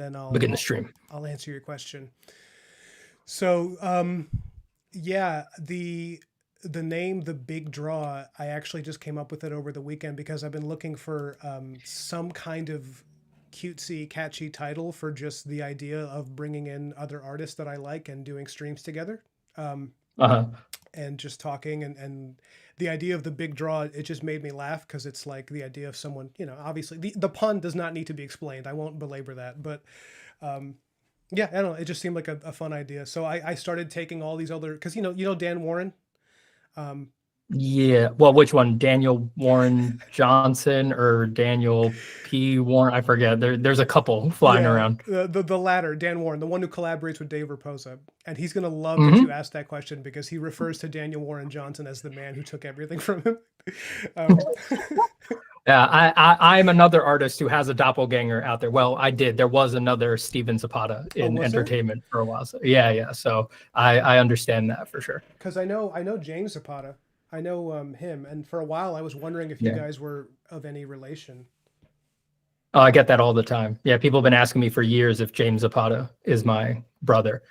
then begin the stream. I'll answer your question. So, yeah, the name The Big Draw, I actually just came up with it over the weekend because I've been looking for some kind of cutesy, catchy title for just the idea of bringing in other artists that I like and doing streams together. Um, Uh-huh. and just talking and the idea of the big draw, it just made me laugh because it's like the idea of someone, obviously the pun does not need to be explained. I won't belabor that, but um, yeah, I don't know. It just seemed like a fun idea. So I started taking all these other, because Dan Warren. Um, Yeah. Well, which one? Daniel Warren Johnson or Daniel P. Warren? I forget. There's a couple flying yeah, around. the latter, Dan Warren, the one who collaborates with Dave Raposa, and he's gonna love that you Hmm. asked that question because he refers to Daniel Warren Johnson as the man who took everything from him. um, Yeah, I'm another artist who has a doppelganger out there. Well, I did. There was another Steven Zapata oh, in was there? entertainment for a while. So yeah, yeah. So I understand that for sure. Because I know James Zapata. I know him, and for a while I was wondering if you Yeah. guys were of any relation. Oh, I get that all the time. Yeah, people have been asking me for years if James Zapata is my brother.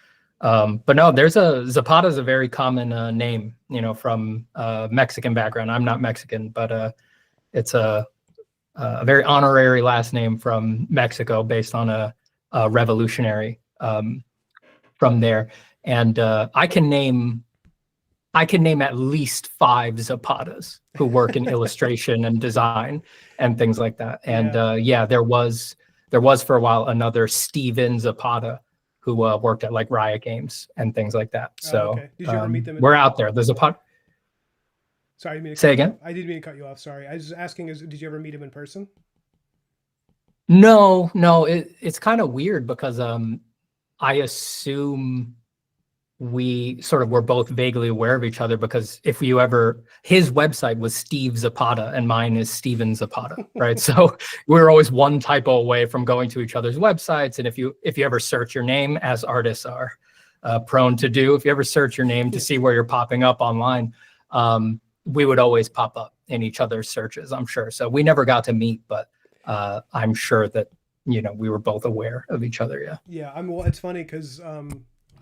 But no, there's a Zapata is a very common name, from Mexican background. I'm not Mexican, but it's a very honorary last name from Mexico based on a revolutionary from there. And I can name at least 5 Zapatas who work in illustration and design and things like that. And Yeah. yeah, there was for a while another Steven Zapata who worked at like Riot Games and things like that. Oh, So okay. Did you ever meet them in? we're out there. The Zapata. Sorry, I didn't mean to Say cut you off. again. I didn't mean to cut you off. Sorry. I was just asking, did you ever meet him in person? No, no, it's kind of weird because I assume we sort of were both vaguely aware of each other because his website was Steve Zapata and mine is Steven Zapata, right? So we were always one typo away from going to each other's websites. And if you ever search your name, as artists are prone to do, if you ever search your name to see where you're popping up online, we would always pop up in each other's searches, I'm sure. So we never got to meet, but I'm sure that we were both aware of each other. Yeah. Yeah. Well, it's funny because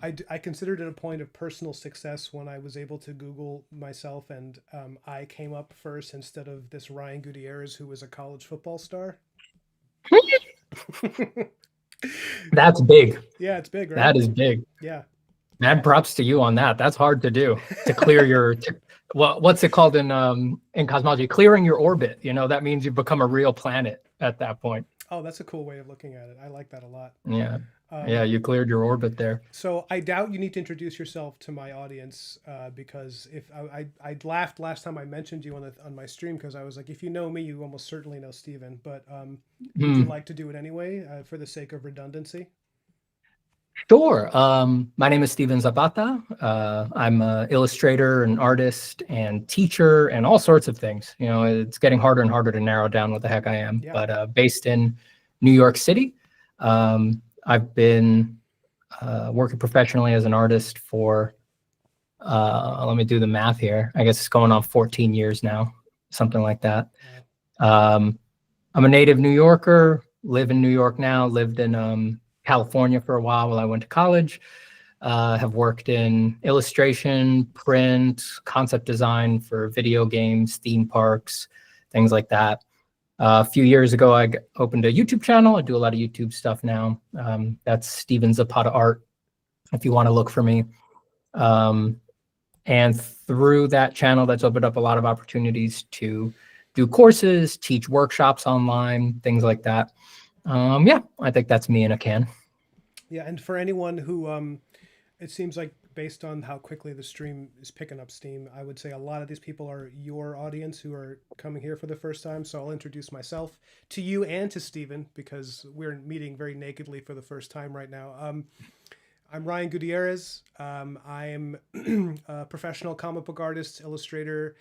I considered it a point of personal success when I was able to Google myself, and I came up first instead of this Ryan Gutierrez, who was a college football star. That's big. Yeah, it's big, right? That is big. Yeah. Mad props to you on that. That's hard to do, to clear what's it called in cosmology? Clearing your orbit. That means you've become a real planet at that point. Oh, that's a cool way of looking at it. I like that a lot. Yeah. Yeah, Um, you cleared your orbit there. so I doubt you need to introduce yourself to my audience because if I laughed last time I mentioned you on my stream because I was like, if you know me, you almost certainly know Steven. But would you Hmm. like to do it anyway for the sake of redundancy? Sure. My name is Steven Zapata. I'm an illustrator, an artist, and teacher, and all sorts of things. It's getting harder and harder to narrow down what the heck I am. Yeah. But based in New York City, I've been working professionally as an artist for, let me do the math here. I guess it's going on 14 years now, something like that. Um, I'm a native New Yorker, live in New York now, lived in California for a while I went to college. Have worked in illustration, print, concept design for video games, theme parks, things like that. A few years ago, I opened a YouTube channel. I do a lot of YouTube stuff now. That's Steven Zapata Art, if you want to look for me. And through that channel, that's opened up a lot of opportunities to do courses, teach workshops online, things like that. Yeah, I think that's me in a can. Yeah, and for anyone who it seems like based on how quickly the stream is picking up steam, I would say a lot of these people are your audience who are coming here for the first time. So I'll introduce myself to you and to Steven because we're meeting very nakedly for the first time right now. I'm Ryan Gutierrez. I'm a professional comic book artist, illustrator.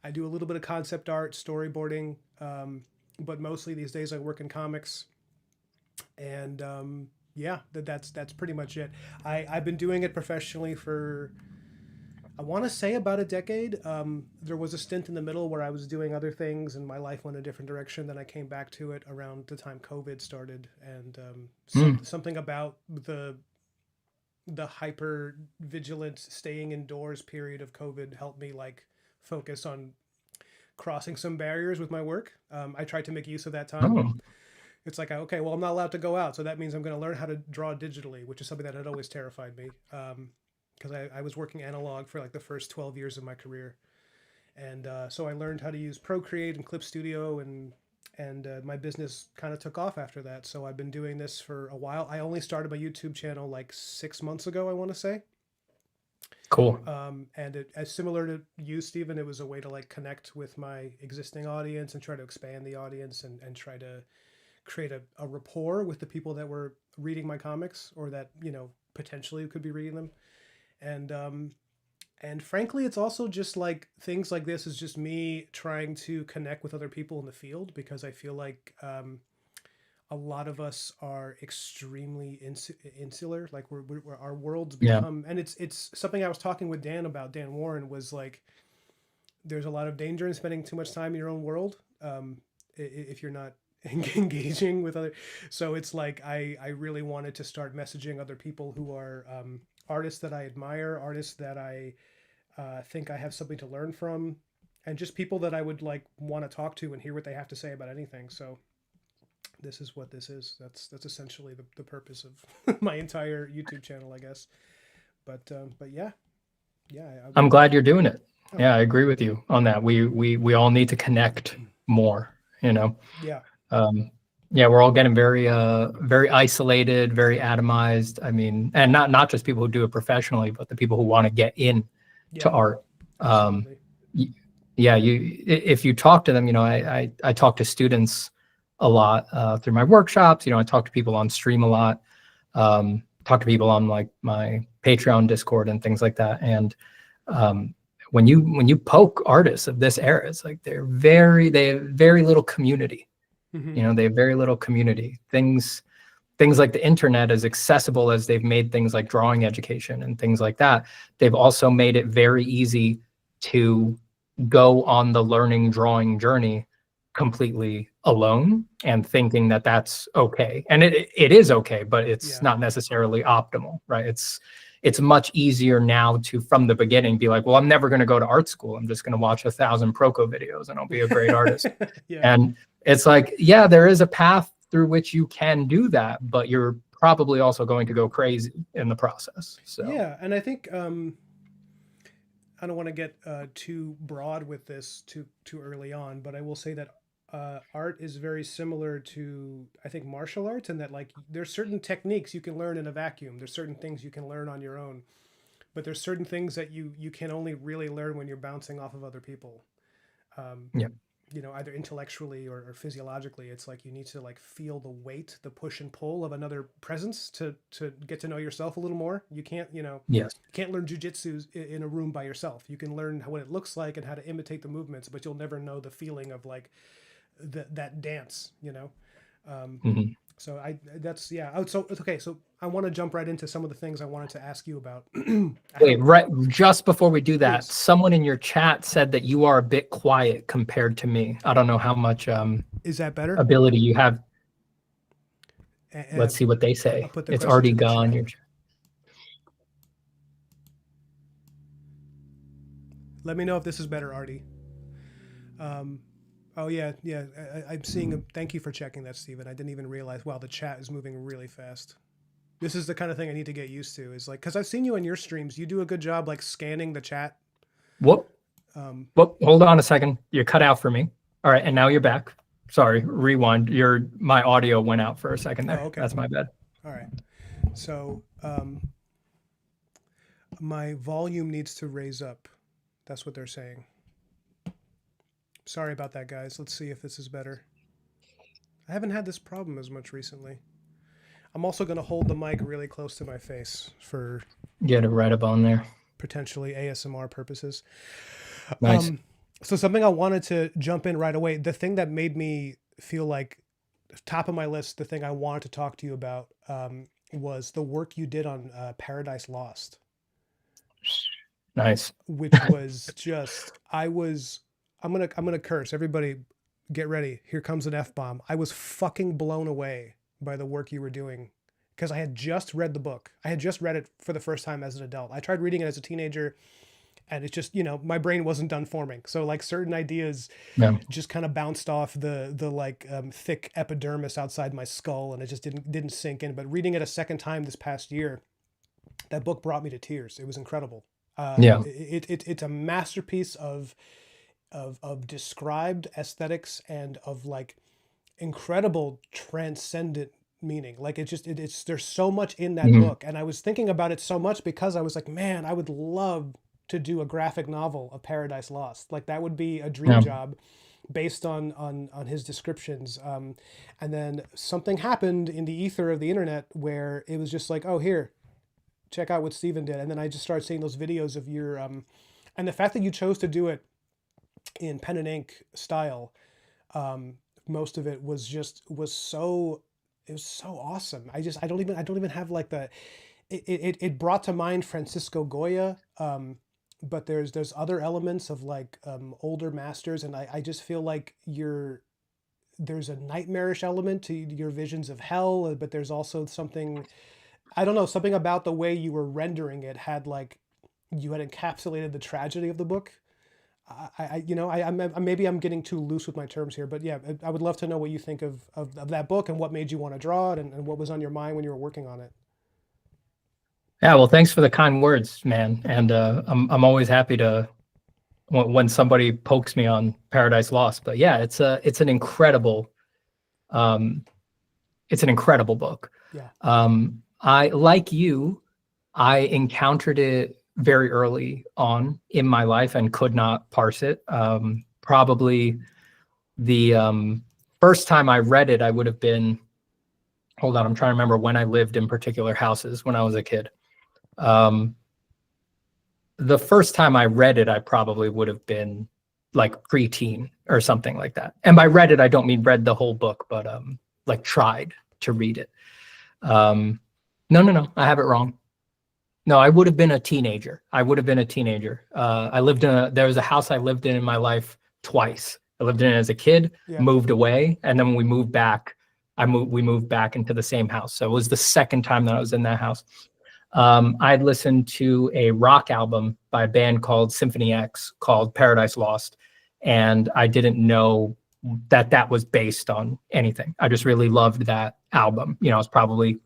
I do a little bit of concept art, storyboarding, but mostly these days I work in comics. And yeah, that's pretty much it. I've been doing it professionally for I want to say about a decade. There was a stint in the middle where I was doing other things and my life went a different direction. Then I came back to it around the time COVID started, and Mm, something about the hyper vigilant staying indoors period of COVID helped me like focus on crossing some barriers with my work. I tried to make use of that time. oh, It's like, okay, well, I'm not allowed to go out, so that means I'm going to learn how to draw digitally, which is something that had always terrified me. Because I was working analog for like the first 12 years of my career, and so I learned how to use Procreate and Clip Studio, and my business kind of took off after that. So I've been doing this for a while. I only started my YouTube channel like 6 months ago, I want to say. cool. And as similar to you, Stephen, it was a way to like connect with my existing audience and try to expand the audience and try to create a rapport with the people that were reading my comics or that, potentially could be reading them. And frankly, it's also just like things like this is just me trying to connect with other people in the field, because I feel like a lot of us are extremely insular. Like our worlds Yeah. become, and it's something I was talking with Dan about. Dan Warren was like, there's a lot of danger in spending too much time in your own world, if you're not engaging with other. So it's like I really wanted to start messaging other people who are artists that I admire, artists that I think I have something to learn from, and just people that I would like want to talk to and hear what they have to say about anything. So this is what this is. That's essentially the purpose of my entire YouTube channel, I guess. But yeah, yeah. I'm glad you're doing it. Oh, Yeah, I agree with you on that. We all need to connect more, you know. yeah, Um, yeah, we're all getting very isolated, very atomized. I mean, and not just people who do it professionally, but the people who want to get in to yeah, art. Um, absolutely. y- yeah, if you talk to them, I talk to students a lot through my workshops. I talk to people on stream a lot. Talk to people on like my Patreon, Discord, and things like that. And um, when you poke artists of this era, it's like they have very little community. Hmm. They have very little community. Things like the internet, as accessible as they've made things like drawing education and things like that, they've also made it very easy to go on the learning drawing journey completely alone and thinking that that's okay. And it is okay, but it's Yeah. not necessarily optimal, right? It's much easier now to, from the beginning, be like, well, I'm never going to go to art school. I'm just going to watch 1,000 Proco videos and I'll be a great artist. Yeah. And it's like, yeah, there is a path through which you can do that, but you're probably also going to go crazy in the process. So Yeah, and I think I don't want to get too broad with this too early on, but I will say that art is very similar to, I think, martial arts, and that like there's certain techniques you can learn in a vacuum. There's certain things you can learn on your own, but there's certain things that you can only really learn when you're bouncing off of other people. Um, yeah, Either intellectually or physiologically. It's like you need to like feel the weight, the push and pull of another presence to get to know yourself a little more. You can't, yes, you can't learn jujitsu in a room by yourself. You can learn what it looks like and how to imitate the movements, but you'll never know the feeling of like that dance. Um, hmm. so that's yeah. So okay. So I want to jump right into some of the things I wanted to ask you about. I have Wait, right. Just before we do that, please. someone in your chat said that you are a bit quiet compared to me. I don't know how much Is that better? ability you have. Uh, Let's see what they I'll say. put the It's questions already in the gone. chat. Your Let me know if this is better, Artie. Um, oh yeah, yeah. I'm seeing. Thank you for checking that, Stephen. I didn't even realize. Wow, the chat is moving really fast. This is the kind of thing I need to get used to. Is like because I've seen you in your streams. You do a good job like scanning the chat. whoop, Um, whoop. Hold on a second. You cut out for me. All right, and now you're back. Sorry, rewind. My audio went out for a second oh, there. okay. That's my bad. All right. So my volume needs to raise up. That's what they're saying. Sorry about that, guys. Let's see if this is better. I haven't had this problem as much recently. I'm also going to hold the mic really close to my face for Get it right up on there. potentially ASMR purposes. Nice. So something I wanted to jump in right away. The thing that made me feel like top of my list, the thing I wanted to talk to you about was the work you did on Paradise Lost. Nice. which was just I'm gonna curse. Everybody get ready. Here comes an F-bomb. I was fucking blown away by the work you were doing because I had just read the book. I had just read it for the first time as an adult. I tried reading it as a teenager and it's just, my brain wasn't done forming. So like certain ideas Yeah. just kind of bounced off the like thick epidermis outside my skull and it just didn't sink in. But reading it a second time this past year, that book brought me to tears. It was incredible. Yeah. It's a masterpiece of described aesthetics and of like incredible transcendent meaning. Like it's there's so much in that Mhm. book, and I was thinking about it so much because I was like, man, I would love to do a graphic novel of Paradise Lost. Like that would be a dream Yeah. job based on his descriptions. And then something happened in the ether of the internet where it was just like, oh, here, check out what Steven did. And then I just started seeing those videos of your and the fact that you chose to do it in pen and ink style, um, most of it was so awesome. I don't even have like it brought to mind Francisco Goya, but there's other elements of like older masters, and I just feel like there's a nightmarish element to your visions of hell, but there's also something, I don't know, something about the way you were rendering it had like you had encapsulated the tragedy of the book. Maybe I'm getting too loose with my terms here, but yeah, I would love to know what you think of that book and what made you want to draw it and what was on your mind when you were working on it. Yeah. Well, thanks for the kind words, man. And I'm always happy to when somebody pokes me on Paradise Lost. But yeah, um, it's an incredible book. Yeah. I like you, I encountered it very early on in my life and could not parse it. Probably the first time I read it, I would have been, hold on, I'm trying to remember when I lived in particular houses when I was a kid. The first time I read it, I probably would have been like preteen or something like that. And by read it, I don't mean read the whole book, but like tried to read it. No, I have it wrong. No, I would have been a teenager. I would have been a teenager. There was a house I lived in my life twice. I lived in it as a kid, Yeah. moved away, and then when we moved back, we moved back into the same house. So it was the second time that I was in that house. I'd listened to a rock album by a band called Symphony X called Paradise Lost, and I didn't know that was based on anything. I just really loved that album. I was probably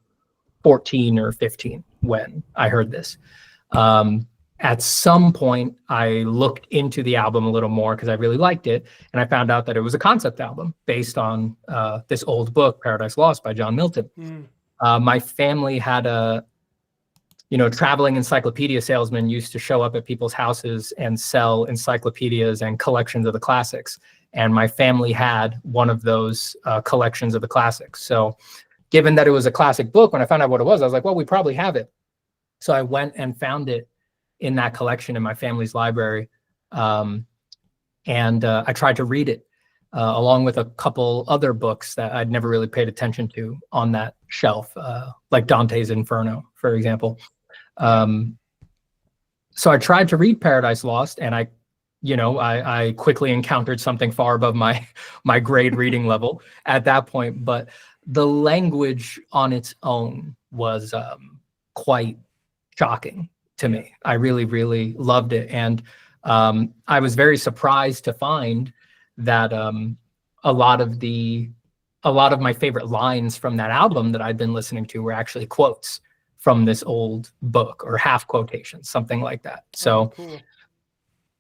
14 or 15 when I heard this. At some point, I looked into the album a little more because I really liked it, and I found out that it was a concept album based on this old book, Paradise Lost by John Milton. My family had traveling encyclopedia salesman used to show up at people's houses and sell encyclopedias and collections of the classics. And my family had one of those collections of the classics. So given that it was a classic book, when I found out what it was, I was like, well, we probably have it. So I went and found it in that collection in my family's library. And I tried to read it along with a couple other books that I'd never really paid attention to on that shelf, like Dante's Inferno, for example. So I tried to read Paradise Lost, and I quickly encountered something far above my grade reading level at that point. But the language on its own was quite shocking to me. I really, really loved it. And I was very surprised to find that a lot of my favorite lines from that album that I'd been listening to were actually quotes from this old book, or half quotations, something like that. So, cool.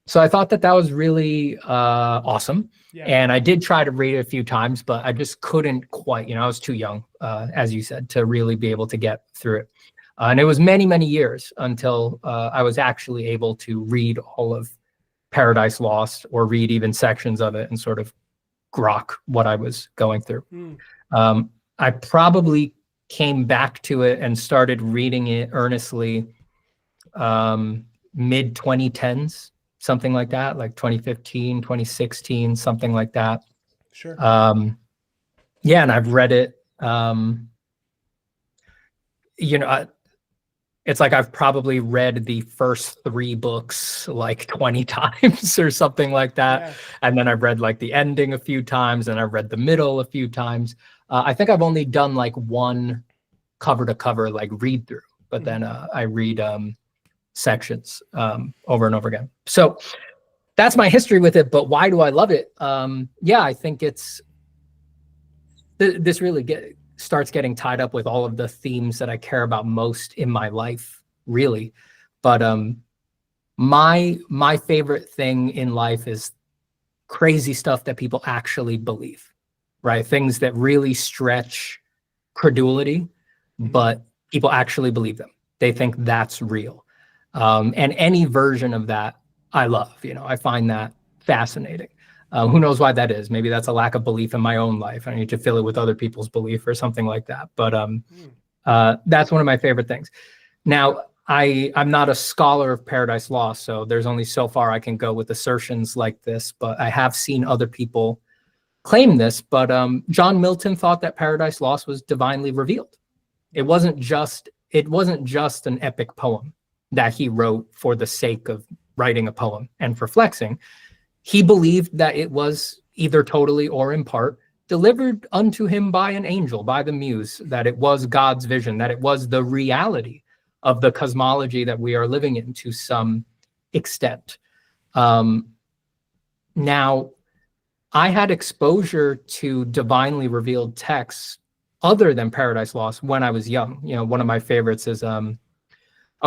So I thought that was really awesome. Yeah. And I did try to read it a few times, but I just couldn't quite, I was too young, as you said, to really be able to get through it. And it was many, many years until I was actually able to read all of Paradise Lost, or read even sections of it and sort of grok what I was going through. I probably came back to it and started reading it earnestly mid 2010s, something like that, like 2015, 2016, something like that. Sure. Yeah, and I've read it. it's like I've probably read the first 3 books like 20 times or something like that. Yeah. And then I've read like the ending a few times, and I've read the middle a few times. I think I've only done like one cover to cover like read through, but then I read sections over and over again. So that's my history with it. But why do I love it? Yeah, I think this really starts getting tied up with all of the themes that I care about most in my life, really. But my favorite thing in life is crazy stuff that people actually believe, right? Things that really stretch credulity, but people actually believe them. They think that's real. And any version of that, I love. I find that fascinating. Who knows why that is? Maybe that's a lack of belief in my own life. I need to fill it with other people's belief or something like that. But that's one of my favorite things. Now, I'm not a scholar of Paradise Lost, so there's only so far I can go with assertions like this, but I have seen other people claim this. But John Milton thought that Paradise Lost was divinely revealed. It wasn't just an epic poem that he wrote for the sake of writing a poem and for flexing. He believed that it was either totally or in part delivered unto him by an angel, by the muse, that it was God's vision, that it was the reality of the cosmology that we are living in to some extent. Now, I had exposure to divinely revealed texts other than Paradise Lost when I was young. One of my favorites is a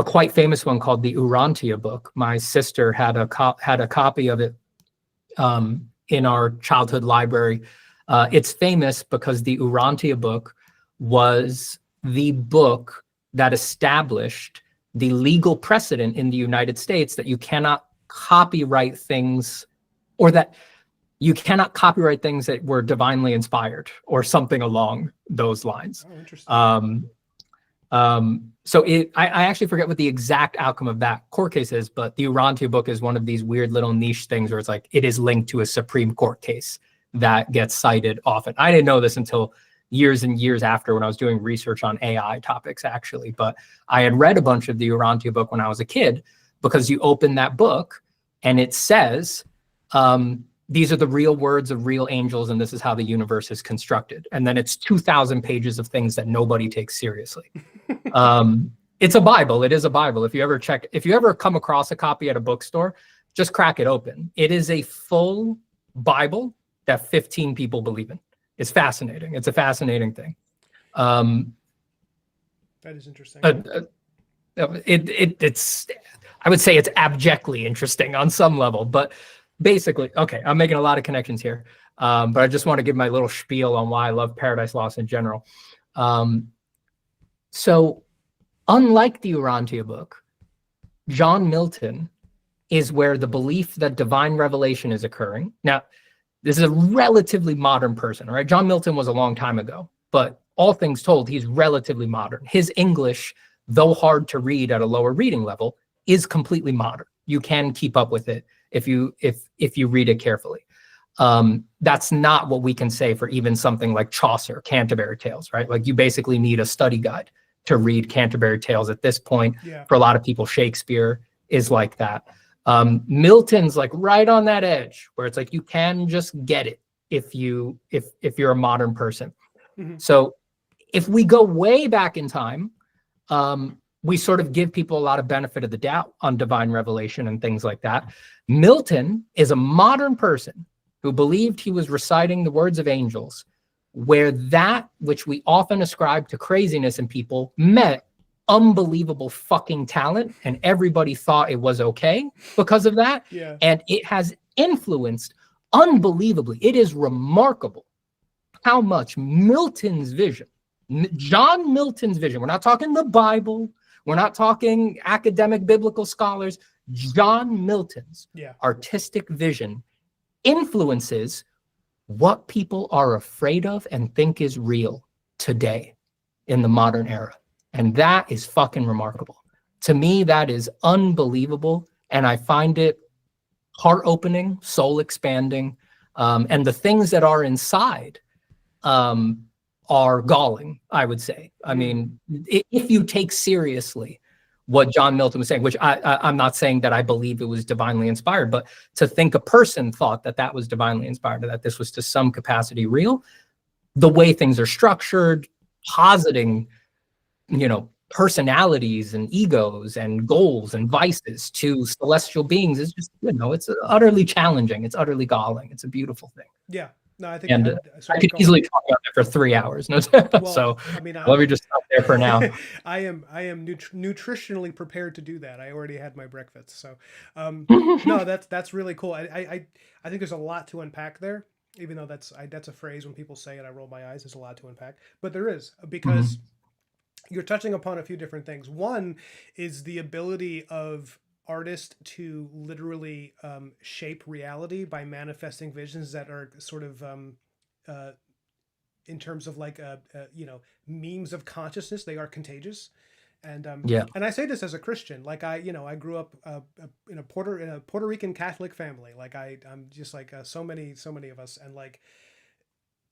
quite famous one called the Urantia book. My sister had a copy of it in our childhood library. It's famous because the Urantia book was the book that established the legal precedent in the United States that you cannot copyright things, or that you cannot copyright things that were divinely inspired or something along those lines. Oh, interesting. So I actually forget what the exact outcome of that court case is, but the Urantia book is one of these weird little niche things where it's like it is linked to a Supreme Court case that gets cited often. I didn't know this until years and years after, when I was doing research on AI topics, actually. But I had read a bunch of the Urantia book when I was a kid, because you open that book and it says, these are the real words of real angels, and this is how the universe is constructed. And then it's 2,000 pages of things that nobody takes seriously. It's a Bible. It is a Bible. If you ever come across a copy at a bookstore, just crack it open. It is a full Bible that 15 people believe in. It's fascinating. It's a fascinating thing. That is interesting. It's I would say it's abjectly interesting on some level, but basically, okay, I'm making a lot of connections here, but I just want to give my little spiel on why I love Paradise Lost in general. So unlike the Urantia book, John Milton is where the belief that divine revelation is occurring. Now, this is a relatively modern person, right? John Milton was a long time ago, but all things told, he's relatively modern. His English, though hard to read at a lower reading level, is completely modern. You can keep up with it if you read it carefully. That's not what we can say for even something like Chaucer, Canterbury Tales, right? Like, you basically need a study guide to read Canterbury Tales at this point. Yeah. For a lot of people, Shakespeare is like that. Milton's like right on that edge where it's like you can just get it if you're a modern person. Mm-hmm. So if we go way back in time, we sort of give people a lot of benefit of the doubt on divine revelation and things like that. Milton is a modern person who believed he was reciting the words of angels, where that which we often ascribe to craziness in people met unbelievable fucking talent, and everybody thought it was okay because of that. Yeah. And it has influenced unbelievably. It is remarkable how much Milton's vision, John Milton's vision, we're not talking the Bible, we're not talking academic biblical scholars, John Milton's artistic vision influences what people are afraid of and think is real today in the modern era. And that is fucking remarkable. To me, that is unbelievable. And I find it heart-opening, soul-expanding. And the things that are inside are galling, I would say. I mean, if you take seriously what John Milton was saying, which I'm not saying that I believe it was divinely inspired, but to think a person thought that that was divinely inspired, that this was to some capacity real, the way things are structured, positing, personalities and egos and goals and vices to celestial beings is just, it's utterly challenging. It's utterly galling. It's a beautiful thing. Yeah. No, I think And I sorry, could go ahead. easily talk about that for 3 hours. No, Well, so I mean, let me just stop there for now. I am nutritionally prepared to do that. I already had my breakfast, so no, that's really cool. I think there's a lot to unpack there. Even though that's a phrase when people say it, I roll my eyes. There's a lot to unpack, but there is because Mhm. you're touching upon a few different things. One is the ability of artists to literally shape reality by manifesting visions that are sort of uh, in terms of like memes of consciousness. They are contagious. Yeah. And I say this as a Christian. Like I grew up in a Puerto Rican Catholic family. Like I'm just like so many of us. And like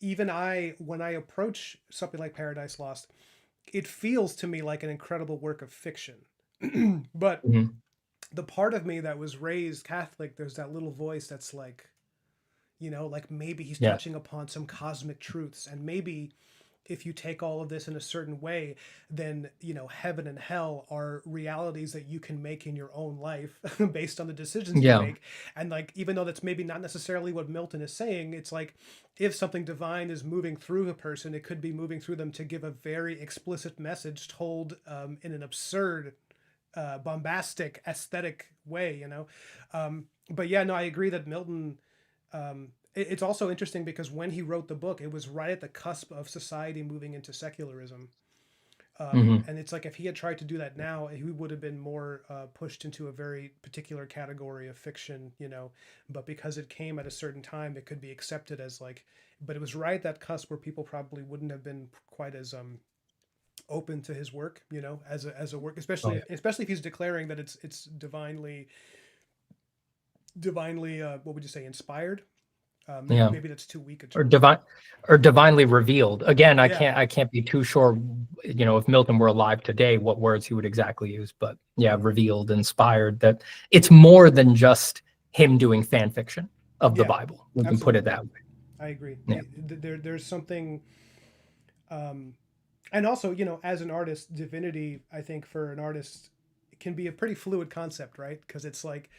even when I approach something like Paradise Lost, it feels to me like an incredible work of fiction. But Mhm. the part of me that was raised Catholic, there's that little voice that's like, like maybe he's Yeah. touching upon some cosmic truths, and maybe if you take all of this in a certain way, then heaven and hell are realities that you can make in your own life based on the decisions you Yeah. make. And like, even though that's maybe not necessarily what Milton is saying, it's like if something divine is moving through a person, it could be moving through them to give a very explicit message told in an absurd bombastic aesthetic way, but yeah, no, I agree that Milton it's also interesting because when he wrote the book, it was right at the cusp of society moving into secularism. Hmm. And it's like if he had tried to do that now, he would have been more pushed into a very particular category of fiction, But because it came at a certain time, it could be accepted as like, but it was right at that cusp where people probably wouldn't have been quite as open to his work, as a work, Oh, especially if he's declaring that it's divinely what would you say, inspired. Maybe yeah. maybe that's too weak a Or term. divine, or divinely revealed. Again, Yeah, I can't be too sure, if Milton were alive today, what words he would exactly use. But yeah, revealed, inspired, that it's more than just him doing fan fiction of the yeah, Bible. We can put it absolutely. that way. I agree. Yeah. There's something, um, and also, as an artist, divinity, I think for an artist, can be a pretty fluid concept, right? Because it's like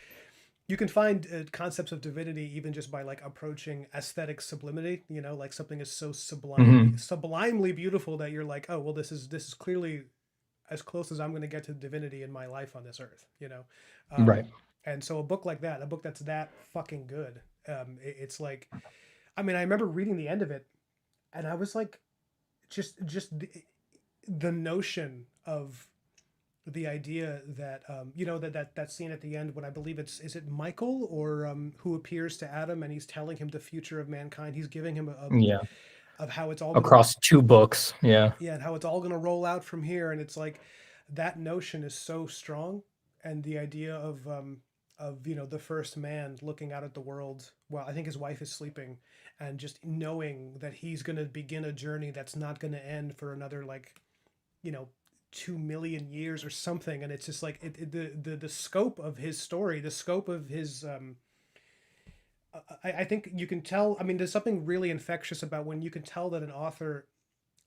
you can find concepts of divinity even just by like approaching aesthetic sublimity. Like something is so Hmm. sublimely beautiful that you're like, oh well, this is clearly as close as I'm going to get to divinity in my life on this earth. Um, Right. and so a book like that, a book that's that fucking good, it's like, I mean, I remember reading the end of it, and I was like, just the notion of the idea that that scene at the end when I believe is it Michael or who appears to Adam and he's telling him the future of mankind. He's giving him Yeah. of how it's all gonna Across 2 books. Yeah. yeah, and how it's all gonna roll out from here. And it's like that notion is so strong, and the idea of the first man looking out at the world. Well, I think his wife is sleeping, and just knowing that he's gonna begin a journey that's not gonna end for another like you know 2 million years or something. And it's just like the scope of his story, the scope of his I think you can tell. I mean, there's something really infectious about when you can tell that an author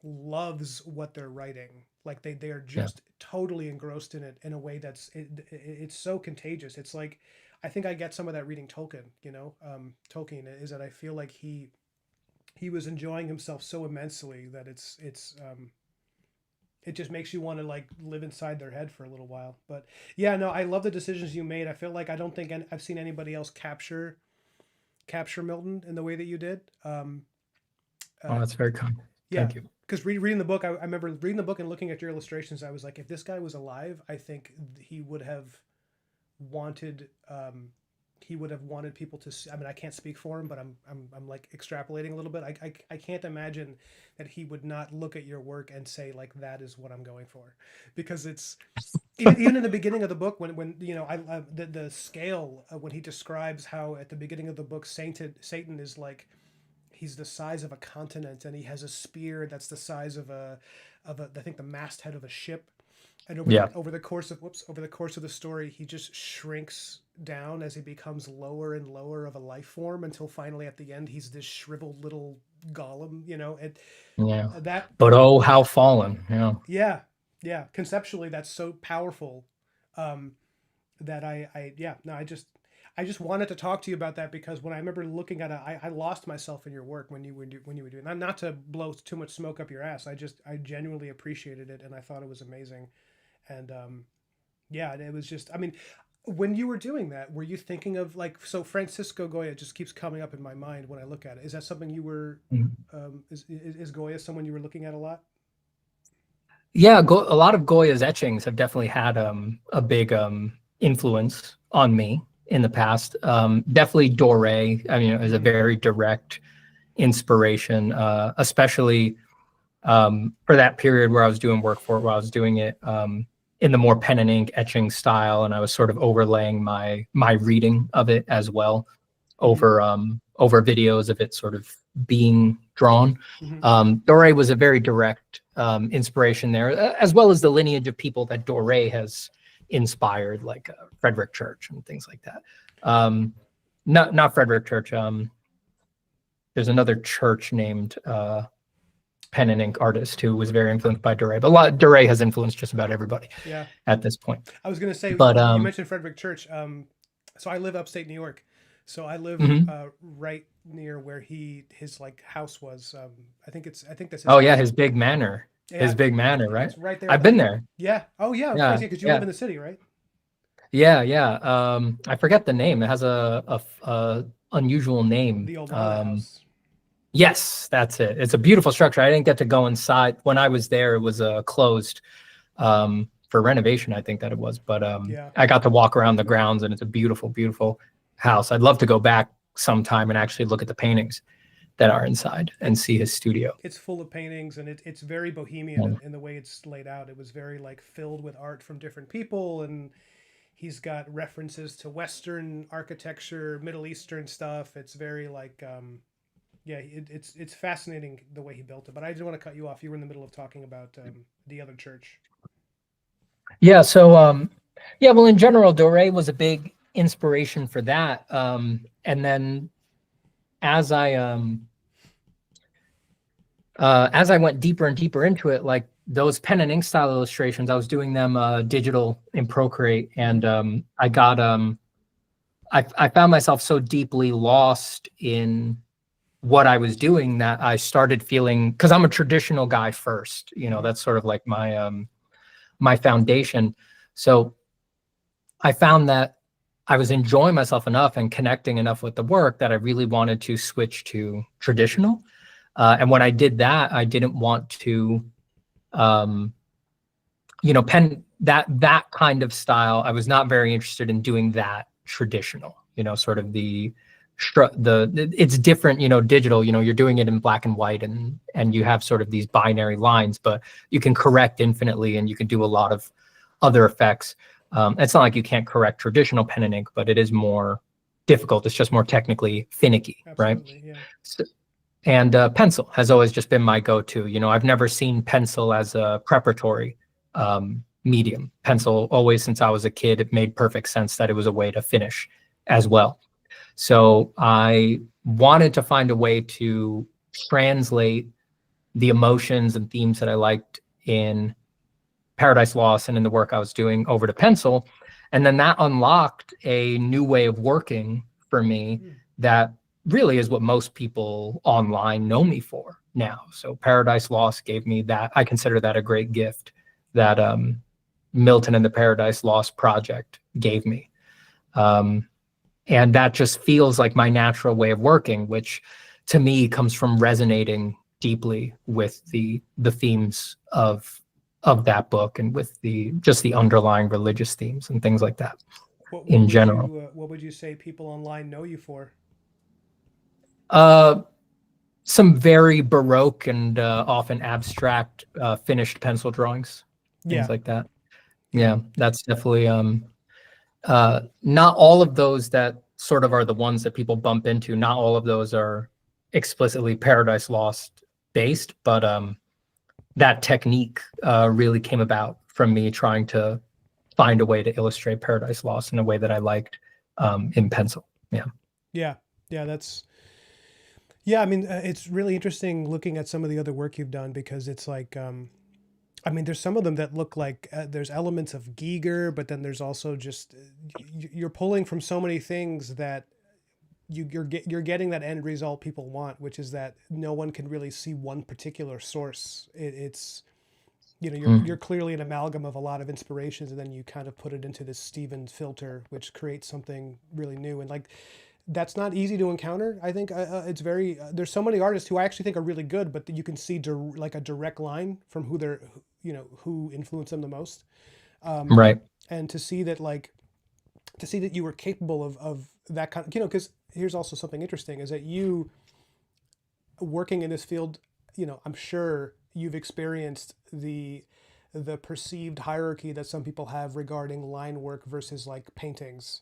loves what they're writing. Like they are Yeah. just totally engrossed in it in a way it's so contagious. It's like I think I get some of that reading Tolkien. Tolkien is that I feel like he was enjoying himself so immensely that it just makes you want to like live inside their head for a little while. But yeah, no, I love the decisions you made. I feel like I don't think I've seen anybody else capture Milton in the way that you did. Oh, Uh, that's very kind. yeah, Thank you. because reading the book, I remember reading the book and looking at your illustrations. I was like, if this guy was alive, I think he would have wanted he would have wanted people to see. I mean, I can't speak for him, but I'm like extrapolating a little bit. I can't imagine that he would not look at your work and say like that is what I'm going for, because it's even in the beginning of the book when I the scale when he describes how at the beginning of the book Satan is like he's the size of a continent and he has a spear that's the size of a I think the masthead of a ship, And Yeah. over the course of over the course of the story, he just shrinks down as he becomes lower and lower of a life form until finally at the end he's this shriveled little golem, you know. And Yeah. that But oh, how fallen. Yeah. yeah, yeah, conceptually that's so powerful. Um, that yeah, no, I just wanted to talk to you about that because when I remember looking at it, I lost myself in your work when you were doing that. Not to blow too much smoke up your ass. I genuinely appreciated it and I thought it was amazing. And yeah, it was just, I mean, when you were doing that, were you thinking of like, so Francisco Goya just keeps coming up in my mind when I look at it. Is that something you were, is Goya someone you were looking at a lot? Yeah, a lot of Goya's etchings have definitely had a big influence on me in the past. Definitely Doré, I mean, is a very direct inspiration, especially for that period where I was doing work for it, where I was doing it in the more pen and ink etching style, and I was sort of overlaying my reading of it as well over videos of it sort of being drawn. Mm-hmm. Doré was a very direct inspiration there, as well as the lineage of people that Doré has inspired, like Frederick Church and things like that. Not Frederick Church. There's another church named pen and ink artist who was very influenced by Doré. But Doré has influenced just about everybody. Yeah. At this point. I was gonna say, but you mentioned Frederick Church. So I live upstate New York, so I live right near where his like house was. I think that's his oh house. yeah, his big manor. Yeah, His big manor, right? it's right there. I've been there. Yeah. Oh yeah, of Yeah, course. Yeah, because you yeah. live in the city, right? Yeah. I forget the name. It has a unusual name. The old house. Yes, that's it. It's a beautiful structure. I didn't get to go inside when I was there. It was closed for renovation, I think that it was. But Yeah. I got to walk around the grounds, and it's a beautiful, beautiful house. I'd love to go back sometime and actually look at the paintings that are inside and see his studio. It's full of paintings, and it's very bohemian in the way it's laid out. It was very like filled with art from different people, and he's got references to Western architecture, Middle Eastern stuff. It's very like yeah, it's fascinating the way he built it. But I didn't want to cut you off. You were in the middle of talking about the other church. Yeah. So yeah. Well, in general, Doré was a big inspiration for that. And then as I went deeper and deeper into it, like those pen and ink style illustrations, I was doing them digital in Procreate, and I got I found myself so deeply lost in what I was doing that I started feeling, because I'm a traditional guy first, you know, that's sort of like my foundation. So I found that I was enjoying myself enough and connecting enough with the work that I really wanted to switch to traditional. And when I did that, I didn't want to, you know, pen that kind of style. I was not very interested in doing that traditional, you know, sort of it's different, you know, digital, you know, you're doing it in black and white, and you have sort of these binary lines, but you can correct infinitely, and you can do a lot of other effects. It's not like you can't correct traditional pen and ink, but it is more difficult. It's just more technically finicky. Absolutely, right? Yeah. So, and pencil has always just been my go-to. You know, I've never seen pencil as a preparatory medium. Pencil, always since I was a kid, it made perfect sense that it was a way to finish as well. So I wanted to find a way to translate the emotions and themes that I liked in Paradise Lost and in the work I was doing over to pencil. And then that unlocked a new way of working for me that really is what most people online know me for now. So Paradise Lost gave me that. I consider that a great gift that Milton and the Paradise Lost project gave me. And that just feels like my natural way of working, which to me comes from resonating deeply with the themes of that book, and with just the underlying religious themes and things like that. What in general. what would you say people online know you for? Some very Baroque and often abstract finished pencil drawings, things like that. Yeah, that's definitely not all of those that sort of are the ones that people bump into. Not all of those are explicitly Paradise Lost based, but that technique really came about from me trying to find a way to illustrate Paradise Lost in a way that I liked in pencil. Yeah. Yeah. Yeah. Yeah. I mean, it's really interesting looking at some of the other work you've done because it's like, I mean, there's some of them that look like there's elements of Giger, but then there's also just you're pulling from so many things that you're getting that end result people want, which is that no one can really see one particular source. It's you're Mm. clearly an amalgam of a lot of inspirations, and then you kind of put it into this Steven filter, which creates something really new. And like that's not easy to encounter. I think it's very there's so many artists who I actually think are really good, but you can see like a direct line from who they're who influenced them the most. Right. And to see that you were capable of that kind of because here's also something interesting is that you working in this field, I'm sure you've experienced the perceived hierarchy that some people have regarding line work versus like paintings.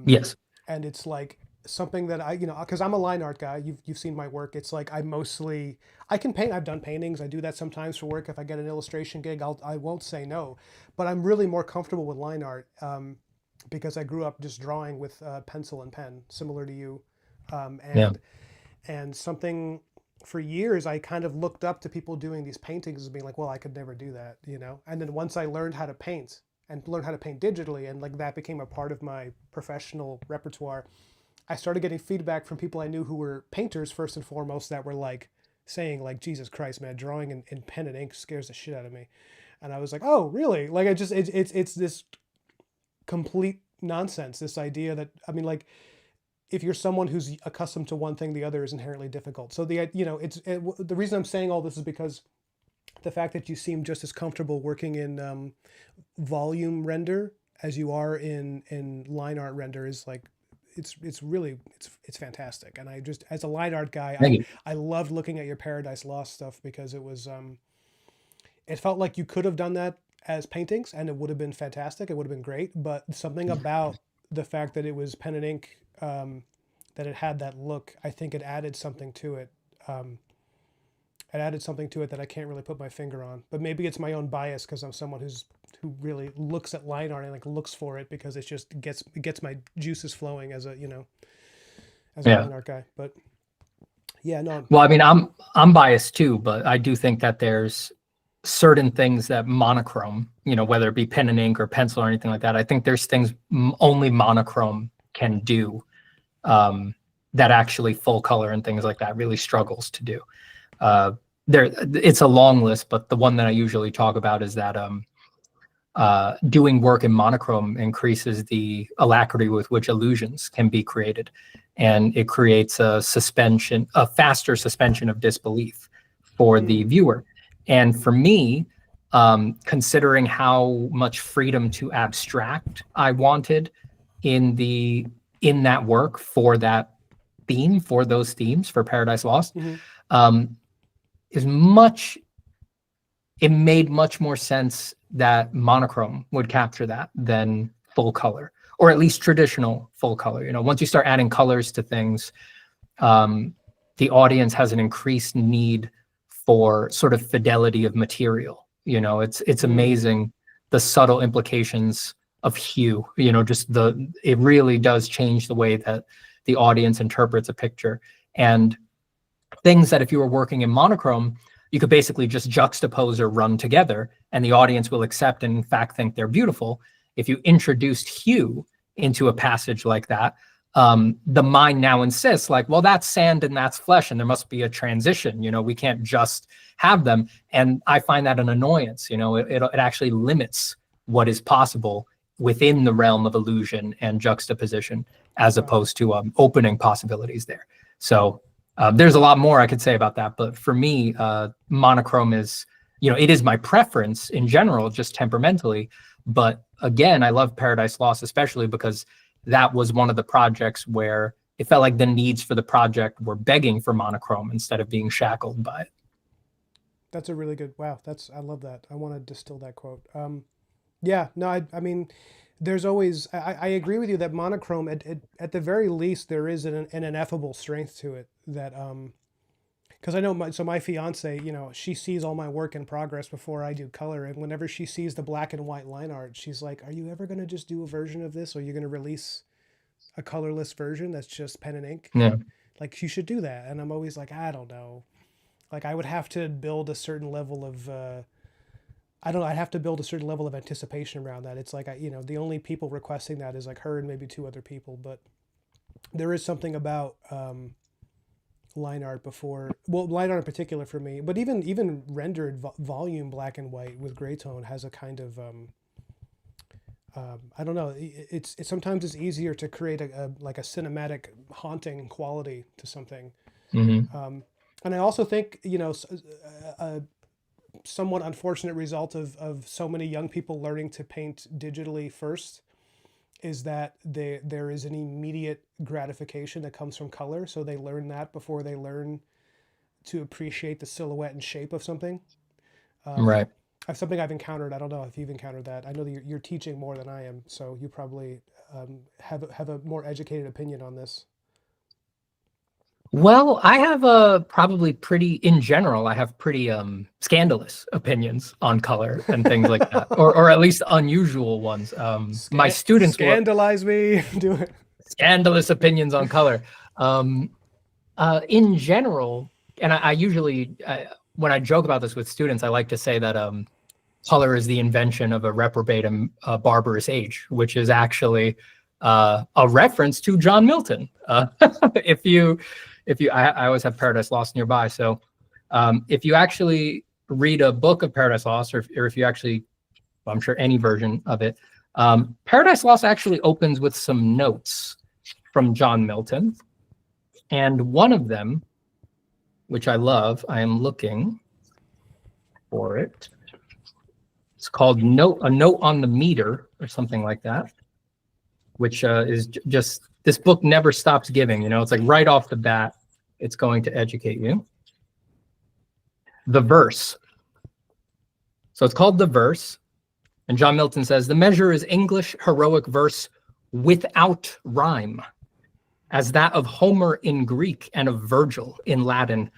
Yes. And it's like something that because I'm a line art guy. You've seen my work. It's like I can paint. I've done paintings. I do that sometimes for work. If I get an illustration gig, I won't say no. But I'm really more comfortable with line art because I grew up just drawing with pencil and pen, similar to you. Um, Yeah. and and something for years I kind of looked up to people doing these paintings as being like, well, I could never do that. And then once I learned how to paint and learn how to paint digitally, and like that became a part of my professional repertoire, I started getting feedback from people I knew who were painters first and foremost that were like saying like, Jesus Christ, man, drawing in pen and ink scares the shit out of me. And I was like, oh, really? Like it's this complete nonsense. This idea that I mean, like if you're someone who's accustomed to one thing, the other is inherently difficult. So the reason I'm saying all this is because the fact that you seem just as comfortable working in volume render as you are in line art render is like it's really it's fantastic. And I just as a line art guy, Thank you. I loved looking at your Paradise Lost stuff because it felt like you could have done that as paintings and it would have been fantastic. It would have been great, but something about the fact that it was pen and ink, that it had that look, I think it added something to it. It added something to it that I can't really put my finger on. But maybe it's my own bias because I'm someone who really looks at line art and like looks for it because it gets my juices flowing as a Yeah. line art guy. But yeah, no. Well, I mean, I'm biased too, but I do think that there's certain things that monochrome, whether it be pen and ink or pencil or anything like that, I think there's things only monochrome can do that actually full color and things like that really struggles to do. It's a long list, but the one that I usually talk about is that doing work in monochrome increases the alacrity with which illusions can be created, and it creates a faster suspension of disbelief for the viewer. And for me, considering how much freedom to abstract I wanted in that work for that theme, for those themes for Paradise Lost, it made much more sense that monochrome would capture that than full color, or at least traditional full color. Once you start adding colors to things, the audience has an increased need for sort of fidelity of material. It's amazing the subtle implications of hue. It really does change the way that the audience interprets a picture. And things that if you were working in monochrome, you could basically just juxtapose or run together and the audience will accept and in fact think they're beautiful. If you introduced hue into a passage like that, the mind now insists like, well, that's sand and that's flesh and there must be a transition. We can't just have them. And I find that an annoyance. It actually limits what is possible within the realm of illusion and juxtaposition as opposed to opening possibilities there. So there's a lot more I could say about that, but for me, monochrome is, it is my preference in general, just temperamentally. But again, I love Paradise Lost, especially because that was one of the projects where it felt like the needs for the project were begging for monochrome instead of being shackled by it. That's a really good, wow. I love that. I want to distill that quote. Yeah, no, I mean, there's always, I agree with you that monochrome, at the very least, there is an ineffable strength to it that, because I know my fiance, you know, she sees all my work in progress before I do color, and whenever she sees the black and white line art, she's like, "Are you ever gonna just do a version of this, or are you gonna release a colorless version that's just pen and ink? Yeah. Like you should do that." And I'm always like, I don't know. Like I would have to build a certain level of I don't know. I'd have to build a certain level of anticipation around that. It's like you know, the only people requesting that is like her and maybe two other people. But there is something about line art before, well, line art in particular for me. But even rendered volume black and white with gray tone has a kind of I don't know. It's sometimes it's easier to create a like a cinematic haunting quality to something. Mm-hmm. And I also think you know a somewhat unfortunate result of so many young people learning to paint digitally first is that there is an immediate gratification that comes from color. So they learn that before they learn to appreciate the silhouette and shape of something. Right. That's something I've encountered. I don't know if you've encountered that. I know that you're teaching more than I am, so you probably have a more educated opinion on this. Well, I have a probably pretty, in general, I have pretty scandalous opinions on color and things like that, or at least unusual ones. My students scandalize me. Do it. Scandalous opinions on color. In general, and I usually, when I joke about this with students, I like to say that color is the invention of a reprobate and barbarous age, which is actually a reference to John Milton. I always have Paradise Lost nearby. So if you actually read a book of Paradise Lost, or if you actually, well, I'm sure any version of it, Paradise Lost actually opens with some notes from John Milton. And one of them, which I love, I am looking for it. It's called A Note on the Meter or something like that, which is just, this book never stops giving, you know, it's like right off the bat, it's going to educate you. The verse. So it's called The Verse. And John Milton says, the measure is English heroic verse without rhyme, as that of Homer in Greek and of Virgil in Latin.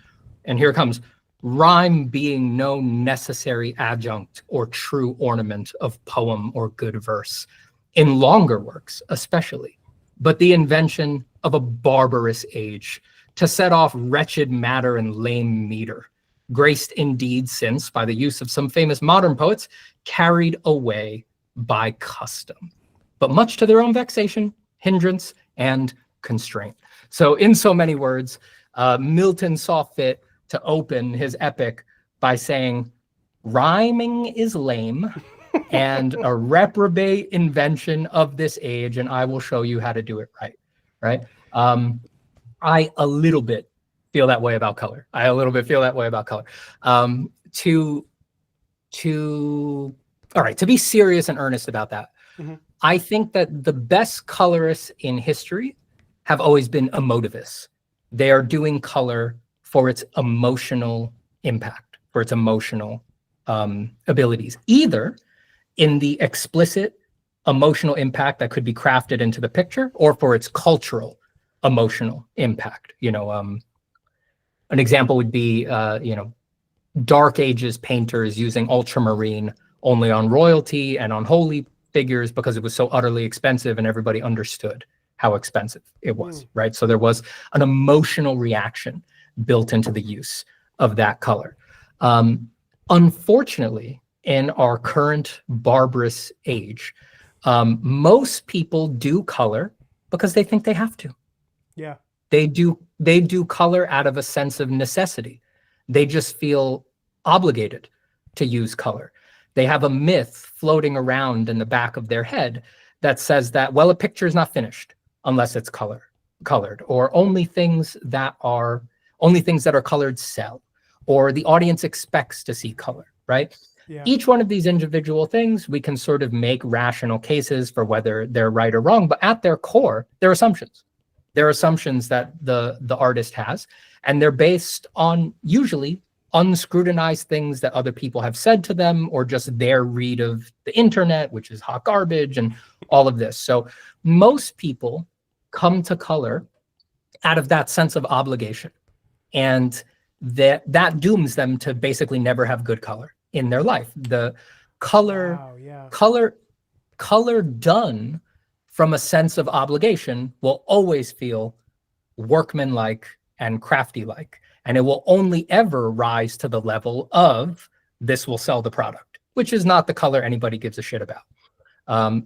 And here comes, rhyme being no necessary adjunct or true ornament of poem or good verse, in longer works especially, but the invention of a barbarous age, to set off wretched matter and lame meter, graced indeed since by the use of some famous modern poets, carried away by custom, but much to their own vexation, hindrance, and constraint. So in so many words, Milton saw fit to open his epic by saying, rhyming is lame and a reprobate invention of this age, and I will show you how to do it right, right? I a little bit feel that way about color. To be serious and earnest about that, Mm-hmm. I think that the best colorists in history have always been emotivists. They are doing color for its emotional impact, for its emotional abilities, either in the explicit emotional impact that could be crafted into the picture, or for its cultural emotional impact. You know, an example would be, you know, Dark Ages painters using ultramarine only on royalty and on holy figures because it was so utterly expensive and everybody understood how expensive it was, right? So there was an emotional reaction built into the use of that color. Unfortunately, in our current barbarous age, most people do color because they think they have to. Yeah. They do color out of a sense of necessity. They just feel obligated to use color. They have a myth floating around in the back of their head that says that, well, a picture is not finished unless it's colored, or only things that are colored sell, or the audience expects to see color, right? Yeah. Each one of these individual things, we can sort of make rational cases for whether they're right or wrong, but at their core, they're assumptions. They're assumptions that the artist has, and they're based on usually unscrutinized things that other people have said to them, or just their read of the internet, which is hot garbage and all of this. So most people come to color out of that sense of obligation. And that dooms them to basically never have good color in their life. The color, Wow, yeah. color done from a sense of obligation will always feel workmanlike and crafty-like, and it will only ever rise to the level of this will sell the product, which is not the color anybody gives a shit about.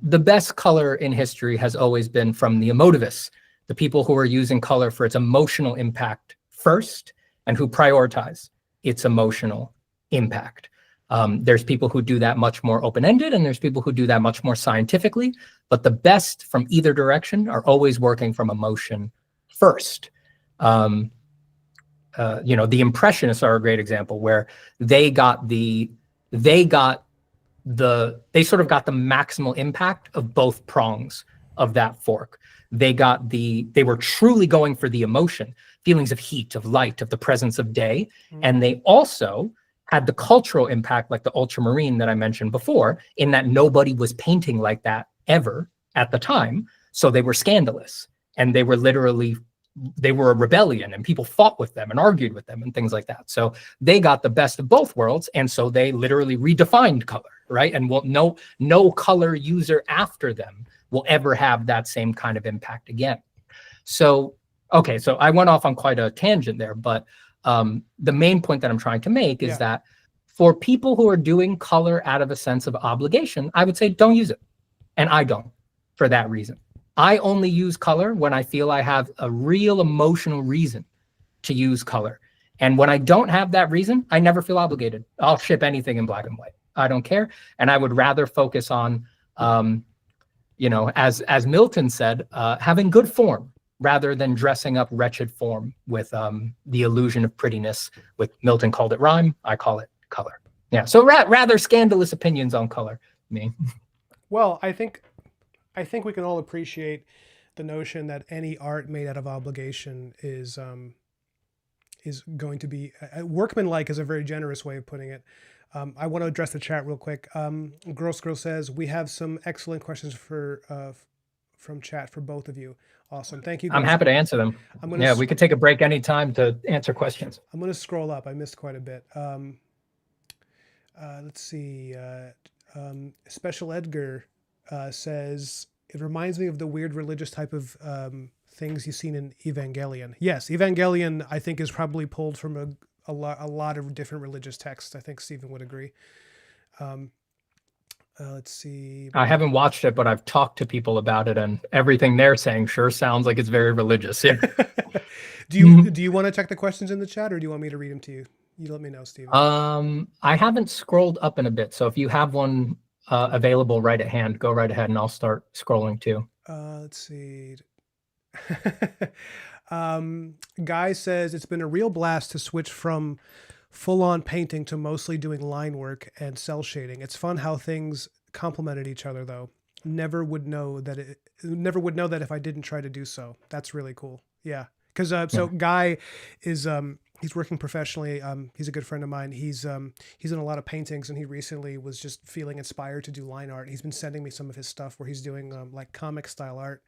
The best color in history has always been from the emotivists, the people who are using color for its emotional impact first and who prioritize its emotional impact. There's people who do that much more open-ended, and there's people who do that much more scientifically, but the best from either direction are always working from emotion first. The Impressionists are a great example, where they sort of got the maximal impact of both prongs of that fork. They were truly going for the emotion, feelings of heat, of light, of the presence of day. And they also had the cultural impact, like the ultramarine that I mentioned before, in that nobody was painting like that ever at the time. So they were scandalous, and they were a rebellion, and people fought with them and argued with them and things like that. So they got the best of both worlds. And so they literally redefined color, right? And no color user after them will ever have that same kind of impact again. So, okay, so I went off on quite a tangent there, but the main point that I'm trying to make is that for people who are doing color out of a sense of obligation, I would say don't use it. And I don't, for that reason. I only use color when I feel I have a real emotional reason to use color. And when I don't have that reason, I never feel obligated. I'll ship anything in black and white. I don't care. And I would rather focus on, as Milton said, having good form rather than dressing up wretched form with the illusion of prettiness. Milton called it rhyme. I call it color. Yeah. So rather scandalous opinions on color. Me. Well, I think we can all appreciate the notion that any art made out of obligation is going to be workmanlike is a very generous way of putting it. I want to address the chat real quick. Girl says we have some excellent questions from chat for both of you. Awesome, thank you guys. I'm happy to answer them. We could take a break anytime to answer questions. I'm going to scroll up. I missed quite a bit. Let's see. Special Edgar says, it reminds me of the weird religious type of things you've seen in Evangelion. Yes, Evangelion, I think, is probably pulled from a lot of different religious texts. I think Stephen would agree. Let's see. I haven't watched it, but I've talked to people about it, and everything they're saying sure sounds like it's very religious. Yeah. Do you want to check the questions in the chat, or do you want me to read them to you? You let me know, Stephen. I haven't scrolled up in a bit, so if you have one available right at hand, go right ahead and I'll start scrolling too. Let's see. Guy says it's been a real blast to switch from full-on painting to mostly doing line work and cell shading. It's fun how things complemented each other, though. Never would know that if I didn't try to do so. That's really cool. Yeah, because so Guy is he's working professionally. He's a good friend of mine. He's in a lot of paintings, and he recently was just feeling inspired to do line art. He's been sending me some of his stuff where he's doing like comic style art,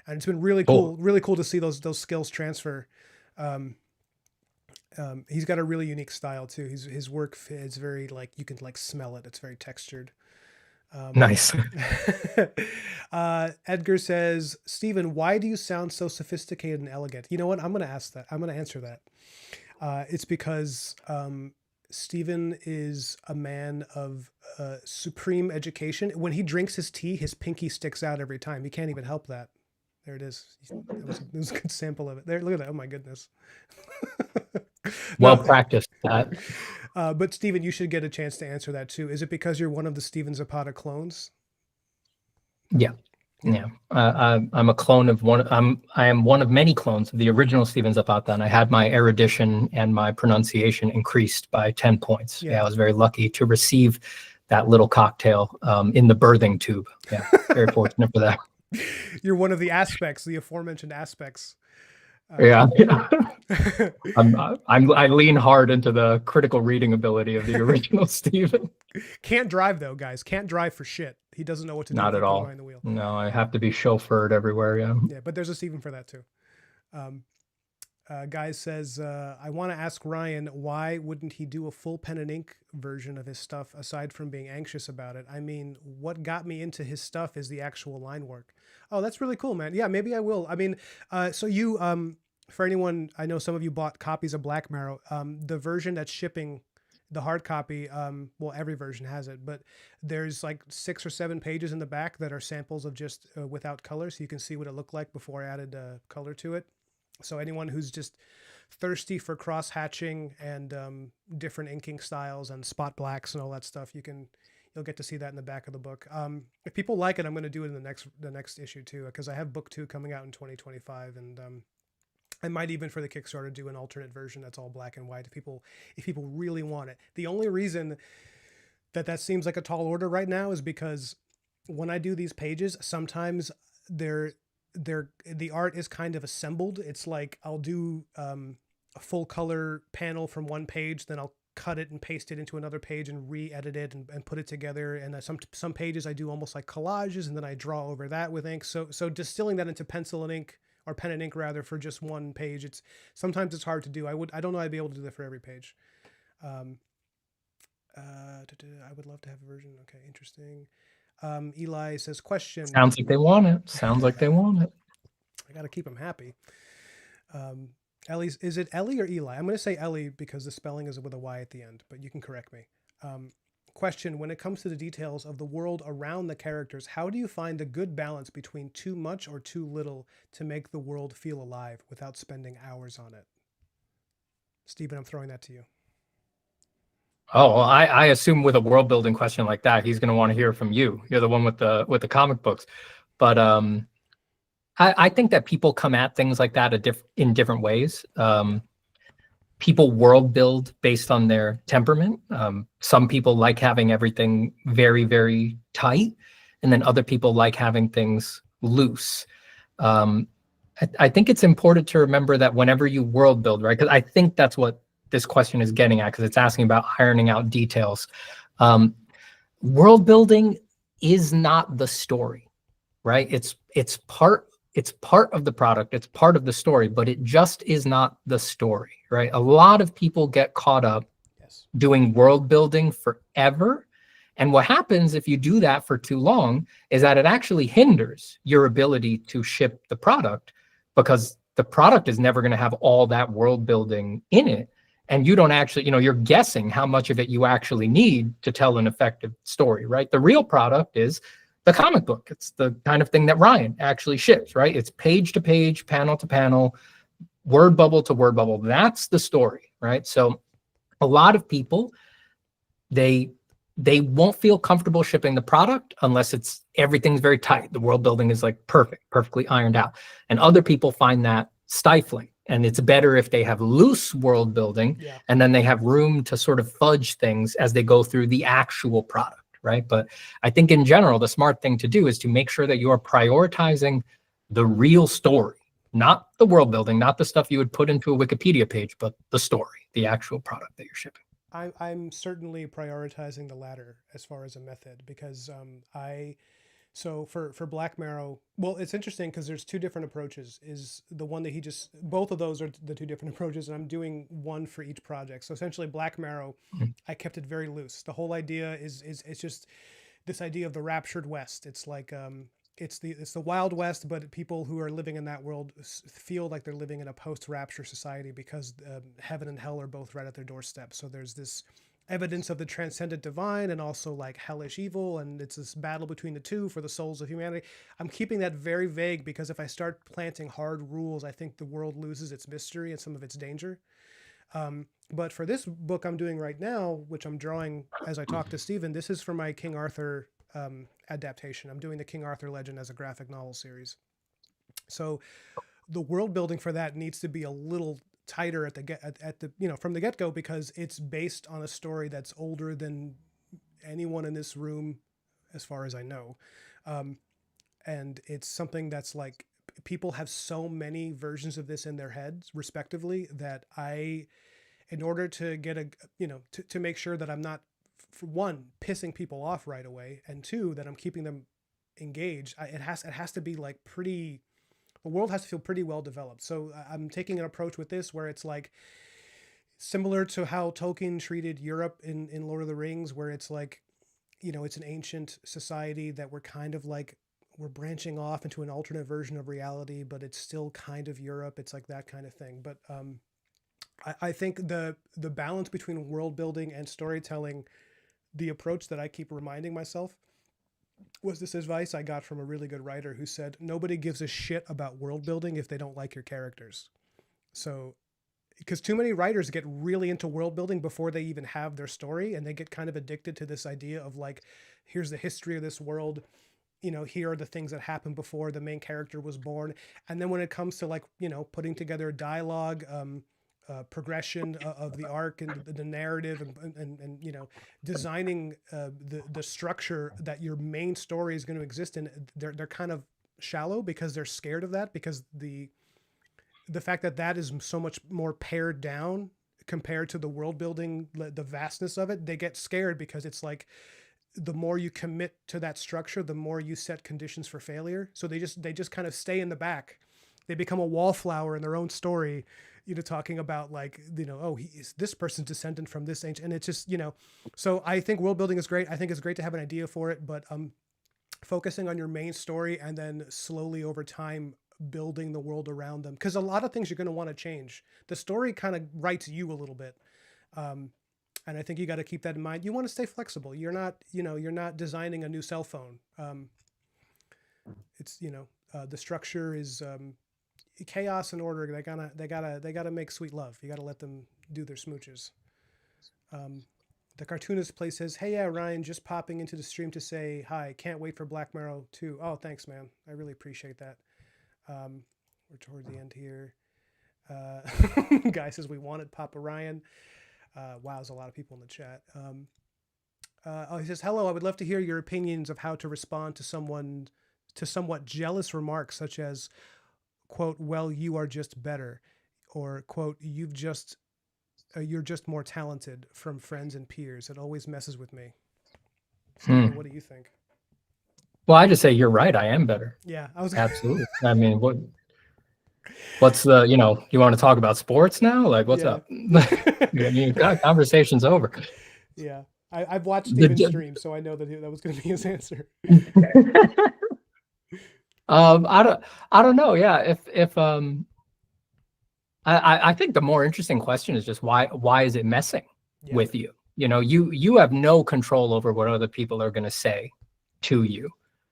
and it's been really cool. Really cool to see those skills transfer. He's got a really unique style too. His work is very like, you can like smell it. It's very textured. Nice. Edgar says, Stephen, why do you sound so sophisticated and elegant? You know what? I'm going to ask that. I'm going to answer that. It's because Stephen is a man of supreme education. When he drinks his tea, his pinky sticks out every time. He can't even help that. There it is. It was a good sample of it. There, look at that. Oh my goodness. Well practiced. That. But Stephen, you should get a chance to answer that too. Is it because you're one of the Steven Zapata clones? Yeah. I'm a clone of one. I am one of many clones of the original Steven Zapata, and I had my erudition and my pronunciation increased by 10 points. Yeah, I was very lucky to receive that little cocktail in the birthing tube. Yeah, very fortunate for that. You're one of the aspects, the aforementioned aspects. Yeah. I lean hard into the critical reading ability of the original Steven. Can't drive though, guys. Can't drive for shit. He doesn't know what to do. Not at all. The wheel. No, I have to be chauffeured everywhere. Yeah. Yeah, but there's a Steven for that too. Guy says, I want to ask Ryan, why wouldn't he do a full pen and ink version of his stuff aside from being anxious about it? I mean, what got me into his stuff is the actual line work. Oh, that's really cool, man. Yeah, maybe I will. I mean, so you, for anyone, I know some of you bought copies of Black Marrow. The version that's shipping, the hard copy, well, every version has it, but there's like 6 or 7 pages in the back that are samples of just without color, so you can see what it looked like before I added color to it. So anyone who's just thirsty for cross hatching and different inking styles and spot blacks and all that stuff, you'll get to see that in the back of the book. If people like it, I'm going to do it in the next issue too, because I have book 2 coming out in 2025, and I might even for the Kickstarter do an alternate version that's all black and white if people really want it. The only reason that seems like a tall order right now is because when I do these pages, sometimes the art is kind of assembled. It's like I'll do a full color panel from one page, then I'll cut it and paste it into another page and re-edit it and put it together. And some pages I do almost like collages, and then I draw over that with ink. So distilling that into pencil and ink, or pen and ink rather, for just one page, sometimes it's hard to do. I don't know I'd be able to do that for every page. I would love to have a version. Okay, interesting. Eli says, question. Sounds like they want it. Sounds like they want it. I got to keep them happy. Is it Ellie or Eli? I'm going to say Ellie because the spelling is with a Y at the end, but you can correct me. Question. When it comes to the details of the world around the characters, how do you find a good balance between too much or too little to make the world feel alive without spending hours on it? Stephen, I'm throwing that to you. Oh, well, I assume with a world building question like that, he's going to want to hear from you. You're the one with the comic books. But I think that people come at things like that in different ways. People world build based on their temperament. Some people like having everything very, very tight, and then other people like having things loose. I think it's important to remember that whenever you world build, right? Because I think that's what this question is getting at, because it's asking about ironing out details. World building is not the story, right? It's part of the product, it's part of the story, but it just is not the story, right? A lot of people get caught up doing world building forever. And what happens if you do that for too long is that it actually hinders your ability to ship the product, because the product is never going to have all that world building in it. And you don't actually, you're guessing how much of it you actually need to tell an effective story, right? The real product is the comic book. It's the kind of thing that Ryan actually ships, right? It's page to page, panel to panel, word bubble to word bubble. That's the story, right? So a lot of people, they won't feel comfortable shipping the product unless everything's very tight. The world building is like perfectly ironed out. And other people find that stifling. And it's better if they have loose world building, and then they have room to sort of fudge things as they go through the actual product, right? But I think in general, the smart thing to do is to make sure that you are prioritizing the real story, not the world building, not the stuff you would put into a Wikipedia page, but the story, the actual product that you're shipping. I'm certainly prioritizing the latter as far as a method, because so for Black Marrow, well, it's interesting because there's 2 different approaches. Is the one that both of those are the 2 different approaches, and I'm doing one for each project. So essentially Black Marrow, I kept it very loose. The whole idea is it's just this idea of the raptured West. It's like it's the Wild West, but people who are living in that world feel like they're living in a post-rapture society, because heaven and hell are both right at their doorstep. So there's this evidence of the transcendent divine and also like hellish evil, and it's this battle between the two for the souls of humanity. I'm keeping that very vague because if I start planting hard rules, I think the world loses its mystery and some of its danger. But for this book I'm doing right now, which I'm drawing as I talk to Stephen, this is for my King Arthur adaptation. I'm doing the King Arthur legend as a graphic novel series. So the world building for that needs to be a little tighter from the get-go, because it's based on a story that's older than anyone in this room as far as I know, and it's something that's like people have so many versions of this in their heads respectively that in order to get to make sure that I'm not, for one, pissing people off right away, and 2, that I'm keeping them engaged, it has to be like pretty the world has to feel pretty well developed. So I'm taking an approach with this where it's like similar to how Tolkien treated Europe in Lord of the Rings, where it's like, you know, it's an ancient society that we're kind of like, we're branching off into an alternate version of reality, but it's still kind of Europe. It's like that kind of thing. But I think the balance between world building and storytelling, the approach that I keep reminding myself was this advice I got from a really good writer who said, nobody gives a shit about world building if they don't like your characters. So, because too many writers get really into world building before they even have their story, and they get kind of addicted to this idea of like, here's the history of this world. You know, here are the things that happened before the main character was born. And then when it comes to like, you know, putting together dialogue, progression of the arc and the narrative and you know, designing the structure that your main story is going to exist in, they're kind of shallow because they're scared of that, because the fact that that is so much more pared down compared to the world building, the vastness of it, they get scared because it's like the more you commit to that structure, the more you set conditions for failure. So they just kind of stay in the back. They become a wallflower in their own story, you know, talking about like, you know, oh, he is this person's descendant from this ancient, and it's just, you know, so I think world building is great. I think it's great to have an idea for it, but focusing on your main story and then slowly over time building the world around them, because a lot of things you're going to want to change. The story kind of writes you a little bit, and I think you got to keep that in mind. You want to stay flexible. You're not, you know, you're not designing a new cell phone. It's, you know, the structure is chaos and order. They gotta make sweet love. You got to let them do their smooches. The cartoonist place says, "Hey, yeah, Ryan, just popping into the stream to say hi. Can't wait for Black Mirror 2. Oh, thanks, man. I really appreciate that. We're towards the end here. Uh, Guy says we wanted Papa Ryan. Wow, there's a lot of people in the chat. Oh, he says, hello, I would love to hear your opinions of how to respond to someone to somewhat jealous remarks such as, quote, well, you are just better, or quote, you're just more talented, from friends and peers. It always messes with me. Steven, what do you think? Well, I just say you're right. I am better. Yeah, I was Absolutely. I mean, what's the, you know, you want to talk about sports now? Like, what's yeah. up? You got conversation's over. Yeah. I've watched The, Steven's stream, so I know that that was going to be his answer. I don't know. Yeah. If I think the more interesting question is just why is it messing Yeah. with you? You know, you have no control over what other people are going to say to you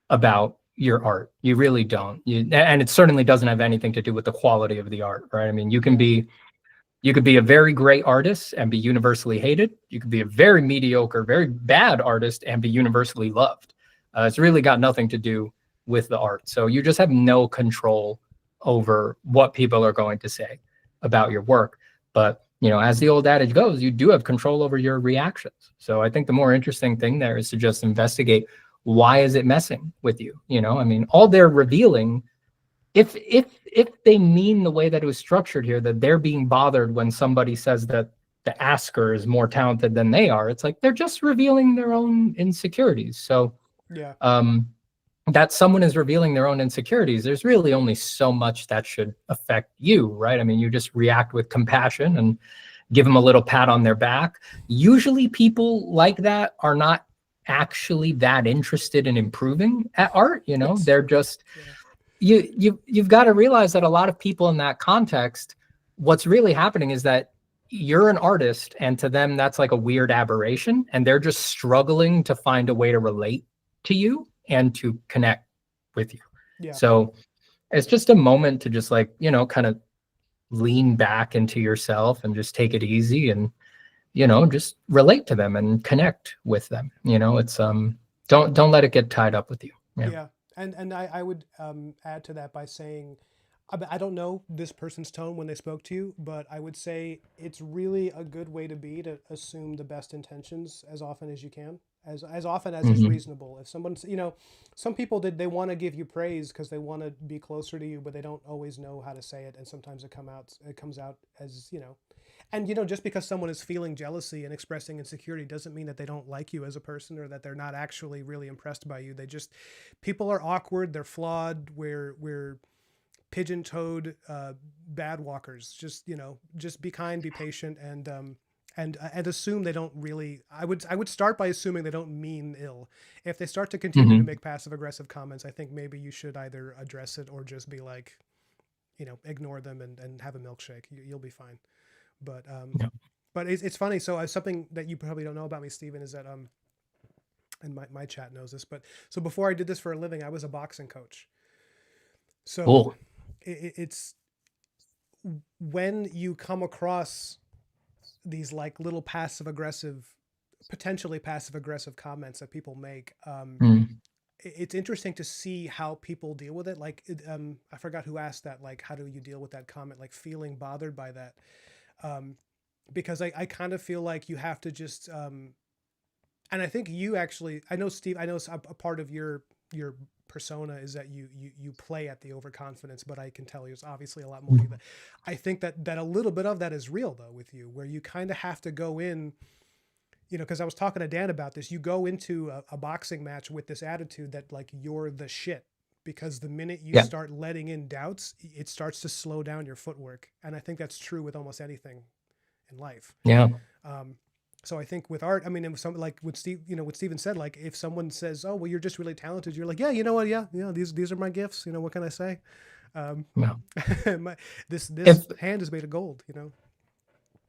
about your art. You really don't. And it certainly doesn't have anything to do with the quality of the art, right? I mean, you could be a very great artist and be universally hated. You could be a very mediocre, very bad artist and be universally loved. It's really got nothing to do with the art. So you just have no control over what people are going to say about your work. But, you know, as the old adage goes, you do have control over your reactions. So I think the more interesting thing there is to just investigate, why is it messing with you? You know, I mean, all they're revealing, if they mean the way that it was structured here, that they're being bothered when somebody says that the asker is more talented than they are, it's like they're just revealing their own insecurities. So Yeah. that someone is revealing their own insecurities, there's really only so much that should affect you, right? I mean, you just react with compassion and give them a little pat on their back. Usually people like that are not actually that interested in improving at art. You know, they're just, you've got to realize that a lot of people in that context, what's really happening is that you're an artist, and to them that's like a weird aberration, and they're just struggling to find a way to relate to you and to connect with you. Yeah. So it's just a moment to just, like, you know, kind of lean back into yourself and just take it easy and, you know, just relate to them and connect with them. You know, it's don't let it get tied up with you. Yeah. And I would add to that by saying, I don't know this person's tone when they spoke to you, but I would say it's really a good way to be, to assume the best intentions as often as you can, as often as is reasonable. If someone's, you know, some people they want to give you praise because they want to be closer to you, but they don't always know how to say it, and sometimes it comes out as, you know. And, you know, just because someone is feeling jealousy and expressing insecurity doesn't mean that they don't like you as a person, or that they're not actually really impressed by you. They just, people are awkward, they're flawed, we're pigeon-toed bad walkers. Just, just be kind, be patient, and assume they don't really. I would start by assuming they don't mean ill. If they start to continue to Hmm. make passive aggressive comments, I think maybe you should either address it or just be like, ignore them and have a milkshake. You'll be fine. But Yeah. but it's funny. So something that you probably don't know about me, Steven, is that and my chat knows this, but so before I did this for a living, I was a boxing coach. So Cool. it's when you come across these like little passive aggressive, potentially passive aggressive comments that people make, Mm. it's interesting to see how people deal with it. Like, I forgot who asked that. Like, how do you deal with that comment? Like feeling bothered by that, because I kind of feel like you have to just, and I think you actually, I know Steve, I know a part of your persona is that you play at the overconfidence, but I can tell there's obviously a lot more to that. I think that a little bit of that is real though with you, where you kind of have to go in, because I was talking to Dan about this. You go into a boxing match with this attitude that like you're the shit, because the minute you Yeah. start letting in doubts, it starts to slow down your footwork. And I think that's true with almost anything in life. Yeah. Um, so I think with art, I mean, some like what Steve, what Steven said, like if someone says, "Oh, well, you're just really talented," you're like, "Yeah, you know what? Yeah, these are my gifts. What can I say? Um, Yeah. this If hand is made of gold.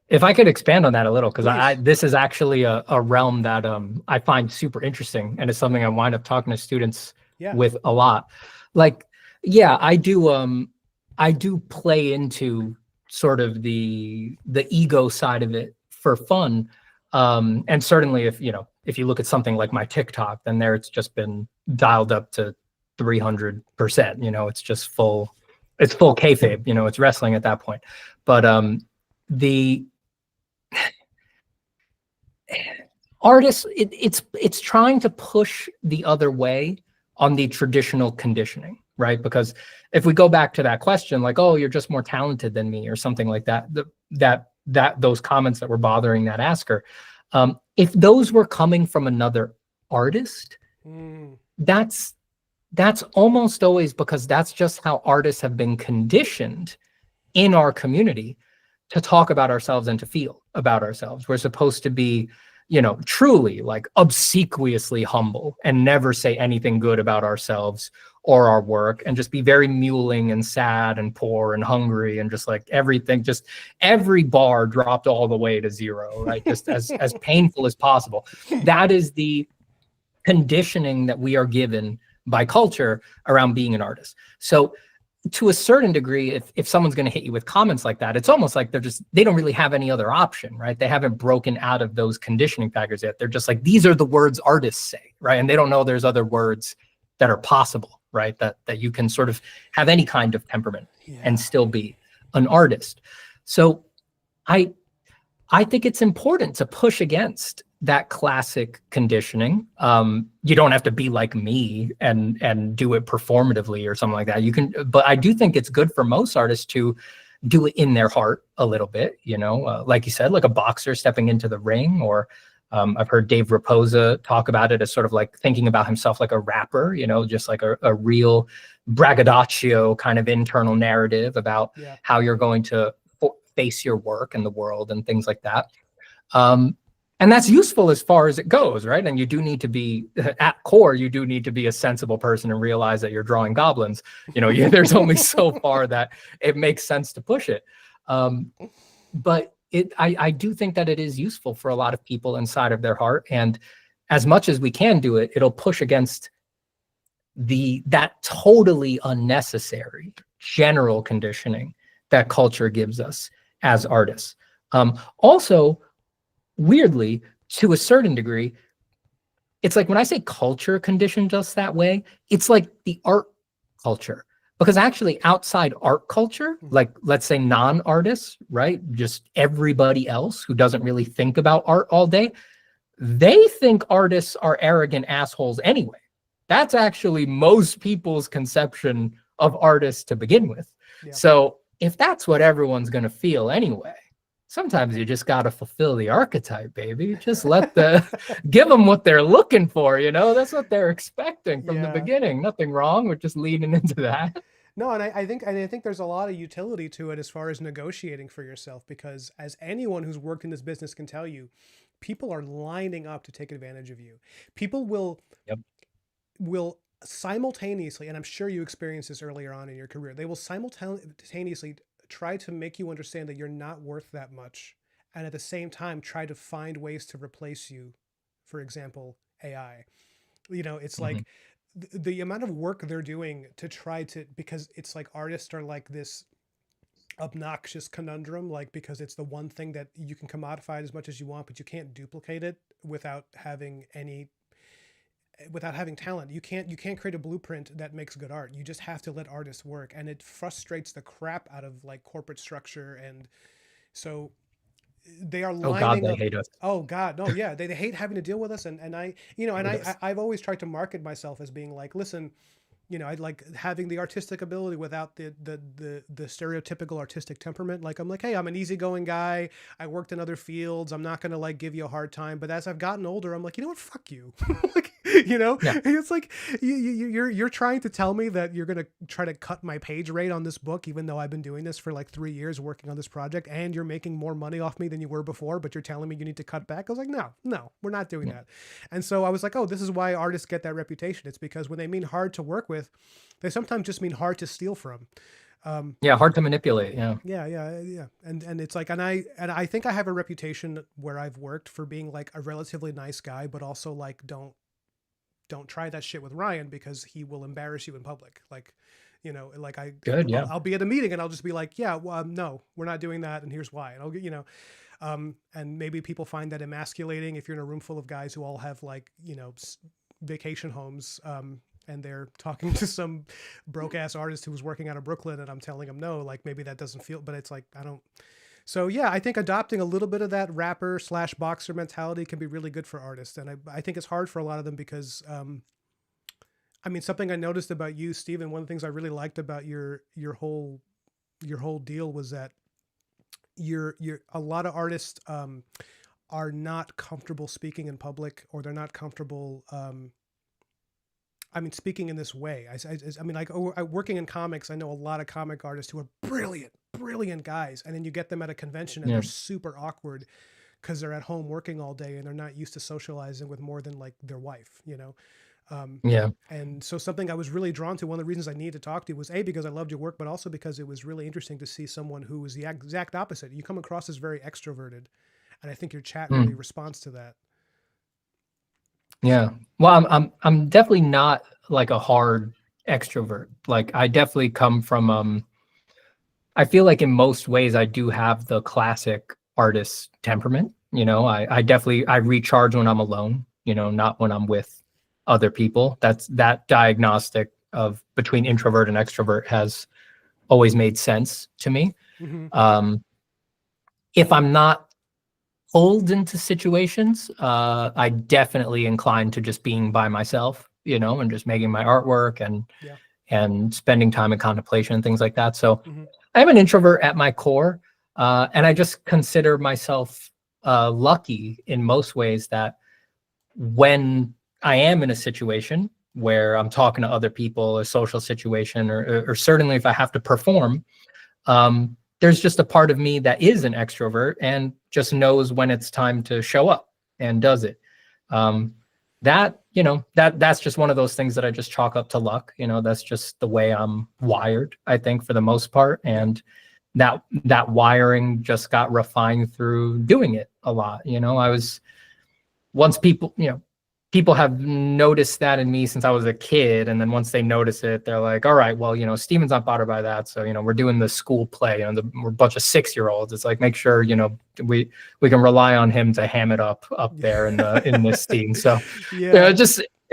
if I could expand on that a little, because I Please. this is actually a realm that I find super interesting, and it's something I wind up talking to students Yeah. with a lot. Like, yeah, I do play into sort of the ego side of it for fun. And certainly if you look at something like my TikTok, then there it's just been dialed up to 300%. It's just it's full kayfabe, it's wrestling at that point. But the artists, it's trying to push the other way on the traditional conditioning, right? Because if we go back to that question, like, oh, you're just more talented than me or something like that, those comments that were bothering that asker, if those were coming from another artist, that's almost always because that's just how artists have been conditioned in our community to talk about ourselves and to feel about ourselves. We're supposed to be, truly like obsequiously humble and never say anything good about ourselves or our work, and just be very mewling and sad and poor and hungry and just like everything, just every bar dropped all the way to zero, right? Just as painful as possible. That is the conditioning that we are given by culture around being an artist. So to a certain degree, if someone's going to hit you with comments like that, it's almost like they don't really have any other option, right? They haven't broken out of those conditioning factors yet. They're just like, these are the words artists say, right? And they don't know there's other words that are possible, right? That you can sort of have any kind of temperament and still be an artist. So I think it's important to push against that classic conditioning. You don't have to be like me and do it performatively or something like that. You can, but I do think it's good for most artists to do it in their heart a little bit, like you said, like a boxer stepping into the ring, or I've heard Dave Raposa talk about it as sort of like thinking about himself like a rapper, just like a real braggadocio kind of internal narrative about how you're going to face your work in the world and things like that. And that's useful as far as it goes, right? And you do need to be, at core, you do need to be a sensible person and realize that you're drawing goblins. There's only so far that it makes sense to push it. But I do think that it is useful for a lot of people inside of their heart. And as much as we can do it, it'll push against that totally unnecessary general conditioning that culture gives us as artists. Also, weirdly, to a certain degree, it's like when I say culture conditioned us that way, it's like the art culture. Because actually outside art culture, like let's say non-artists, right? Just everybody else who doesn't really think about art all day, they think artists are arrogant assholes anyway. That's actually most people's conception of artists to begin with. Yeah. So if that's what everyone's going to feel anyway, sometimes you just got to fulfill the archetype, baby. Just give them what they're looking for, that's what they're expecting from the beginning. Nothing wrong with just leaning into that. No, and I think there's a lot of utility to it as far as negotiating for yourself, because as anyone who's worked in this business can tell you, people are lining up to take advantage of you. People Yep. will simultaneously, and I'm sure you experienced this earlier on in your career, they will simultaneously try to make you understand that you're not worth that much, and at the same time try to find ways to replace you. For example, AI. It's Hmm. like the amount of work they're doing to try to, because it's like artists are like this obnoxious conundrum, like because it's the one thing that you can commodify it as much as you want, but you can't duplicate it without having talent. You can't create a blueprint that makes good art. You just have to let artists work, and it frustrates the crap out of like corporate structure. And so they are Oh God, lining they up. hate us. Oh God, no, yeah, they hate having to deal with us. And I, and Hate us. I've always tried to market myself as being like, listen, I like having the artistic ability without the stereotypical artistic temperament. Like I'm like, hey, I'm an easygoing guy. I worked in other fields. I'm not gonna like give you a hard time. But as I've gotten older, I'm like, you know what? Fuck you. Like, Yeah. and it's like you're trying to tell me that you're gonna try to cut my page rate on this book, even though I've been doing this for like 3 years working on this project, and you're making more money off me than you were before. But you're telling me you need to cut back. I was like, no, no, we're not doing Yeah. that. And so I was like, oh, this is why artists get that reputation. It's because when they mean hard to work with, they sometimes just mean hard to steal from. Um, Yeah. Hard to manipulate. Yeah. yeah, yeah, yeah. And it's like, and I think I have a reputation where I've worked for being like a relatively nice guy, but also like don't try that shit with Ryan because he will embarrass you in public. Like, like Good. Yeah. I'll be at a meeting and I'll just be like, yeah, well, no, we're not doing that, and here's why. And I'll get, and maybe people find that emasculating if you're in a room full of guys who all have like, vacation homes, and they're talking to some broke ass artist who was working out of Brooklyn, and I'm telling them no, like maybe that doesn't feel, but it's like, I don't. So yeah, I think adopting a little bit of that rapper slash boxer mentality can be really good for artists. And I think it's hard for a lot of them because, I mean, something I noticed about you, Steven, one of the things I really liked about your whole deal was that you're a lot of artists, are not comfortable speaking in public, or they're not comfortable, I mean, speaking in this way. I mean, like, working in comics, I know a lot of comic artists who are brilliant, brilliant guys, and then you get them at a convention and they're Yeah. super awkward because they're at home working all day and they're not used to socializing with more than like their wife. Um, Yeah. and so something I was really drawn to, one of the reasons I needed to talk to you was A, because I loved your work, but also because it was really interesting to see someone who was the exact opposite. You come across as very extroverted, and I think your chat really Mm. responds to that. Yeah. Well, I'm definitely not like a hard extrovert. Like I definitely come from I feel like in most ways I do have the classic artist temperament. I definitely I recharge when I'm alone, not when I'm with other people. That diagnostic of between introvert and extrovert has always made sense to me. Mm-hmm. Um, if I'm not pulled into situations, I definitely incline to just being by myself, and just making my artwork Yeah. and spending time in contemplation and things like that. So Mm-hmm. I am an introvert at my core, and I just consider myself lucky in most ways that when I am in a situation where I'm talking to other people, a social situation, or certainly if I have to perform, there's just a part of me that is an extrovert and just knows when it's time to show up and does it. Um, that's just one of those things that I just chalk up to luck. That's just the way I'm wired, I think, for the most part. Yeah. And that wiring just got refined through doing it a lot. I was once people have noticed that in me since I was a kid. And then once they notice it, they're like, all right, well, Steven's not bothered by that. So, we're doing the school play, we're a bunch of 6-year-olds. It's like, make sure, we can rely on him to ham it up there in this scene. So, Yeah.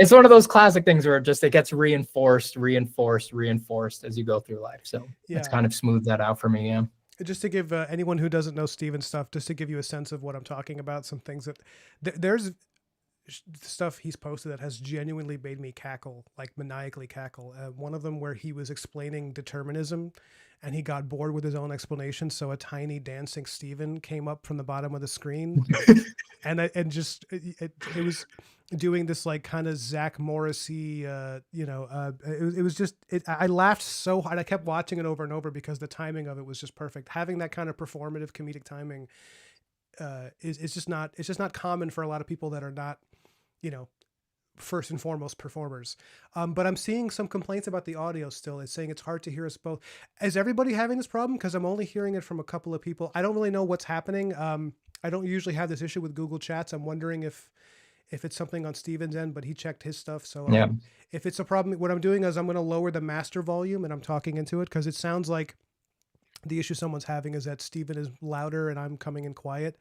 it's one of those classic things where it gets reinforced as you go through life. So it's Yeah. kind of smoothed that out for me. Yeah. Just to give anyone who doesn't know Steven stuff, just to give you a sense of what I'm talking about, some things that there's stuff he's posted that has genuinely made me cackle, like maniacally cackle. One of them where he was explaining determinism and he got bored with his own explanation. So a tiny dancing Steven came up from the bottom of the screen and just it was doing this like kind of Zach Morrissey, it was just I laughed so hard. I kept watching it over and over because the timing of it was just perfect. Having that kind of performative comedic timing is just not, it's just not common for a lot of people that are not, you know, first and foremost performers. But I'm seeing some complaints about the audio still. It's saying it's hard to hear us both. Is everybody having this problem? Because I'm only hearing it from a couple of people. I don't really know what's happening. I don't usually have this issue with Google Chats. I'm wondering if it's something on Steven's end, but he checked his stuff. So Yeah. if it's a problem, what I'm doing is I'm going to lower the master volume and I'm talking into it because it sounds like the issue someone's having is that Steven is louder and I'm coming in quiet.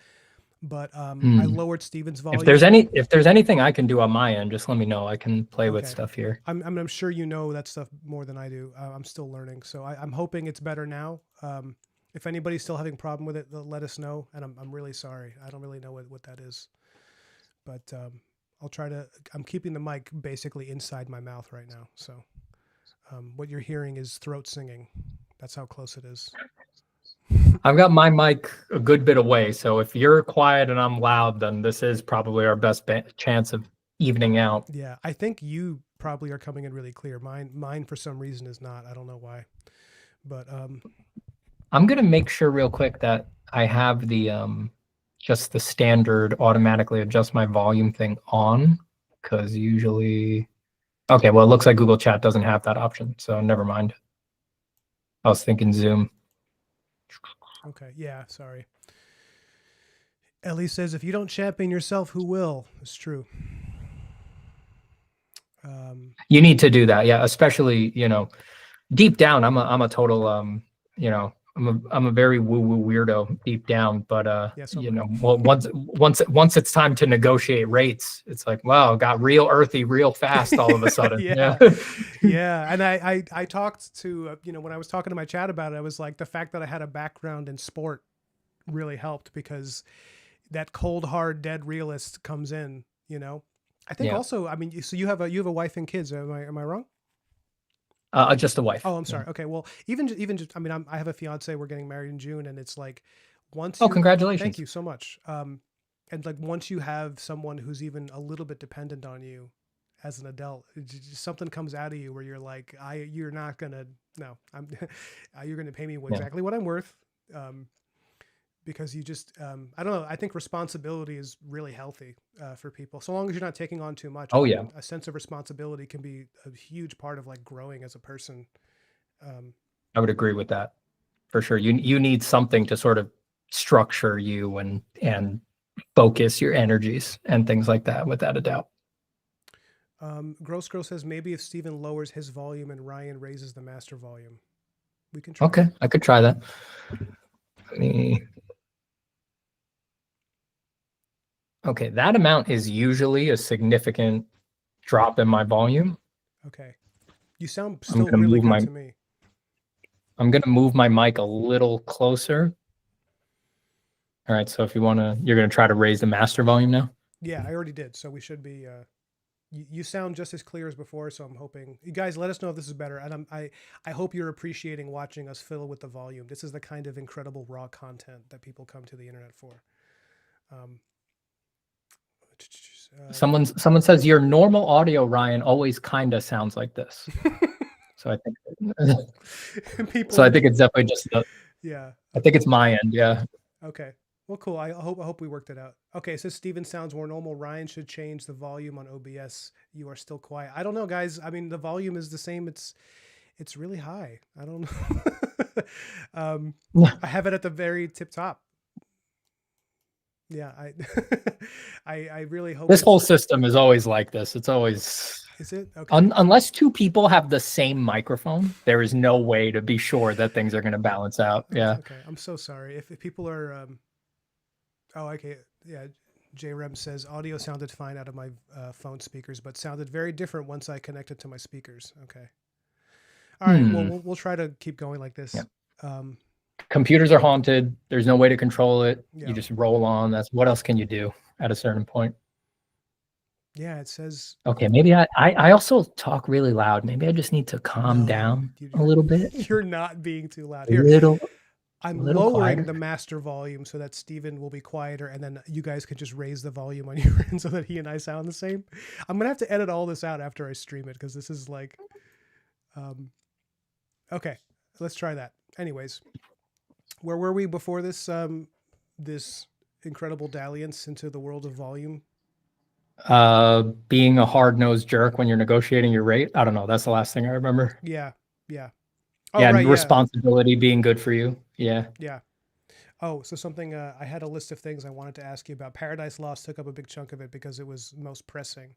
But I lowered Steven's volume. If there's anything I can do on my end, just let me know. I can play with stuff here. I'm sure you know that stuff more than I do. I'm still learning, so I'm hoping it's better now. If anybody's still having a problem with it, let us know. And I'm really sorry. I don't really know what that is, but I'll try to. I'm keeping the mic basically inside my mouth right now, so what you're hearing is throat singing. That's how close it is. I've got my mic a good bit away, so if you're quiet and I'm loud, then this is probably our best chance of evening out. Yeah, I think you probably are coming in really clear. Mine for some reason is not. I don't know why, but I'm gonna make sure real quick that I have the just the standard automatically adjust my volume thing on, because usually, okay, well, it looks like Google Chat doesn't have that option, so never mind. I was thinking Zoom. Okay, yeah, sorry. Ellie says, if you don't champion yourself, who will? It's true. You need to do that, yeah, especially, you know, deep down, I'm a total, you know, I'm a very woo-woo weirdo deep down, but yeah, so you know, well, once it's time to negotiate rates, it's like, wow, got real earthy real fast all of a sudden. Yeah. Yeah. And I talked to, you know, when I was talking to my chat about it, I was like, the fact that I had a background in sport really helped because that cold, hard, dead realist comes in, you know. I think also, I mean, so you have a wife and kids. Am I wrong? Just a wife. Oh, I'm sorry. Okay. Well, even just, I mean, I have a fiance, we're getting married in June, and it's like, congratulations. Thank you so much. And like, once you have someone who's even a little bit dependent on you as an adult, something comes out of you where you're like, you're not gonna, no, you're gonna pay me exactly what I'm worth. Because you just, I don't know. I think responsibility is really healthy for people. So long as you're not taking on too much. Oh, yeah. A sense of responsibility can be a huge part of like growing as a person. I would agree with that for sure. You need something to sort of structure you and focus your energies and things like that, without a doubt. Gross Girl says maybe if Steven lowers his volume and Ryan raises the master volume, we can try. Okay, I could try that. Let me... Okay, that amount is usually a significant drop in my volume. Okay. You sound still really good to me. I'm going to move my mic a little closer. All right, so if you want to, you're going to try to raise the master volume now? Yeah, I already did. So we should be, you sound just as clear as before. So I'm hoping, you guys let us know if this is better. And I hope you're appreciating watching us fiddle with the volume. This is the kind of incredible raw content that people come to the internet for. Someone says your normal audio, Ryan, always kind of sounds like this. So I think so I think it's definitely just yeah. I think it's my end. Yeah. Okay. Well, cool. I hope we worked it out. Okay. So Steven sounds more normal. Ryan should change the volume on OBS. You are still quiet. I don't know, guys. I mean, the volume is the same. It's really high. I don't know. I have it at the very tip top. Yeah, I really hope this whole system is always like this. It's always, is it okay? Unless two people have the same microphone, there is no way to be sure that things are going to balance out. Yeah. Okay, I'm so sorry if people are. Oh, okay. Yeah, JREM says audio sounded fine out of my phone speakers, but sounded very different once I connected to my speakers. Okay. All right. Well, we'll try to keep going like this. Yeah. Computers are haunted. There's no way to control it. Yeah. You just roll on. What else can you do at a certain point? Yeah, it says Okay, maybe I also talk really loud. Maybe I just need to calm no. down a little bit. You're not being too loud. A Here, I'm little lowering the quieter. master volume so that Steven will be quieter, and then you guys could just raise the volume on your end so that he and I sound the same. I'm gonna have to edit all this out after I stream it because this is like, um, okay, let's try that. Anyways, where were we before this? This incredible dalliance into the world of volume. Being a hard-nosed jerk when you're negotiating your rate. I don't know. That's the last thing I remember. Yeah, yeah. Oh, Yeah, and right, yeah, responsibility being good for you. Yeah. yeah. Oh, so something I had a list of things I wanted to ask you about. Paradise Lost took up a big chunk of it because it was most pressing.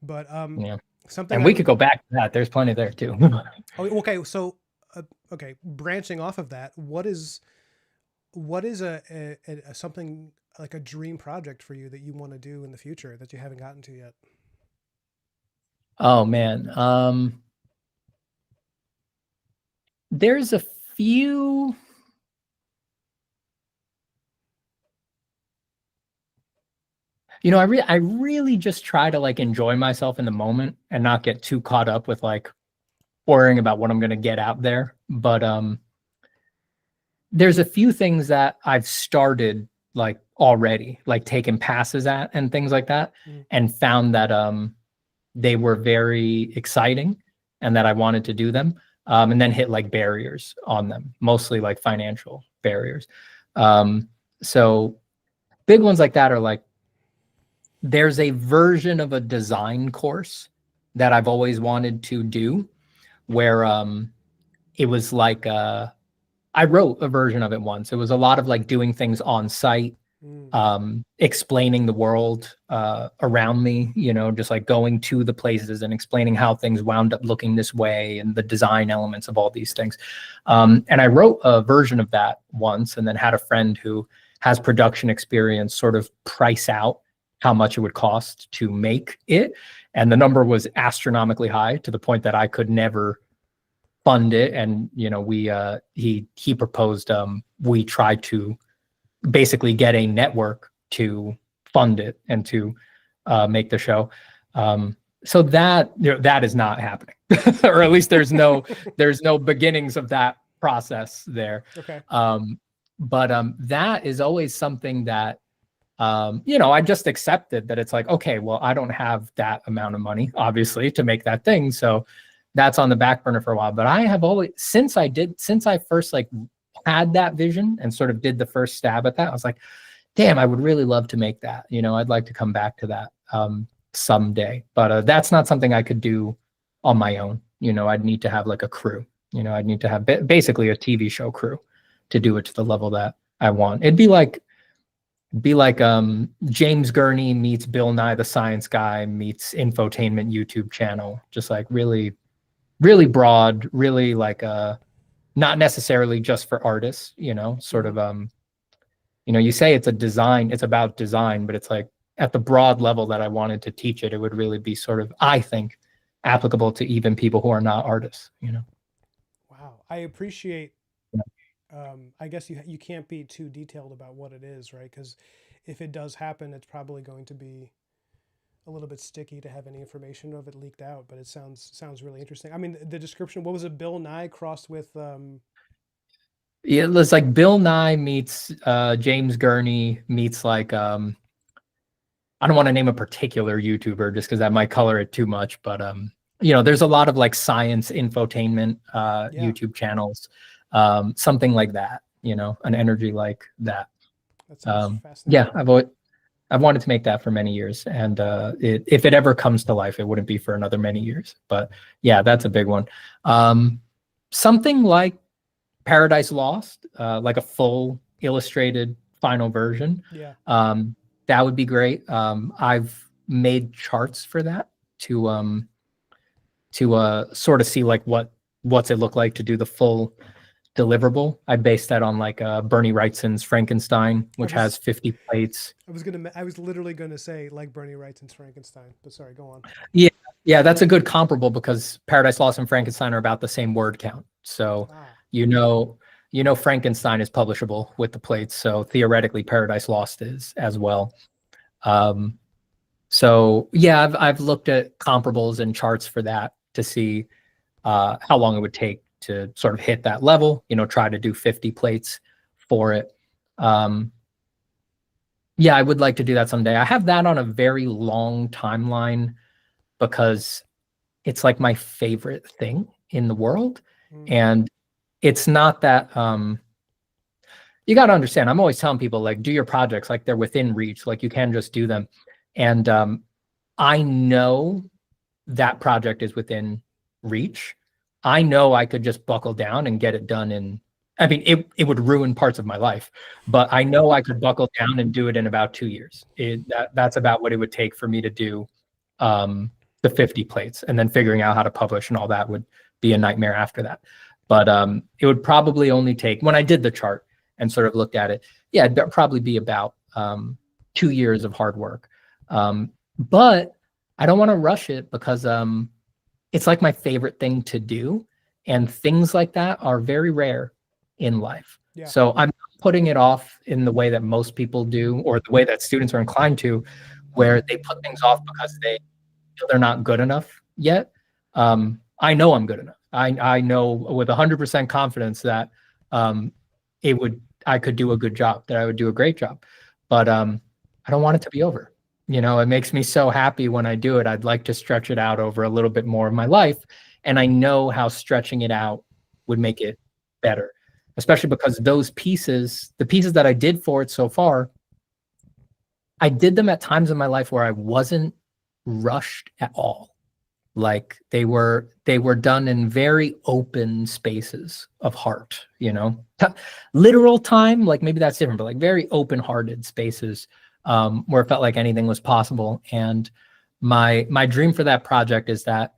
But Yeah. something And I we could go back to that. There's plenty there too. oh, okay, so okay, branching off of that, what is a something like a dream project for you that you want to do in the future that you haven't gotten to yet? Oh man. There's a few. I really just try to like enjoy myself in the moment and not get too caught up with like worrying about what I'm gonna get out there. But there's a few things that I've started like already, like taking passes at and things like that, Mm, and found that they were very exciting and that I wanted to do them. And then hit like barriers on them, mostly like financial barriers. So big ones like that are like there's a version of a design course that I've always wanted to do where it was like I wrote a version of it once. It was a lot of like doing things on site, mm, explaining the world around me, just like going to the places and explaining how things wound up looking this way and the design elements of all these things. And I wrote a version of that once and then had a friend who has production experience sort of price out how much it would cost to make it. And the number was astronomically high to the point that I could never fund it. And he proposed we try to basically get a network to fund it and to make the show. So that is not happening, or at least there's no beginnings of that process there. okay. But that is always something that I just accepted that it's like, okay, well, I don't have that amount of money, obviously, to make that thing. So that's on the back burner for a while. But I have always, since I first like had that vision and sort of did the first stab at that, I was like, damn, I would really love to make that. I'd like to come back to that someday. But that's not something I could do on my own. I'd need to have like a crew. I'd need to have basically a TV show crew to do it to the level that I want. It'd be like James Gurney meets Bill Nye the Science Guy meets infotainment YouTube channel, just like really, really broad, really like not necessarily just for artists, sort Mhm. of you say it's about design, but it's like at the broad level that I wanted to teach it, it would really be sort of, I think, applicable to even people who are not artists. Wow, I appreciate. I guess you can't be too detailed about what it is, right? Because if it does happen, it's probably going to be a little bit sticky to have any information of it leaked out. But it sounds really interesting. I mean, the description. What was it? Bill Nye crossed with. Yeah, it's like Bill Nye meets James Gurney meets like I don't want to name a particular YouTuber just because that might color it too much, but there's a lot of like science infotainment Yeah, YouTube channels, something like that, an energy like that. that sounds Yeah, fascinating. I've wanted to make that for many years, and if it ever comes to life, it wouldn't be for another many years. But yeah, that's a big one. Something like Paradise Lost, like a full illustrated final version. Yeah. That would be great. I've made charts for that to sort of see like what's it look like to do the full deliverable. I based that on like Bernie Wrightson's Frankenstein, I which has was 50 plates. I was literally gonna say like Bernie Wrightson's Frankenstein, but sorry, go on. Yeah, yeah, that's a good comparable because Paradise Lost and Frankenstein are about the same word count. So Ah, you know, Frankenstein is publishable with the plates. So theoretically, Paradise Lost is as well. Um, So yeah, I've looked at comparables and charts for that to see how long it would take to sort of hit that level, try to do 50 plates for it. Yeah, I would like to do that someday. I have that on a very long timeline because it's like my favorite thing in the world. Mm. And it's not that you got to understand, I'm always telling people like do your projects like they're within reach, like you can just do them. And I know that project is within reach. I know I could just buckle down and get it done in, I mean, it would ruin parts of my life, but I know I could buckle down and do it in about 2 years. That's about what it would take for me to do the 50 plates, and then figuring out how to publish and all that would be a nightmare after that. But it would probably only take, when I did the chart and sort of looked at it, yeah, it'd probably be about 2 years of hard work. But I don't want to rush it because it's like my favorite thing to do. And things like that are very rare in life. Yeah. So I'm putting it off in the way that most people do, or the way that students are inclined to, where they put things off because they feel they're not good enough yet. I know I'm good enough. I know with 100% confidence that I could do a good job, that I would do a great job. But I don't want it to be over. It makes me so happy when I do it. I'd like to stretch it out over a little bit more of my life. And I know how stretching it out would make it better, especially because the pieces that I did for it so far, I did them at times in my life where I wasn't rushed at all. Like they were done in very open spaces of heart, literal time, like maybe that's different, but like very open-hearted spaces where it felt like anything was possible. And my dream for that project is that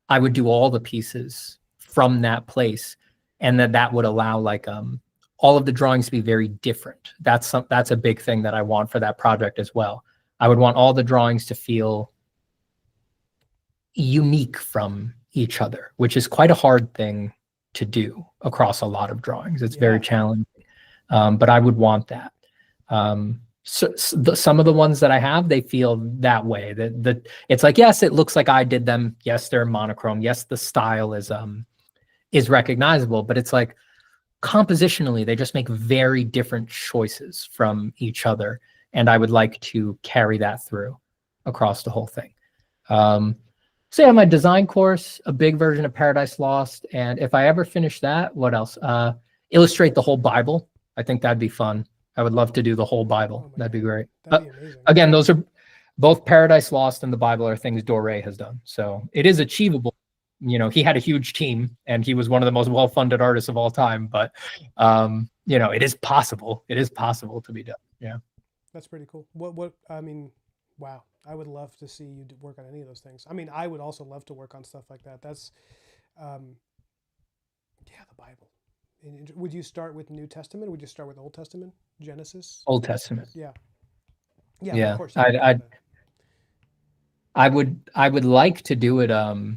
I would do all the pieces from that place, and that would allow like all of the drawings to be very different. That's a big thing that I want for that project as well. I would want all the drawings to feel unique from each other, which is quite a hard thing to do across a lot of drawings. It's very challenging, but I would want that. So some of the ones that I have, they feel that way. That it's like, yes, it looks like I did them. Yes, they're monochrome. Yes, the style is recognizable, but it's like compositionally, they just make very different choices from each other, and I would like to carry that through across the whole thing. So yeah, my design course, a big version of Paradise Lost, and if I ever finish that, what else? Illustrate the whole Bible. I think that'd be fun. I would love to do the whole Bible. That'd be great. That'd be amazing. Again, those are both Paradise Lost and the Bible are things Doré has done. So it is achievable. He had a huge team and he was one of the most well-funded artists of all time, but it is possible. It is possible to be done. Yeah. That's pretty cool. I mean, wow. I would love to see you work on any of those things. I mean, I would also love to work on stuff like that. That's, the Bible. Would you start with New Testament? Would you start with Old Testament, Genesis? Old Testament. Yeah. Yeah. Of course. I would like to do it. I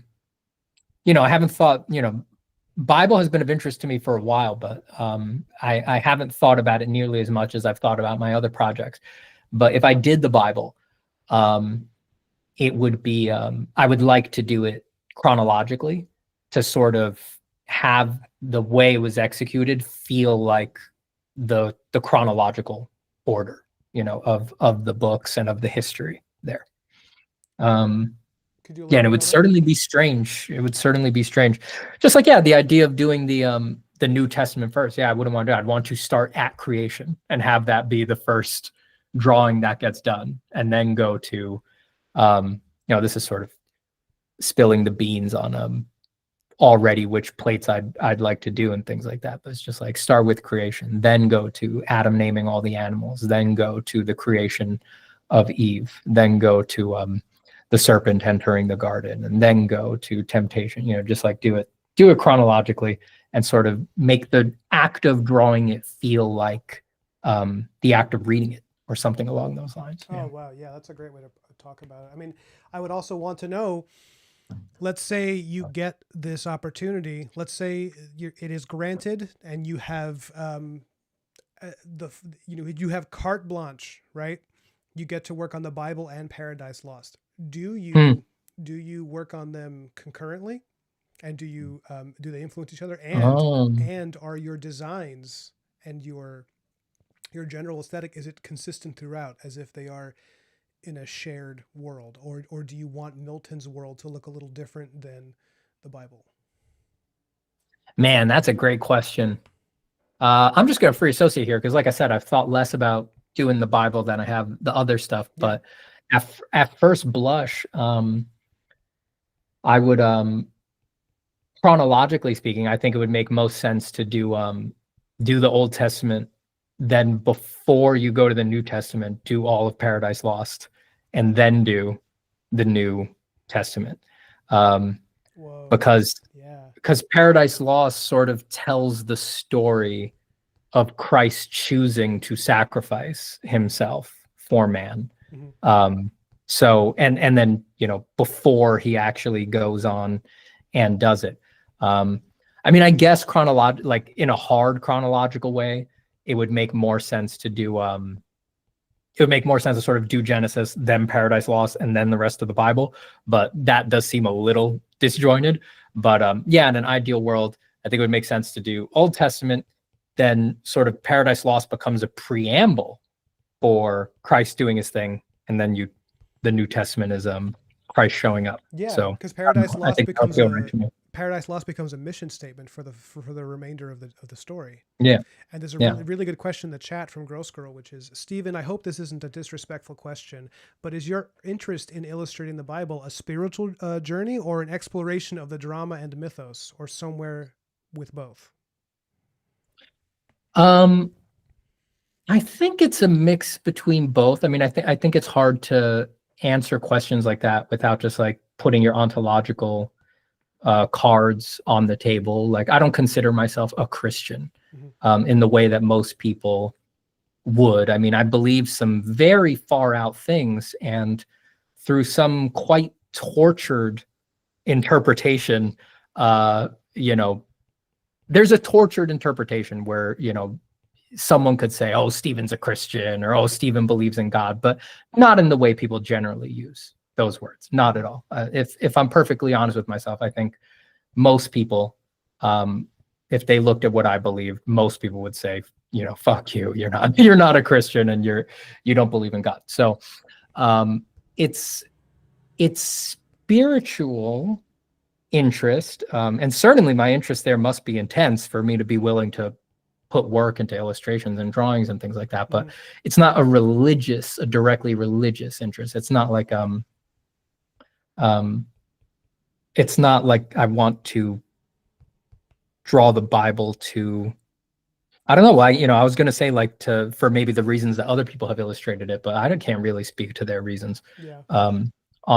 haven't thought. Bible has been of interest to me for a while, but I haven't thought about it nearly as much as I've thought about my other projects. But if I did the Bible, it would be. I would like to do it chronologically to sort of have the way it was executed feel like the chronological order, of the books and of the history there. And it would certainly be strange. It would certainly be strange. Just like, the idea of doing the New Testament first. Yeah, I wouldn't want to do that. I'd want to start at creation and have that be the first drawing that gets done, and then go to, this is sort of spilling the beans on already which plates I'd like to do and things like that. But it's just like start with creation, then go to Adam naming all the animals, then go to the creation of Eve, then go to the serpent entering the garden, and then go to temptation. Just like do it chronologically and sort of make the act of drawing it feel like the act of reading it or something along those lines. Oh, wow. Yeah, that's a great way to talk about it. I mean, I would also want to know, let's say you get this opportunity, let's say it is granted and you have you have carte blanche, right? you get to work on the Bible and Paradise Lost. Do Hmm. you do you work on them concurrently, and do they influence each other? Oh, And are your designs and your general aesthetic, is it consistent throughout, as if they are in a shared world, or do you want Milton's world to look a little different than the Bible? man, that's a great question. I'm just going to free associate here because, like I said, I've thought less about doing the Bible than I have the other stuff. Yeah. But at first blush, I would, chronologically speaking, I think it would make most sense to do the Old Testament, then before you go to the New Testament, do all of Paradise Lost, and then do the New Testament. Um, Whoa. because Yeah. because Paradise Lost sort of tells the story of Christ choosing to sacrifice himself for man. Hmm. Um, so and then before he actually goes on and does it. Um, I mean, I guess like in a hard chronological way, it would make more sense to do it would make more sense to sort of do Genesis, then Paradise Lost, and then the rest of the Bible. But that does seem a little disjointed. But yeah, in an ideal world, I think it would make sense to do Old Testament, then sort of Paradise Lost becomes a preamble for Christ doing his thing, and then the New Testament is Christ showing up. Yeah, So because I think that'll feel right to me. Paradise Lost becomes a mission statement for the remainder of the story. Yeah, And there's a yeah. really good question in the chat from Gross Girl, which is, Stephen, I hope this isn't a disrespectful question, but is your interest in illustrating the Bible a spiritual journey, or an exploration of the drama and mythos, or somewhere with both? Um, I think it's a mix between both. I mean, I think it's hard to answer questions like that without just like putting your ontological cards on the table. Like, I don't consider myself a Christian Hmm. in the way that most people would. I mean, I believe some very far out things, and through some quite tortured interpretation, you know, there's a tortured interpretation where, someone could say, oh, Stephen's a Christian, or oh, Stephen believes in God, but not in the way people generally use those words. Not at all. If I'm perfectly honest with myself, I think most people, if they looked at what I believe, most people would say, fuck you. You're not a Christian, and you don't believe in God. So um, it's spiritual interest, and certainly my interest there must be intense for me to be willing to put work into illustrations and drawings and things like that. But Hmm. it's not a directly religious interest. Um, it's not like I want to draw the Bible to, I don't know why, I was going to say like for maybe the reasons that other people have illustrated it, but can't really speak to their reasons Yeah. on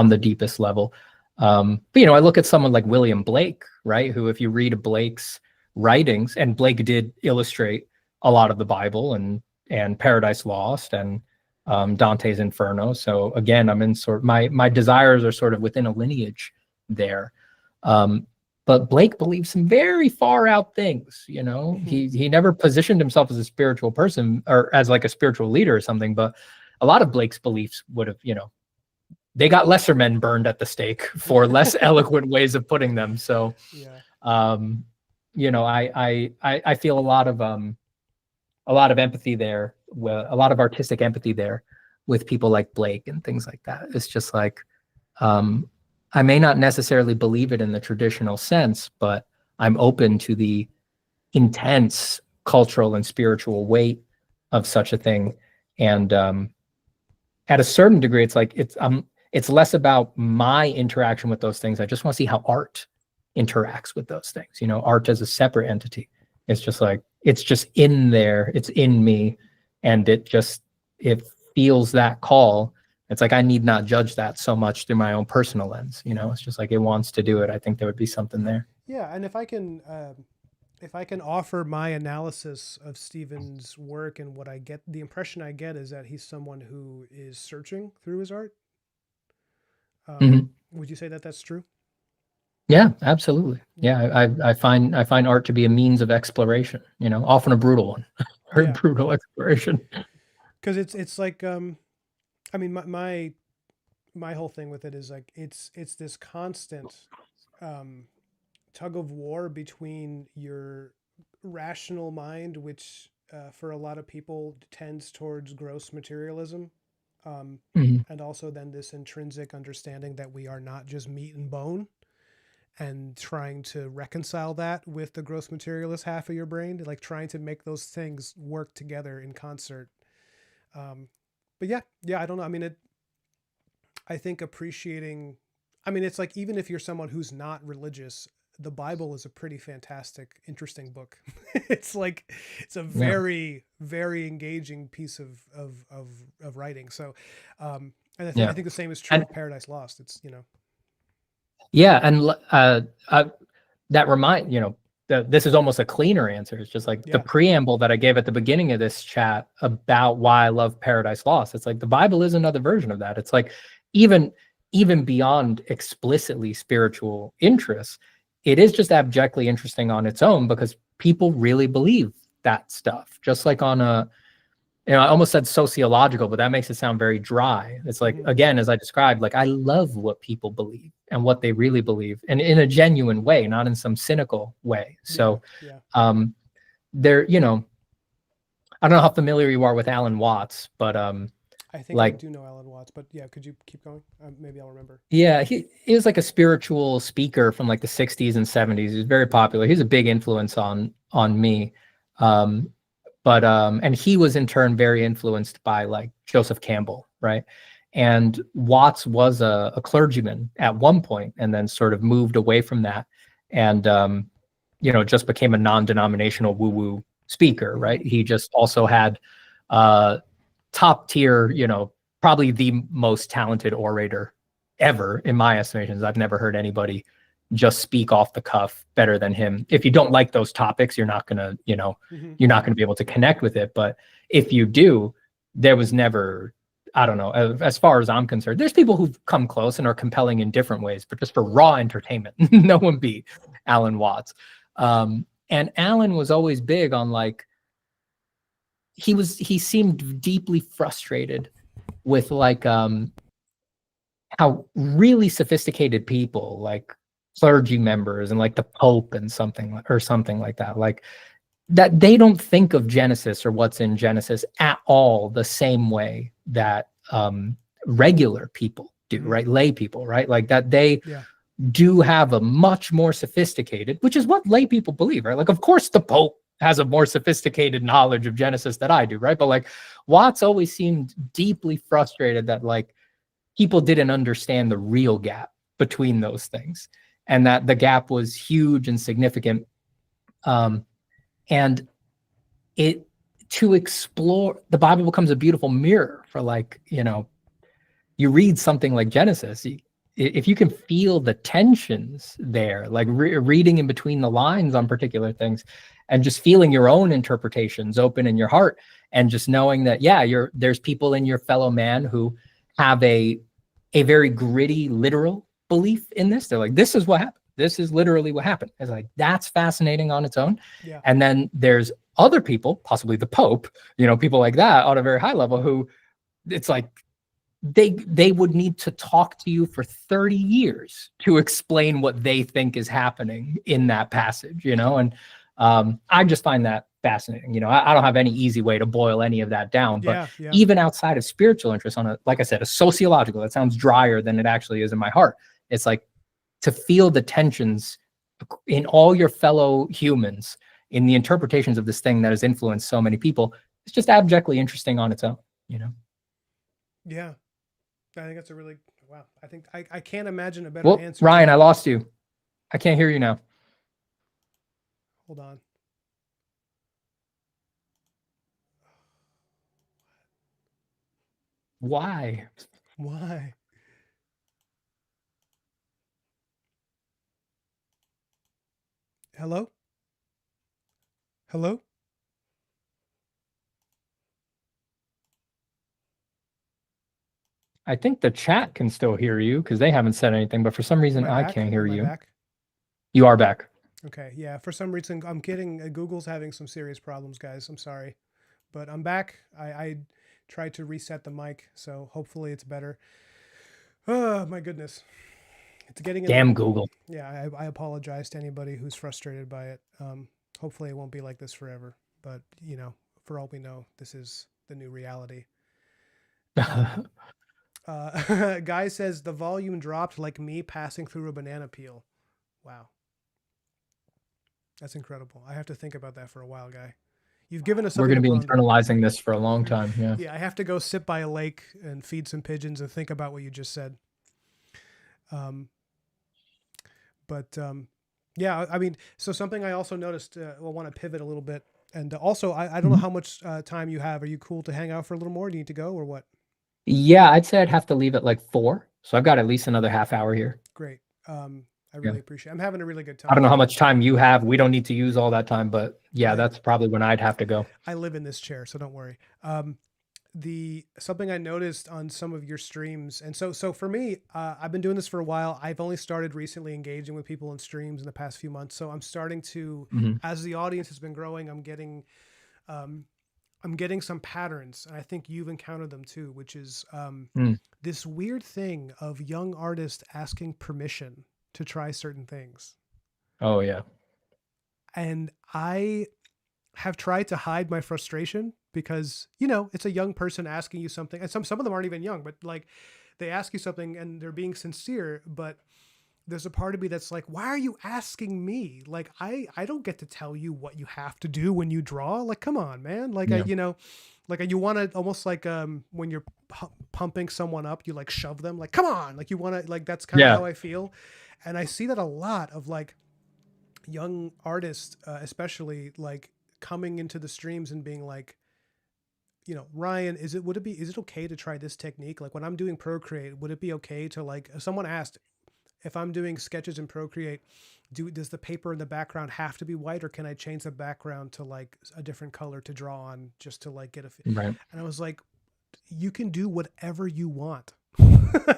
the deepest level. But I look at someone like William Blake, right? Who, if you read Blake's writings, and Blake did illustrate a lot of the Bible and Paradise Lost and Dante's Inferno. So again, I'm in sort of my desires are sort of within a lineage there. But Blake believes some very far out things. Hmm. He never positioned himself as a spiritual person or as like a spiritual leader or something. But a lot of Blake's beliefs would have, they got lesser men burned at the stake for less eloquent ways of putting them. So, Yeah. I feel a lot of empathy there, a lot of artistic empathy there with people like Blake and things like that. It's just like, I may not necessarily believe it in the traditional sense, but I'm open to the intense cultural and spiritual weight of such a thing. And at a certain degree, it's like it's less about my interaction with those things. I just want to see how art interacts with those things. Art as a separate entity. It's just like, it's just in there. It's in me, and it feels that call. It's like I need not judge that so much through my own personal lens. It's just like it wants to do it. I think there would be something there. Yeah, and if I can offer my analysis of Stephen's work, and what I get, the impression I get is that he's someone who is searching through his art. Mhm. Would you say that that's true? Yeah, absolutely. Yeah, I find art to be a means of exploration. Often a brutal one, very Yeah, brutal exploration. because it's like I mean, my whole thing with it is like it's this constant um, tug of war between your rational mind, which for a lot of people tends towards gross materialism, um, Mhm. and also then this intrinsic understanding that we are not just meat and bone, and trying to reconcile that with the gross materialist half of your brain, like trying to make those things work together in concert. Um, but yeah, I don't know. I mean, I think appreciating, I mean, it's like even if you're someone who's not religious, the Bible is a pretty fantastic, interesting book. It's like it's a Yeah. very engaging piece of writing. So, and I Yeah. think the same is true And of Paradise Lost. It's yeah, and that this is almost a cleaner answer. It's just like the yeah, preamble that I gave at the beginning of this chat about why I love Paradise Lost. It's like the Bible is another version of that. It's like even even beyond explicitly spiritual interests, it is just abjectly interesting on its own because people really believe that stuff. Just like on a I almost said sociological, but that makes it sound very dry. It's like, hmm again, as I described, like I love what people believe and what they really believe, and in a genuine way, not in some cynical way. yeah, So, yeah. um, there, I don't know how familiar you are with Alan Watts, but I think I like, do know Alan Watts, but yeah, could you keep going? Maybe I'll remember. yeah, he was like a spiritual speaker from like the 60s and 70s. He was very popular. He's a big influence on me. Um, and he was in turn very influenced by like Joseph Campbell, right? And Watts was a clergyman at one point and then sort of moved away from that and just became a non-denominational woo-woo speaker, Hmm right? He just also had uh top tier, probably the most talented orator ever in my estimations. I've never heard anybody just speak off the cuff better than him. If you don't like those topics, you're not gonna, hmm you're not gonna be able to connect with it. But if you do, there was never, I don't know, as far as I'm concerned, there's people who've come close and are compelling in different ways, but just for raw entertainment, no one beat Alan Watts. And Alan was always big on like he seemed deeply frustrated with like how really sophisticated people like clergy members and like the pope and something like that, like that they don't think of Genesis or what's in Genesis at all the same way that regular people do, hmm right? Lay people, right? Like that they Yeah, do have a much more sophisticated, which is what lay people believe, right? Like, of course, the Pope has a more sophisticated knowledge of Genesis than I do, right? But like, Watts always seemed deeply frustrated that like people didn't understand the real gap between those things, and that the gap was huge and significant. Um, and it to explore the Bible becomes a beautiful mirror for like you read something like Genesis, if you can feel the tensions there, like reading in between the lines on particular things, and just feeling your own interpretations open in your heart, and just knowing that there's people in your fellow man who have a very gritty, literal belief in this. They're like, this is what happened. This is literally what happened. It's like that's fascinating on its own. yeah, And then there's other people, possibly the Pope, people like that on a very high level who it's like they would need to talk to you for 30 years to explain what they think is happening in that passage, and I just find that fascinating. I don't have any easy way to boil any of that down, but yeah, yeah, even outside of spiritual interest, on a, like I said, a sociological, that sounds drier than it actually is in my heart. It's like to feel the tensions in all your fellow humans in the interpretations of this thing that has influenced so many people. It's just abjectly interesting on its own. yeah. I think that's a really wow. I think I can't imagine a better Well, answer to Ryan, I that. lost you. I can't hear you now. Hold on. Why? Why? Hello? Hello? I think the chat can still hear you because they haven't said anything, but for some Am reason I I back? can't hear Am I you. back? You are back. Okay. Yeah. For some reason, Google's having some serious problems, guys. I'm sorry, but I'm back. I tried to reset the mic, so hopefully it's better. Oh my goodness, it's getting in the. Damn Google. Yeah, I apologize to anybody who's frustrated by it. Hopefully it won't be like this forever. But you know, for all we know, this is the new reality. Guy says the volume dropped like me passing through a banana peel. Wow, that's incredible. I have to think about that for a while, Guy. You've given us We're something going to to be ponder. internalizing this for a long time. Yeah. Yeah, I have to go sit by a lake and feed some pigeons and think about what you just said. Um, but yeah, I mean, so something I also noticed. I want to pivot a little bit, and also I don't know how much time you have. Are you cool to hang out for a little more? Do you need to go or what? Yeah, I'd say I'd have to leave at like 4. So I've got at least another half hour here. Great. I Yeah. really appreciate it. I'm having a really good I don't time. know how much time you have. We don't need to use all that time, but yeah, I, that's probably when I'd have to go. I live in this chair, so don't worry. The something I noticed on some of your streams, and so for me, I've been doing this for a while. I've only started recently engaging with people in streams in the past few months, so I'm starting to, Hmm. as the audience has been growing, um, I'm getting some patterns, and I think you've encountered them too, which is Mm. this weird thing of young artists asking permission to try certain things, Oh, yeah. and I have tried to hide my frustration because you know it's a young person asking you something, and some of them aren't even young, but like they ask you something and they're being sincere, but there's a part of me that's like, why are you asking me? Like I don't get to tell you what you have to do when you draw. Like come on, man. Like I Yeah. you know, like you want to almost like when you're pumping someone up, you like shove them, like come on, like you want to, like that's kind of Yeah. how I feel. And I see that a lot of like young artists, especially like coming into the streams and being like, you know, Ryan, is it okay to try this technique? Like when I'm doing Procreate, would it be okay to like, if someone asked if I'm doing sketches in Procreate, does the paper in the background have to be white, or can I change the background to like a different color to draw on just to like get a, Right. and I was like, you can do whatever you want.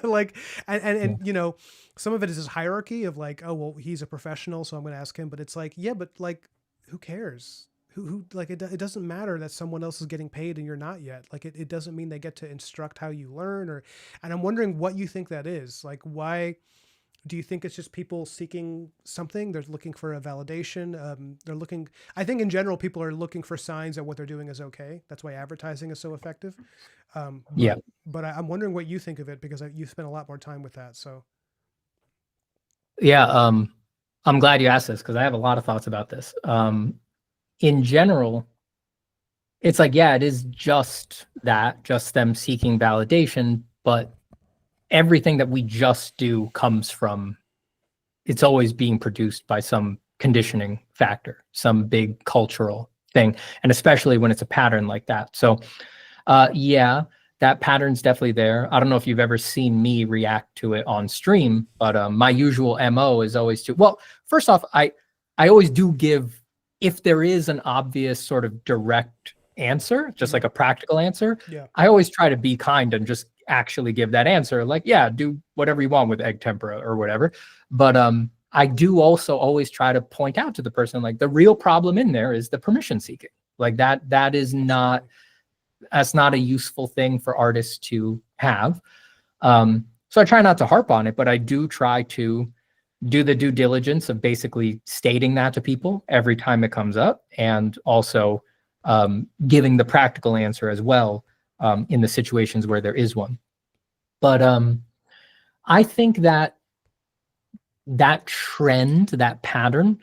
Like, Yeah. and you know, some of it is this hierarchy of like, oh, well, he's a professional, so I'm going to ask him, but it's like, yeah, but like, who cares? Who like it doesn't matter that someone else is getting paid and you're not yet. Like it doesn't mean they get to instruct how you learn, or, and I'm wondering what you think that is. Like, why do you think it's just people seeking something? They're looking for a validation. They're looking, I think in general, people are looking for signs that what they're doing is okay. That's why advertising is so effective. Yeah. But I'm wondering what you think of it, because you spent a lot more time with that. So Yeah. I'm glad you asked this because I have a lot of thoughts about this. In general, it's like, yeah, it is just that, just them seeking validation, but everything that we just do comes from, it's always being produced by some conditioning factor, some big cultural thing, and especially when it's a pattern like that. So yeah, that pattern's definitely there. I don't know if you've ever seen me react to it on stream, but my usual MO is always to, well, first off, I always do give, if there is an obvious sort of direct answer, just like a practical answer, yeah, I always try to be kind and just actually give that answer. Like, yeah, do whatever you want with egg tempera or whatever. But I do also always try to point out to the person, like the real problem in there is the permission seeking. Like that is not, that's not a useful thing for artists to have. So I try not to harp on it, but I do try to do the due diligence of basically stating that to people every time it comes up, and also giving the practical answer as well in the situations where there is one. But I think that that trend, that pattern,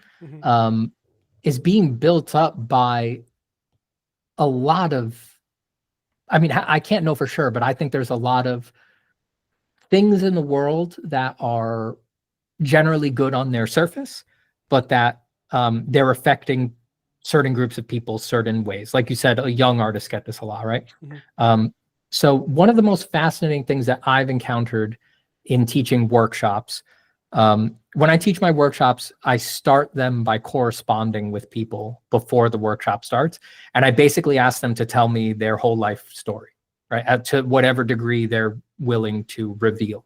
is being built up by a lot of, I mean, I can't know for sure, but I think there's a lot of things in the world that are generally good on their surface, but that they're affecting certain groups of people certain ways. Like you said, a young artists get this a lot, right? So one of the most fascinating things that I've encountered in teaching workshops, when I teach my workshops, I start them by corresponding with people before the workshop starts. And I basically ask them to tell me their whole life story, right? To whatever degree they're willing to reveal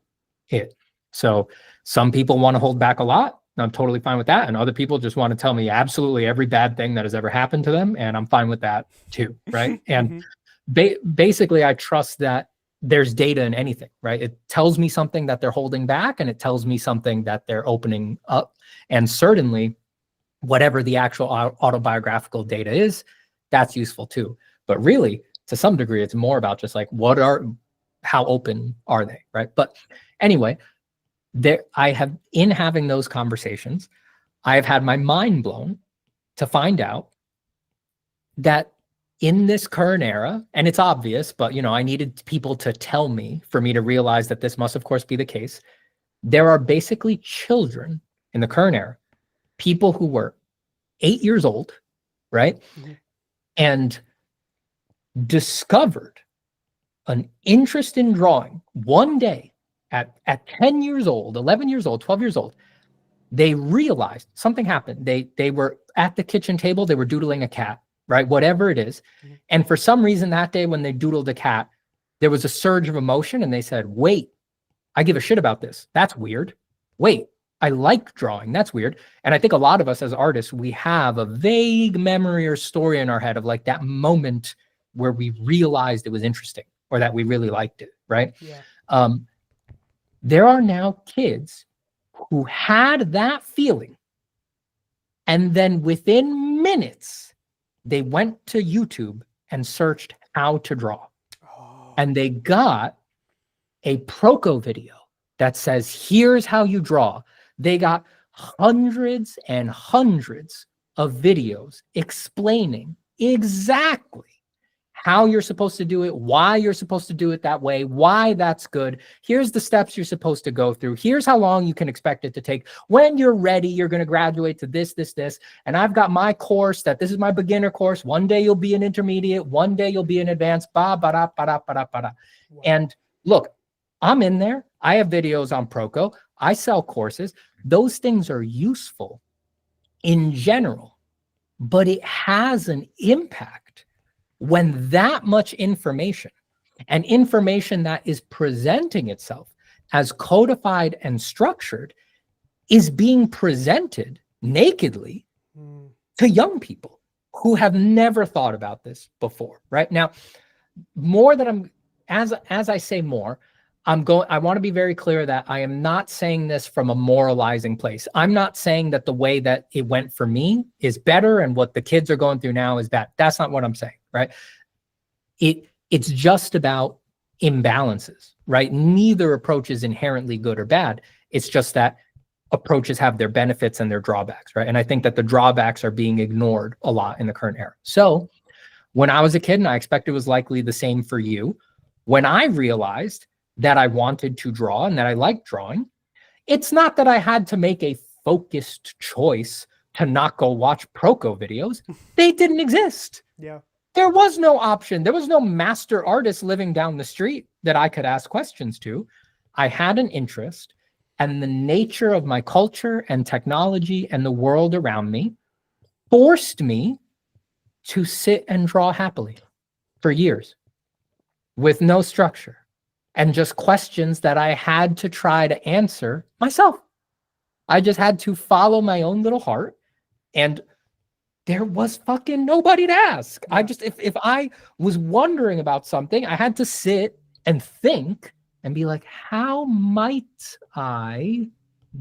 it. So some people want to hold back a lot. I'm totally fine with that. And other people just want to tell me absolutely every bad thing that has ever happened to them. And I'm fine with that too, right? And Basically, I trust that there's data in anything, right? It tells me something that they're holding back, and it tells me something that they're opening up. And certainly, whatever the actual autobiographical data is, that's useful too. But really, to some degree, it's more about just like, how open are they, right? But anyway, in having those conversations, I have had my mind blown to find out that in this current era, and it's obvious, but I needed people to tell me for me to realize that this must, of course, be the case. There are basically children in the current era, people who were 8 years old, right? Mm-hmm. And discovered an interest in drawing one day at 10 years old, 11 years old, 12 years old. They realized something happened. They were at the kitchen table, they were doodling a cat, right? Whatever it is. Mm-hmm. And for some reason that day when they doodled a cat, there was a surge of emotion and they said, wait, I give a shit about this. That's weird. Wait, I like drawing. That's weird. And I think a lot of us as artists, we have a vague memory or story in our head of like that moment where we realized it was interesting or that we really liked it, right? Yeah. There are now kids who had that feeling, and then within minutes, they went to YouTube and searched how to draw. Oh. And they got a Proco video that says, here's how you draw. They got hundreds and hundreds of videos explaining exactly how you're supposed to do it, why you're supposed to do it that way, why that's good. Here's the steps you're supposed to go through. Here's how long you can expect it to take. When you're ready, you're going to graduate to this. And I've got my course that this is my beginner course. One day you'll be an intermediate. One day you'll be an advanced. Wow. And look, I'm in there. I have videos on Proco. I sell courses. Those things are useful in general, but it has an impact when that much information and information that is presenting itself as codified and structured is being presented nakedly to young people who have never thought about this before, right? Now, as I say more, I want to be very clear that I am not saying this from a moralizing place. I'm not saying that the way that it went for me is better and what the kids are going through now is bad. That's not what I'm saying, right? It's just about imbalances, right? Neither approach is inherently good or bad. It's just that approaches have their benefits and their drawbacks, right? And I think that the drawbacks are being ignored a lot in the current era. So when I was a kid, and I expect it was likely the same for you, when I realized that I wanted to draw and that I liked drawing, it's not that I had to make a focused choice to not go watch Proco videos. They didn't exist. Yeah. There was no option. There was no master artist living down the street that I could ask questions to. I had an interest, and the nature of my culture and technology and the world around me forced me to sit and draw happily for years with no structure. And just questions that I had to try to answer myself. I just had to follow my own little heart, and there was fucking nobody to ask. I just, if I was wondering about something, I had to sit and think and be like, how might I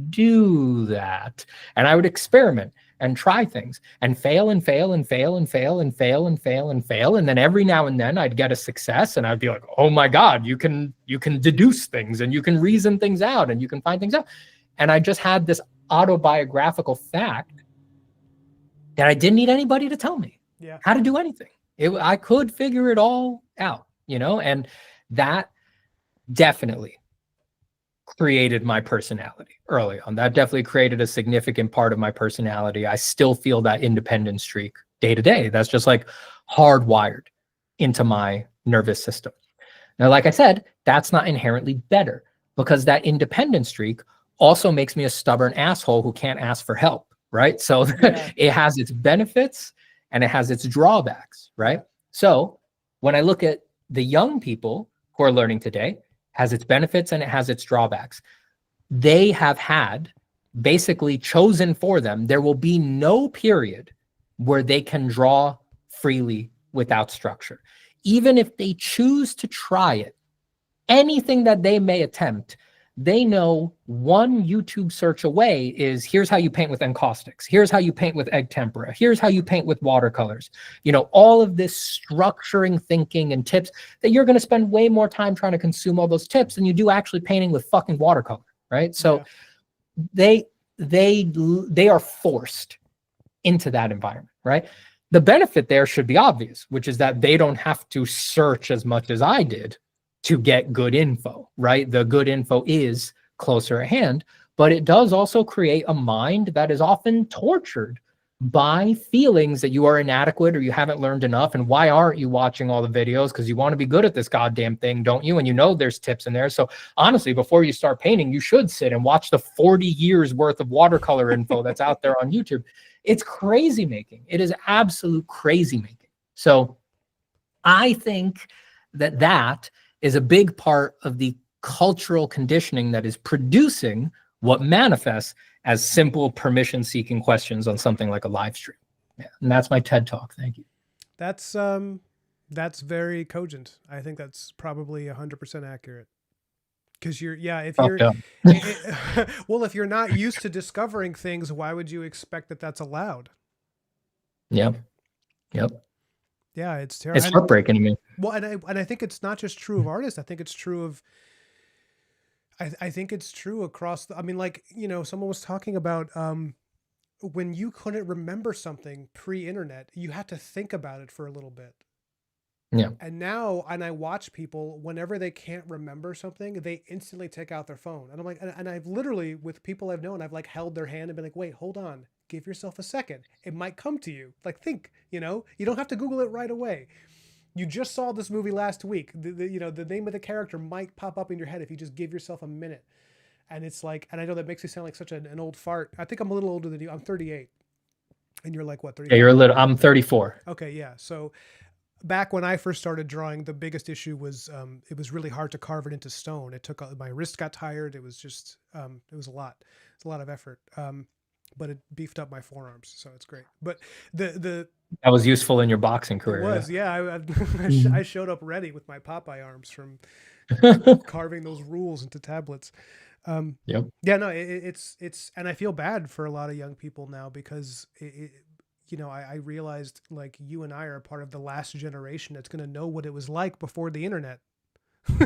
do that? And I would experiment and try things and fail and fail and fail and fail and fail and fail and fail. And then every now and then I'd get a success and I'd be like, oh my God, you can deduce things and you can reason things out and you can find things out. And I just had this autobiographical fact that I didn't need anybody to tell me how to do anything. I could figure it all out, and that definitely created my personality early on. That definitely created a significant part of my personality. I still feel that independent streak day to day. That's just like hardwired into my nervous system. Now, like I said, that's not inherently better because that independent streak also makes me a stubborn asshole who can't ask for help, right? So it has its benefits and it has its drawbacks, right? So when I look at the young people who are learning today, has its benefits and it has its drawbacks. They have had basically chosen for them, there will be no period where they can draw freely without structure. even if they choose to try it, anything that they may attempt, they know one YouTube search away is here's how you paint with encaustics. Here's how you paint with egg tempera. Here's how you paint with watercolors. You know, all of this structuring thinking and tips that you're going to spend way more time trying to consume all those tips than you do actually painting with fucking watercolor, right? So they are forced into that environment, right? The benefit there should be obvious, which is that they don't have to search as much as I did to get good info, right? The good info is closer at hand, but it does also create a mind that is often tortured by feelings that you are inadequate or you haven't learned enough. And why aren't you watching all the videos? Because you want to be good at this goddamn thing, don't you? And you know there's tips in there. So honestly, before you start painting, you should sit and watch the 40 years worth of watercolor info that's out there on YouTube. It's crazy making. It is absolute crazy making. So I think that is a big part of the cultural conditioning that is producing what manifests as simple permission-seeking questions on something like a live stream. Yeah, and that's my TED Talk. Thank you. That's very cogent. I think that's probably 100% accurate. Because if you're not used to discovering things, why would you expect that that's allowed? Yep. Yeah, it's terrible. It's heartbreaking to me. Well, and I think it's not just true of artists. I think it's true of. I think it's true across. I mean, like, you know, someone was talking about when you couldn't remember something pre-internet, you had to think about it for a little bit. Yeah. And now, I watch people whenever they can't remember something, they instantly take out their phone, and I'm like, and I've literally, with people I've known, I've like held their hand and been like, wait, hold on. Give yourself a second. It might come to you. Like, think, you know, you don't have to Google it right away. You just saw this movie last week. The name of the character might pop up in your head if you just give yourself a minute. And it's like, and I know that makes me sound like such an old fart. I think I'm a little older than you. I'm 38. And you're like, what, 35? Yeah, I'm 34. Okay, yeah. So back when I first started drawing, the biggest issue was it was really hard to carve it into stone. It took, my wrist got tired. It was just, it was a lot. It's a lot of effort. But it beefed up my forearms, so it's great. But that was useful in your boxing career. It was, yeah. I showed up ready with my Popeye arms from carving those rules into tablets. Yep. Yeah, no, it's, and I feel bad for a lot of young people now because you know, I realized, like, you and I are part of the last generation that's going to know what it was like before the internet.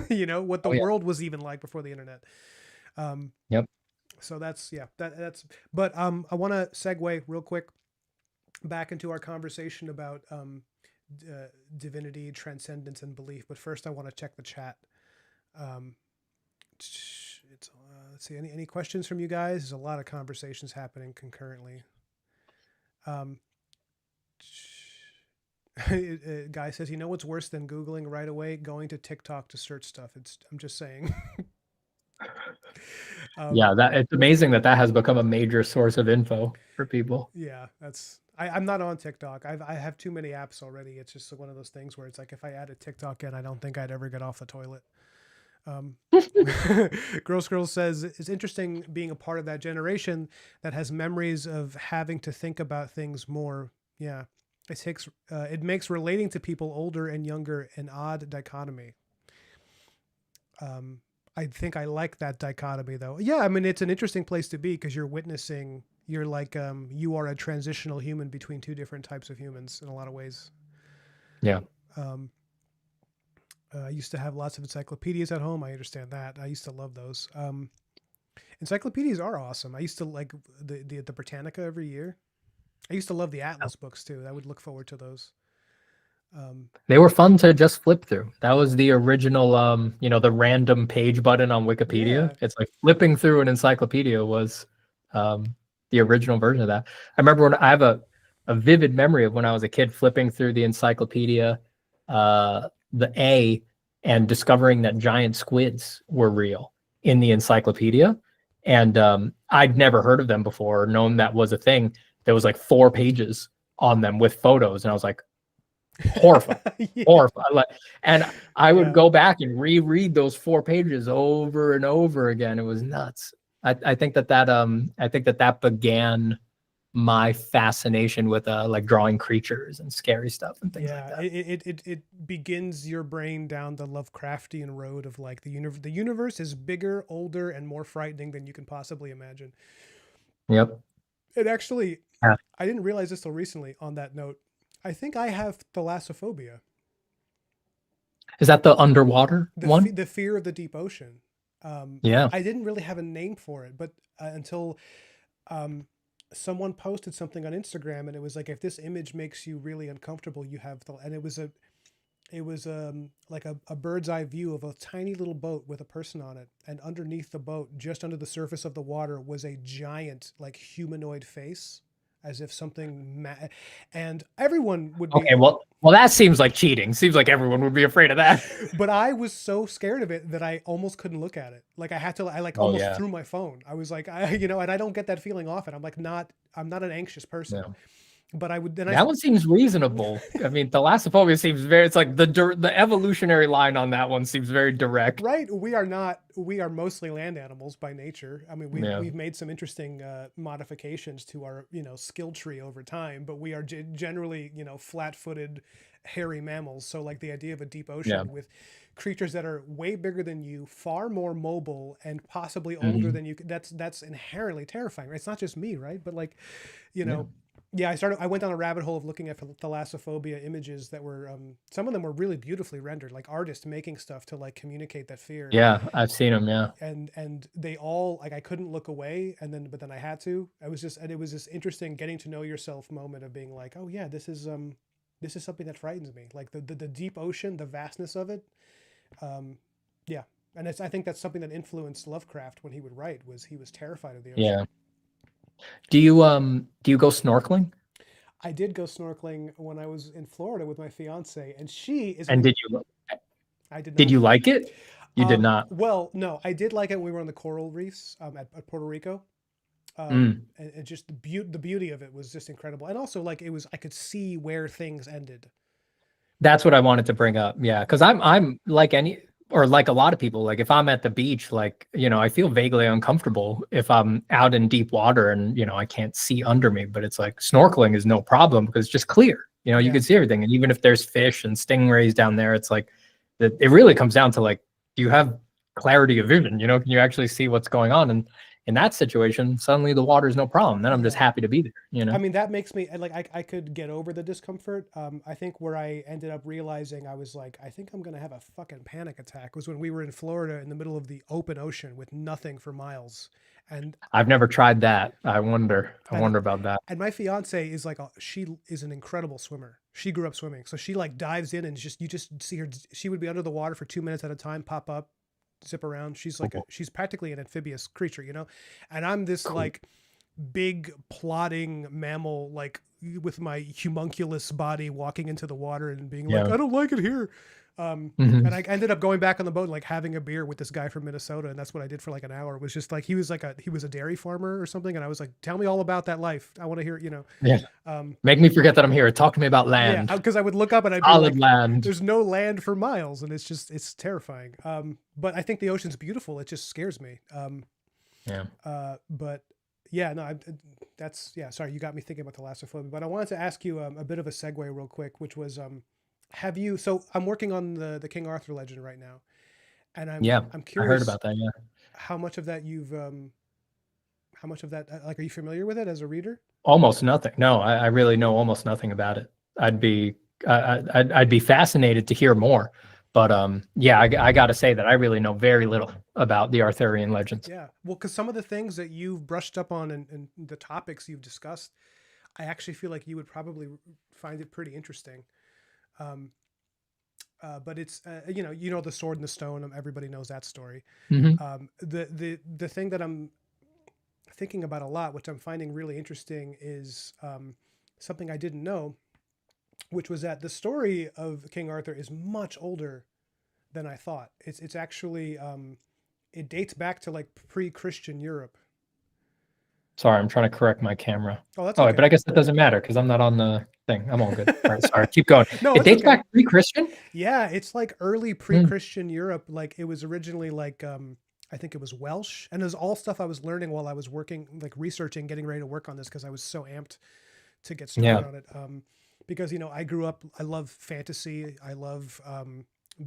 You know, what the world was even like before the internet. Yep. So that's but I want to segue real quick back into our conversation about divinity, transcendence, and belief. But first, I want to check the chat. Let's see, any questions from you guys? There's a lot of conversations happening concurrently. Guy says, you know what's worse than Googling right away? Going to TikTok to search stuff. I'm just saying. Yeah, it's amazing that has become a major source of info for people. Yeah, I'm not on TikTok. I have too many apps already. It's just one of those things where it's like, if I added TikTok in, I don't think I'd ever get off the toilet. Girl says, it's interesting being a part of that generation that has memories of having to think about things more. Yeah, it makes relating to people older and younger an odd dichotomy. I think I like that dichotomy, though. Yeah, I mean, it's an interesting place to be because you're witnessing, you're like, you are a transitional human between two different types of humans in a lot of ways. Yeah. I used to have lots of encyclopedias at home. I understand that. I used to love those. Encyclopedias are awesome. I used to like the Britannica every year. I used to love the Atlas books too. I would look forward to those. They were fun to just flip through. That was the original, you know, the random page button on Wikipedia. Yeah. It's like flipping through an encyclopedia was the original version of that. I remember when I have a vivid memory of when I was a kid flipping through the encyclopedia, the A, and discovering that giant squids were real in the encyclopedia. And I'd never heard of them before or known that was a thing. There was like 4 pages on them with photos. And I was like, horrified. Yeah. Horrified. And I would go back and reread those 4 pages over and over again. It was nuts. I think that began my fascination with like drawing creatures and scary stuff and things like Yeah, that. it begins your brain down the Lovecraftian road of like the universe is bigger, older, and more frightening than you can possibly imagine. Yep. It actually, Yeah. I didn't realize this till recently. On that note, I think I have thalassophobia, Is that the underwater one? the fear of the deep ocean. Yeah. I didn't really have a name for it, but until um, someone posted something on Instagram, and it was like, if this image makes you really uncomfortable, you have the, and it was like a bird's eye view of a tiny little boat with a person on it, and underneath the boat, just under the surface of the water, was a giant like humanoid face, as if something and everyone would be. Okay. Well, that seems like cheating. Seems like everyone would be afraid of that. But I was so scared of it that I almost couldn't look at it. Like I like Oh almost yeah. threw my phone. I was like, and I don't get that feeling often. I'm not an anxious person, Yeah. but I would then I That one seems reasonable. I mean, thalassophobia seems very. It's like the evolutionary line on that one seems very direct. right. We are mostly land animals by nature. I mean, Yeah. we've made some interesting modifications to our skill tree over time, but we are generally flat-footed, hairy mammals. So like the idea of a deep Yeah. ocean with creatures that are way bigger than you, far more mobile, and possibly older Mhm. than you. That's inherently terrifying. Right? It's not just me, right? But like, you Yeah. know. Yeah, I went down a rabbit hole of looking at thalassophobia images that were, some of them were really beautifully rendered, like artists making stuff to like communicate that fear. Yeah. I've seen them. Yeah. And they all like, I couldn't look away, but then I had to. And it was this interesting getting to know yourself moment of being like, oh yeah, this is something that frightens me, like the deep ocean, the vastness of it. Yeah, and I think that's something that influenced Lovecraft when he would write, was he was terrified of the ocean. Yeah. Do you go snorkeling? I did go snorkeling when I was in Florida with my fiance, and she is And an. I did did not. you like it? You did not. Well, no, I did like it when we were on the coral reefs at Puerto Rico. Mm. And just the beauty of it was just incredible, and also like it was, I could see where things ended. That's what I wanted to bring up. Yeah, because I'm like any or like a lot of people. Like if I'm at the beach, like I feel vaguely uncomfortable if I'm out in deep water and I can't see under me. But it's like snorkeling is no problem because it's just clear. You Yeah, can see everything, and even if there's fish and stingrays down there, it's like that. It really comes down to like, do you have clarity of vision? Can you actually see what's going on? And in that situation, suddenly the water is no problem. Then I'm just yeah. happy to be there. I mean, that makes me like, I could get over the discomfort. I think where I ended up realizing I was like, I think I'm gonna have a fucking panic attack, was when we were in Florida in the middle of the open ocean with nothing for miles, and I've never tried that. I wonder. I and wonder about that. and my fiance is like she is an incredible swimmer. She grew up swimming, so she like dives in, and just you just see her. She would be under the water for 2 minutes at a time, pop up, zip around. She's like Cool. she's practically an amphibious creature, and I'm this Cool. like big plodding mammal, like with my homunculus body walking into the water and being like, Yeah. I don't like it here. Mhm. And I ended up going back on the boat and like having a beer with this guy from Minnesota, and that's what I did for like an hour. It was just like, he was a dairy farmer or something, and I was like, tell me all about that life. I want to hear. Yeah. Um, Make me forget that I'm here. Talk to me about yeah, land. because I would look up and I'd be Solid like, land. there's no land for miles, and it's terrifying. But I think the ocean's beautiful. It just scares me. Yeah. But yeah, no, that's, yeah. Sorry, you got me thinking about thalassophobia. But I wanted to ask you a bit of a segue real quick, which was, have you? So I'm working on the King Arthur legend right now, and Yeah. I'm I heard curious about that. Yeah. how much of that how much of that, like, are you familiar with it as a reader? Almost nothing. No, I really know almost nothing about it. I'd be fascinated to hear more. But yeah, I got to say that I really know very little about the Arthurian legends. Yeah, well, because some of the things that you've brushed up on, and the topics you've discussed, I actually feel like you would probably find it pretty interesting. Um, but it's the sword and the stone. Everybody knows that story. Mhm. The thing that I'm thinking about a lot, which I'm finding really interesting, is something I didn't know, which was that the story of King Arthur is much older than I thought. It's actually it dates back to like pre-Christian Europe. Sorry, I'm trying to correct my camera. Oh, that's Oh, okay. but I guess that doesn't matter because I'm not on the thing. I'm all good. All right, sorry. Keep going. No, It it's dates okay. back pre-Christian? Yeah, it's like early pre-Christian Europe. Like it was originally like I think it was Welsh, and it was all stuff I was learning while I was working, like researching, getting ready to work on this because I was so amped to get started Yeah. on it. Because I grew up, I love fantasy, I love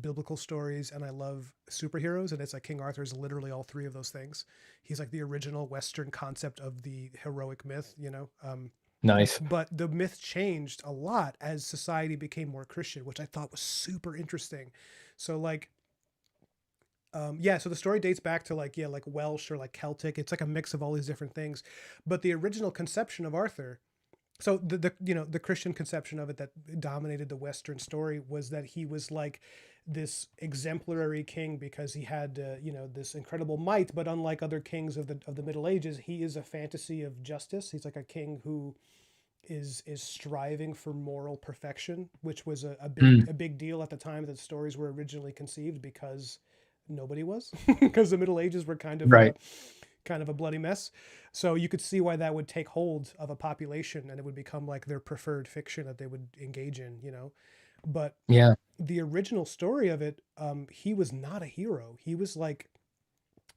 biblical stories, and I love superheroes, and it's like King Arthur is literally all three of those things. He's like the original Western concept of the heroic myth, Nice. but the myth changed a lot as society became more Christian, which I thought was super interesting. So like, yeah, so the story dates back to like, yeah, like Welsh or like Celtic. It's like a mix of all these different things. But the original conception of Arthur, so the Christian conception of it that dominated the Western story was that he was like this exemplary king because he had this incredible might, but unlike other kings of the Middle Ages, he is a fantasy of justice. He's like a king who is striving for moral perfection, which was a Mm, big deal at the time that stories were originally conceived because nobody was because the Middle Ages were right. kind of a bloody mess. So you could see why that would take hold of a population and it would become like their preferred fiction that they would engage in. But Yeah. the original story of it, he was not a hero. He was like,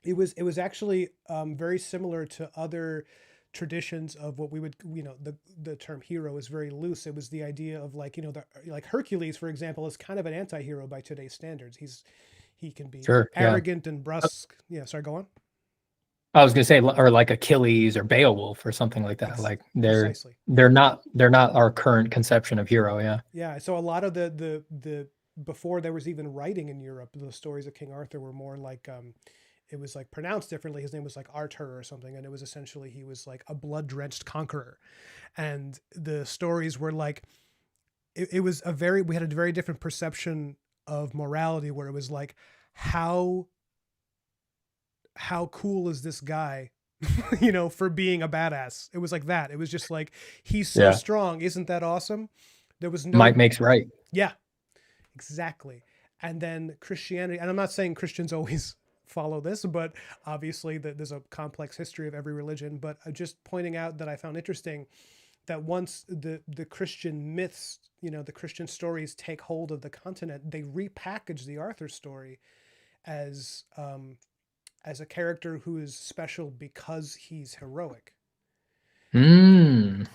it was actually very similar to other traditions of what we would, the term hero is very loose. It was the idea of like, like Hercules, for example, is kind of an anti-hero by today's standards. He can be Sure. Yeah. arrogant and brusque. Yeah, sorry, go on. I was gonna say, or like Achilles or Beowulf or something like that. Ex- Like they're Precisely. they're not they're not our current conception of hero. Yeah. Yeah, so a lot of the before there was even writing in Europe, the stories of King Arthur were more like it was like pronounced differently. His name was like Arthur or something, and it was essentially he was like a blood-drenched conqueror. And the stories were like it was we had a very different perception of morality where it was like how cool is this guy for being a badass. It was like that. It was just like he's so Yeah. strong, isn't that awesome? There was Might no makes right. yeah, exactly. And then Christianity, and I'm not saying Christians always follow this, but obviously there's a complex history of every religion. But just pointing out that I found interesting that once the Christian myths, the Christian stories take hold of the continent, they repackage the Arthur story as a character who is special because he's heroic, Mm.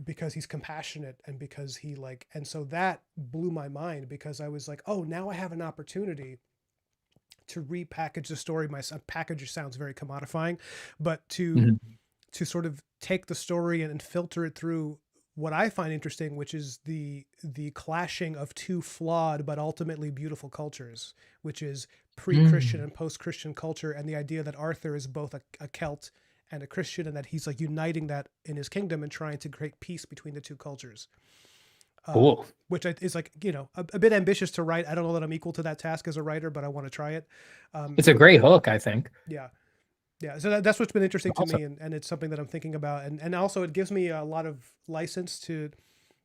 because he's compassionate, and because he like, and so that blew my mind because I was like, oh, now I have an opportunity to repackage the story. My package sounds very commodifying, but to Mhm. sort of take the story and filter it through what I find interesting, which is the clashing of two flawed but ultimately beautiful cultures, which is pre-Christian Mm. and post-Christian culture, and the idea that Arthur is both a Celt and a Christian, and that he's like uniting that in his kingdom and trying to create peace between the two cultures. Cool. Which is like a bit ambitious to write. I don't know that I'm equal to that task as a writer, but I want to try it. It's a great hook, I think. Yeah, yeah, so that's what's been interesting to Awesome. me, and it's something that I'm thinking about, and also it gives me a lot of license to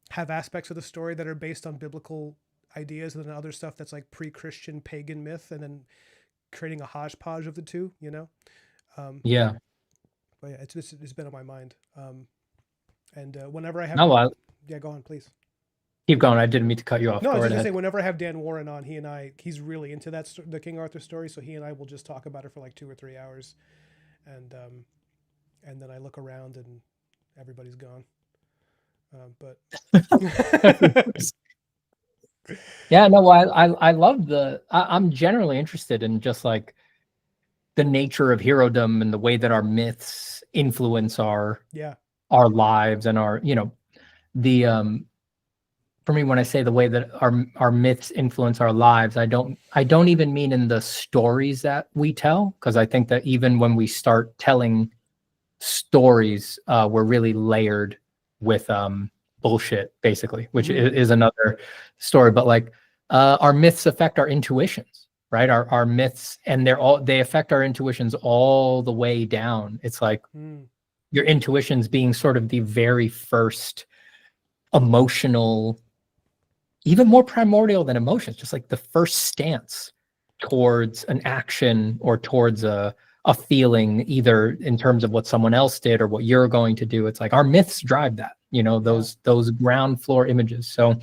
have aspects of the story that are based on biblical ideas, and then other stuff that's like pre-Christian pagan myth, and then creating a hodgepodge of the two. Um, Yeah. but yeah, it's been on my mind, and whenever I have, No, I yeah, go on, please. keep going. I didn't mean to cut you off. No, I Go was right just gonna say ahead. whenever I have Dan Warren on, he's really into the King Arthur story, so he and I will just talk about it for like 2 or 3 hours, and then I look around and everybody's gone. But Yeah, no, I love I'm generally interested in just like the nature of herodom and the way that our myths influence yeah, our lives and the for me when I say the way that our myths influence our lives, I don't even mean in the stories that we tell, because I think that even when we start telling stories, we're really layered with bullshit, basically, which mm-hmm. is another story. But like our myths affect our intuitions, right? Our myths, and they affect our intuitions all the way down. It's like Mm. your intuitions being sort of the very first emotional, even more primordial than emotions, just like the first stance towards an action or towards a feeling, either in terms of what someone else did or what you're going to do. It's like our myths drive that, Yeah, those ground floor images. So,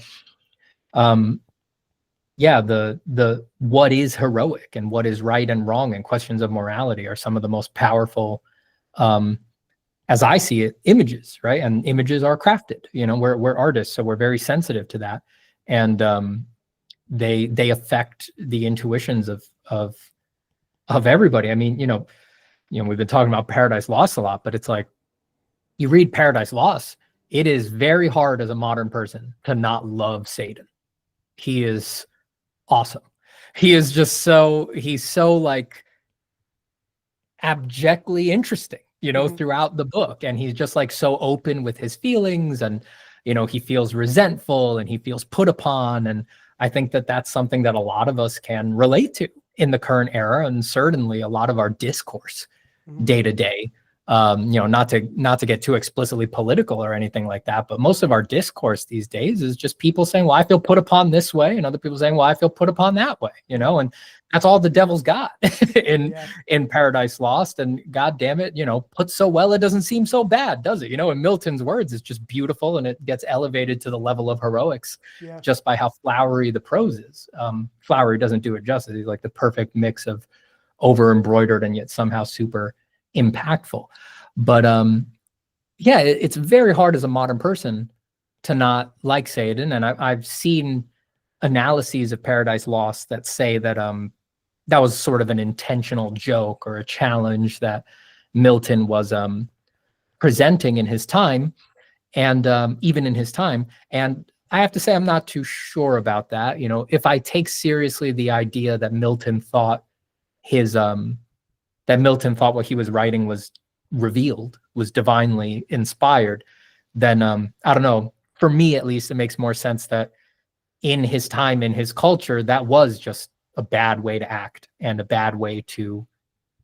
um, yeah, the what is heroic and what is right and wrong and questions of morality are some of the most powerful, as I see it, images, right? And images are crafted. You know, we're artists, so we're very sensitive to that, and they affect the intuitions of everybody. I mean, we've been talking about Paradise Lost a lot, but it's like you read Paradise Lost, it is very hard as a modern person to not love Satan. He is awesome. He is just he's so like abjectly interesting, Mm-hmm. throughout the book. And he's just like so open with his feelings, and, he feels resentful and he feels put upon. And I think that that's something that a lot of us can relate to in the current era. And certainly a lot of our discourse Mm-hmm. day to day, not to get too explicitly political or anything like that, but most of our discourse these days is just people saying, well, I feel put upon this way, and other people saying, well, I feel put upon that way, and that's all the devil's got in Paradise Lost. And God damn it, put so well it doesn't seem so bad, does it? In Milton's words, it's just beautiful, and it gets elevated to the level of heroics just by how flowery the prose is. Flowery doesn't do it justice. He's like the perfect mix of over embroidered and yet somehow super impactful. But yeah, it's very hard as a modern person to not like Satan. And I've seen analyses of Paradise Lost that say that that was sort of an intentional joke or a challenge that Milton was presenting in his time, and even in his time. And I have to say, I'm not too sure about that. If I take seriously the idea that Milton thought what he was writing was revealed, was divinely inspired, then I don't know. For me, at least, it makes more sense that in his time, in his culture, that was just a bad way to act and a bad way to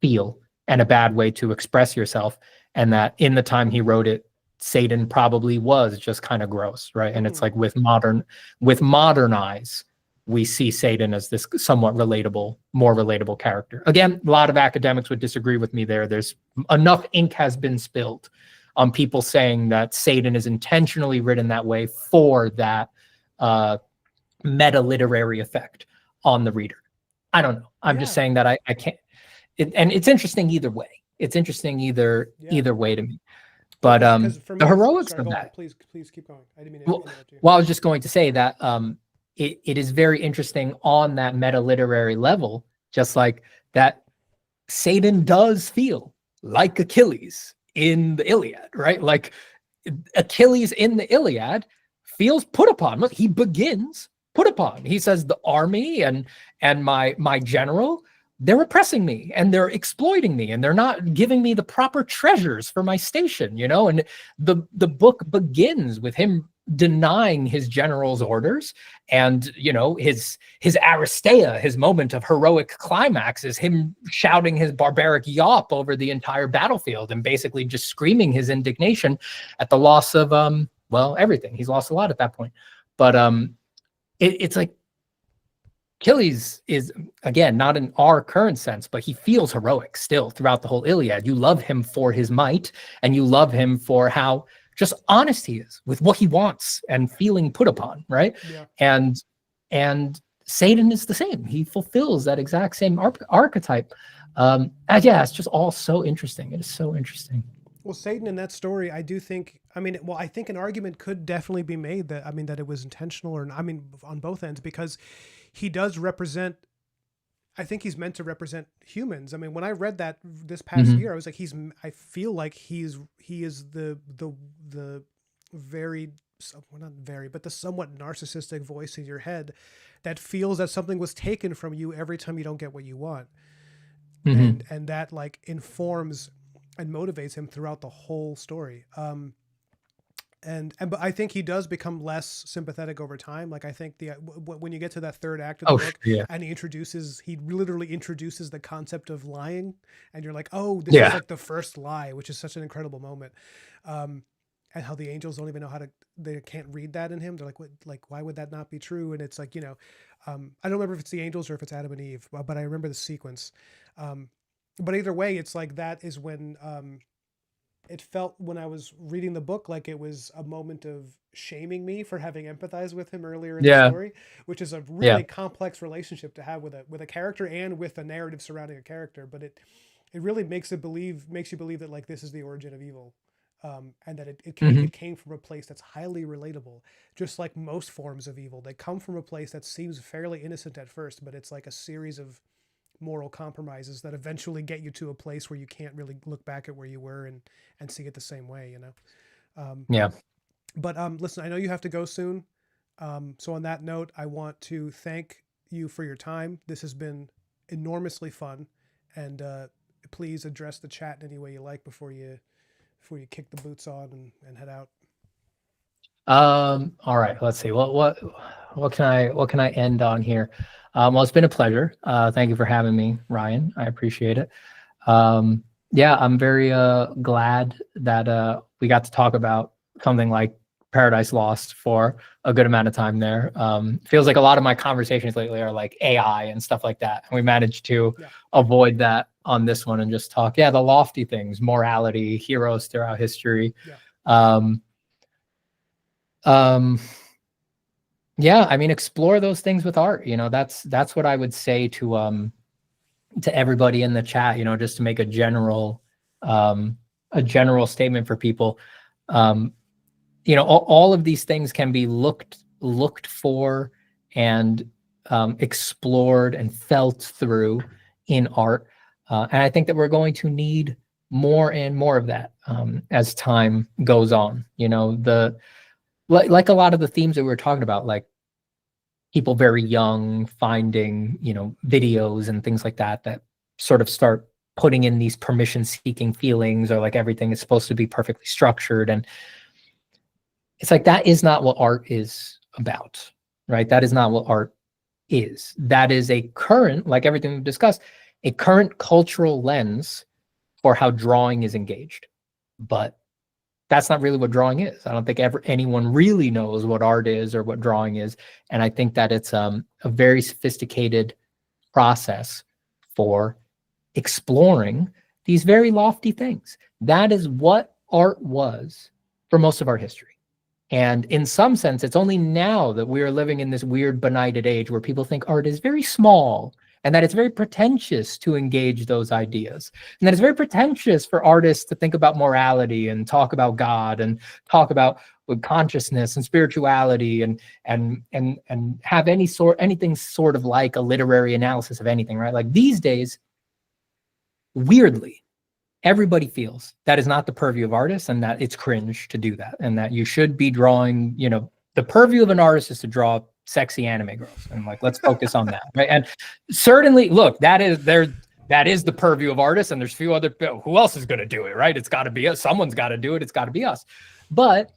feel and a bad way to express yourself. And that in the time he wrote it, Satan probably was just kind of gross, right? And it's like with modern eyes, we see Satan as this somewhat more relatable character. Again, a lot of academics would disagree with me there. There's enough ink has been spilled on people saying that Satan is intentionally written that way for that meta literary effect on the reader. I don't know. I'm just saying that I can't. And it's interesting either way. It's interesting either way to me. But for me, the heroics sorry, of go that. on. Please keep going. I didn't mean to interrupt you. Well, I was just going to say that it is very interesting on that meta literary level, just like that Satan does feel like Achilles in the Iliad, right? Like Achilles in the Iliad feels put upon. Look, he begins put upon. He says the army and my general, they're oppressing me and they're exploiting me and they're not giving me the proper treasures for my station, and the book begins with him denying his general's orders, and his Aristeia, his moment of heroic climax, is him shouting his barbaric yawp over the entire battlefield and basically just screaming his indignation at the loss of everything. He's lost a lot at that point. But it's like Achilles is, again, not in our current sense, but he feels heroic still throughout the whole Iliad. You love him for his might, and you love him for how just honest he is with what he wants and feeling put upon, right? Yeah. And Satan is the same. He fulfills that exact same archetype. And yeah, it's just all so interesting. It is so interesting. Well, Satan in that story, I do think. I think an argument could definitely be made that it was intentional, or on both ends, because he does represent. I think he's meant to represent humans. When I read that this past year, I was like, I feel like he is the very, well, not very, but the somewhat narcissistic voice in your head that feels that something was taken from you every time you don't get what you want, and that like informs and motivates him throughout the whole story. But I think he does become less sympathetic over time. Like I think when you get to that third act of the book, and he literally introduces the concept of lying, and you're like, oh, this is like the first lie, which is such an incredible moment. And how the angels don't even know they can't read that in him. They're like, what, like, why would that not be true? And it's like, I don't remember if it's the angels or if it's Adam and Eve, but I remember the sequence. But either way, it's like that is when it felt when I was reading the book like it was a moment of shaming me for having empathized with him earlier in the Yeah. story, which is a Yeah. really complex relationship to have with a character and with a narrative surrounding a character. But it really makes you believe that like this is the origin of evil, and that Hmm. it came from a place that's highly relatable. Just like most forms of evil, they come from a place that seems fairly innocent at first, but it's like a series of moral compromises that eventually get you to a place where you can't really look back at where you were and see it the same way, you know. Um, Yeah. but listen, I know you have to go soon. So on that note, I want to thank you for your time. This has been enormously fun, and please address the chat in any way you like before you kick the boots on and head out. All right, let's see. What can I end on here? Well, it's been a pleasure. Thank you for having me, Ryan. I appreciate it. Yeah, I'm very glad that we got to talk about something like Paradise Lost for a good amount of time there. Feels like a lot of my conversations lately are like AI and stuff like that. And we managed to Yeah, avoid that on this one and just talk, yeah, the lofty things, morality, heroes throughout history. yeah, Um, um, yeah, I mean, explore those things with art. You know, that's what I would say to everybody in the chat. You know, just to make um, a general statement for people. Um, you know, all of these things can be looked for and explored and felt through in art, and I think that we're going to need more and more of that as time goes on. You know, like a lot of the themes that we were talking about, like people very young finding, you know, videos and things like that that sort of start putting in these permission seeking feelings, or like everything is supposed to be perfectly structured. And it's like that is not what art is about, right? That is not what art is. That is a current, like everything we've discussed, a current cultural lens for how drawing is engaged. But that's not really what drawing is. I don't think ever anyone really knows what art is or what drawing is. And I think that it's a very sophisticated process for exploring these very lofty things. That is what art was for most of our history. And in some sense, it's only now that we are living in this weird benighted age where people think art is very small and that it's very pretentious to engage those ideas. And that it's very pretentious for artists to think about morality and talk about God and talk about consciousness and spirituality and have anything sort of like a literary analysis of anything, right? Like these days, weirdly, everybody feels that is not the purview of artists and that it's cringe to do that, and that you should be drawing, you know, the purview of an artist is to draw sexy anime girls, and like let's focus on that, right? And certainly, look, that is the purview of artists, and there's few other, who else is going to do it, right? It's got to be us. Someone's got to do it. It's got to be us. But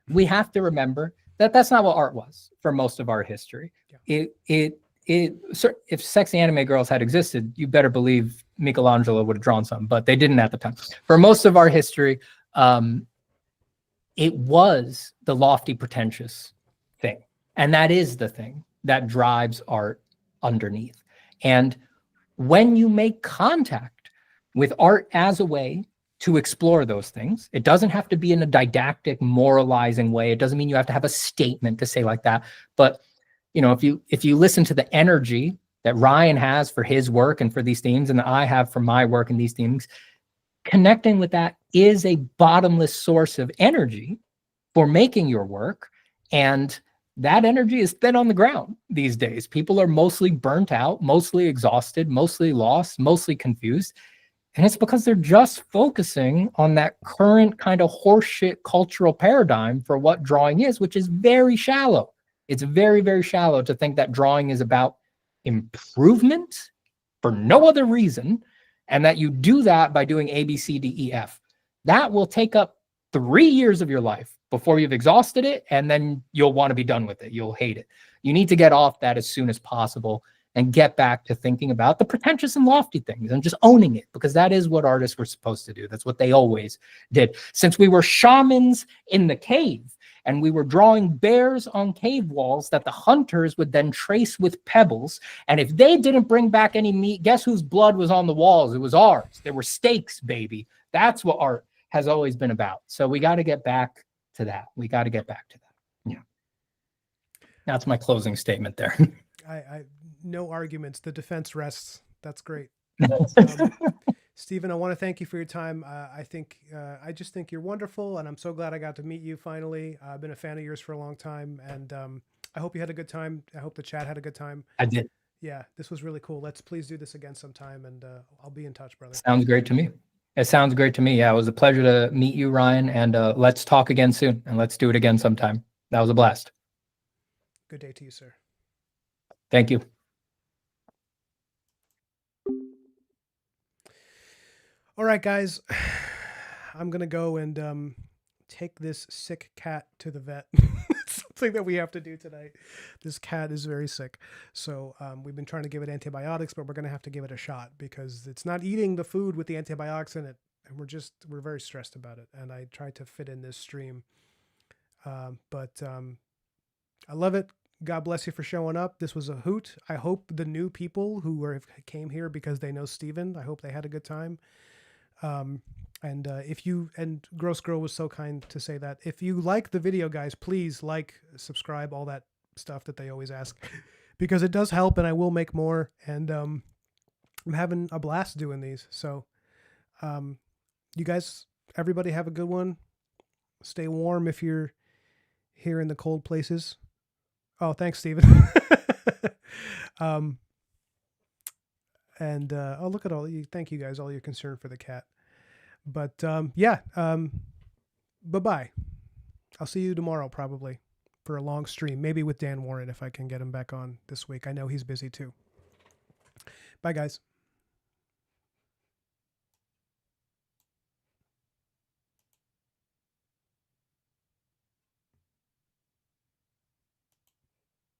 we have to remember that that's not what art was for most of our history. yeah, If sexy anime girls had existed, you better believe Michelangelo would have drawn some, but they didn't at the time. For most of our history, it was the lofty, pretentious thing. And that is the thing that drives art underneath. And when you make contact with art as a way to explore those things, it doesn't have to be in a didactic, moralizing way. It doesn't mean you have to have a statement to say like that. But you know, if you listen to the energy that Ryan has for his work and for these themes, and that I have for my work and these themes, connecting with that is a bottomless source of energy for making your work. And that energy is thin on the ground these days. People are mostly burnt out, mostly exhausted, mostly lost, mostly confused. And it's because they're just focusing on that current kind of horseshit cultural paradigm for what drawing is, which is very shallow. It's very, very shallow to think that drawing is about improvement for no other reason, and that you do that by doing A, B, C, D, E, F. That will take up 3 years of your life before you've exhausted it, and then you'll want to be done with it. You'll hate it. You need to get off that as soon as possible and get back to thinking about the pretentious and lofty things and just owning it, because that is what artists were supposed to do. That's what they always did. Since we were shamans in the cave and we were drawing bears on cave walls that the hunters would then trace with pebbles, and if they didn't bring back any meat, guess whose blood was on the walls? It was ours. There were stakes, baby. That's what art has always been about. So we got to get back to that. We got to get back to that. Yeah. That's my closing statement there. I no arguments. The defense rests. That's great. um, Stephen, I want to thank you for your time. I just think you're wonderful, and I'm so glad I got to meet you finally. I've been a fan of yours for a long time, and I hope you had a good time. I hope the chat had a good time. I did. Yeah, this was really cool. Let's please do this again sometime, and I'll be in touch, brother. Sounds great to me. It sounds great to me. Yeah, it was a pleasure to meet you, Ryan, and let's talk again soon, and let's do it again sometime. That was a blast. Good day to you, sir. Thank you. All right, guys, I'm going to go and take this sick cat to the vet. Something that we have to do tonight. This cat is very sick. So we've been trying to give it antibiotics, but we're going to have to give it a shot because it's not eating the food with the antibiotics in it. And we're very stressed about it. And I tried to fit in this stream. But I love it. God bless you for showing up. This was a hoot. I hope the new people who came here because they know Steven, I hope they had a good time. And Gross Girl was so kind to say that if you like the video, guys, please like, subscribe, all that stuff that they always ask, because it does help, and I will make more. And I'm having a blast doing these. So you guys, everybody have a good one. Stay warm if you're here in the cold places. Oh, thanks, Steven. Oh, look at all you. Thank you guys, all your concern for the cat. But bye-bye. I'll see you tomorrow probably for a long stream, maybe with Dan Warren if I can get him back on this week. I know he's busy too. Bye, guys.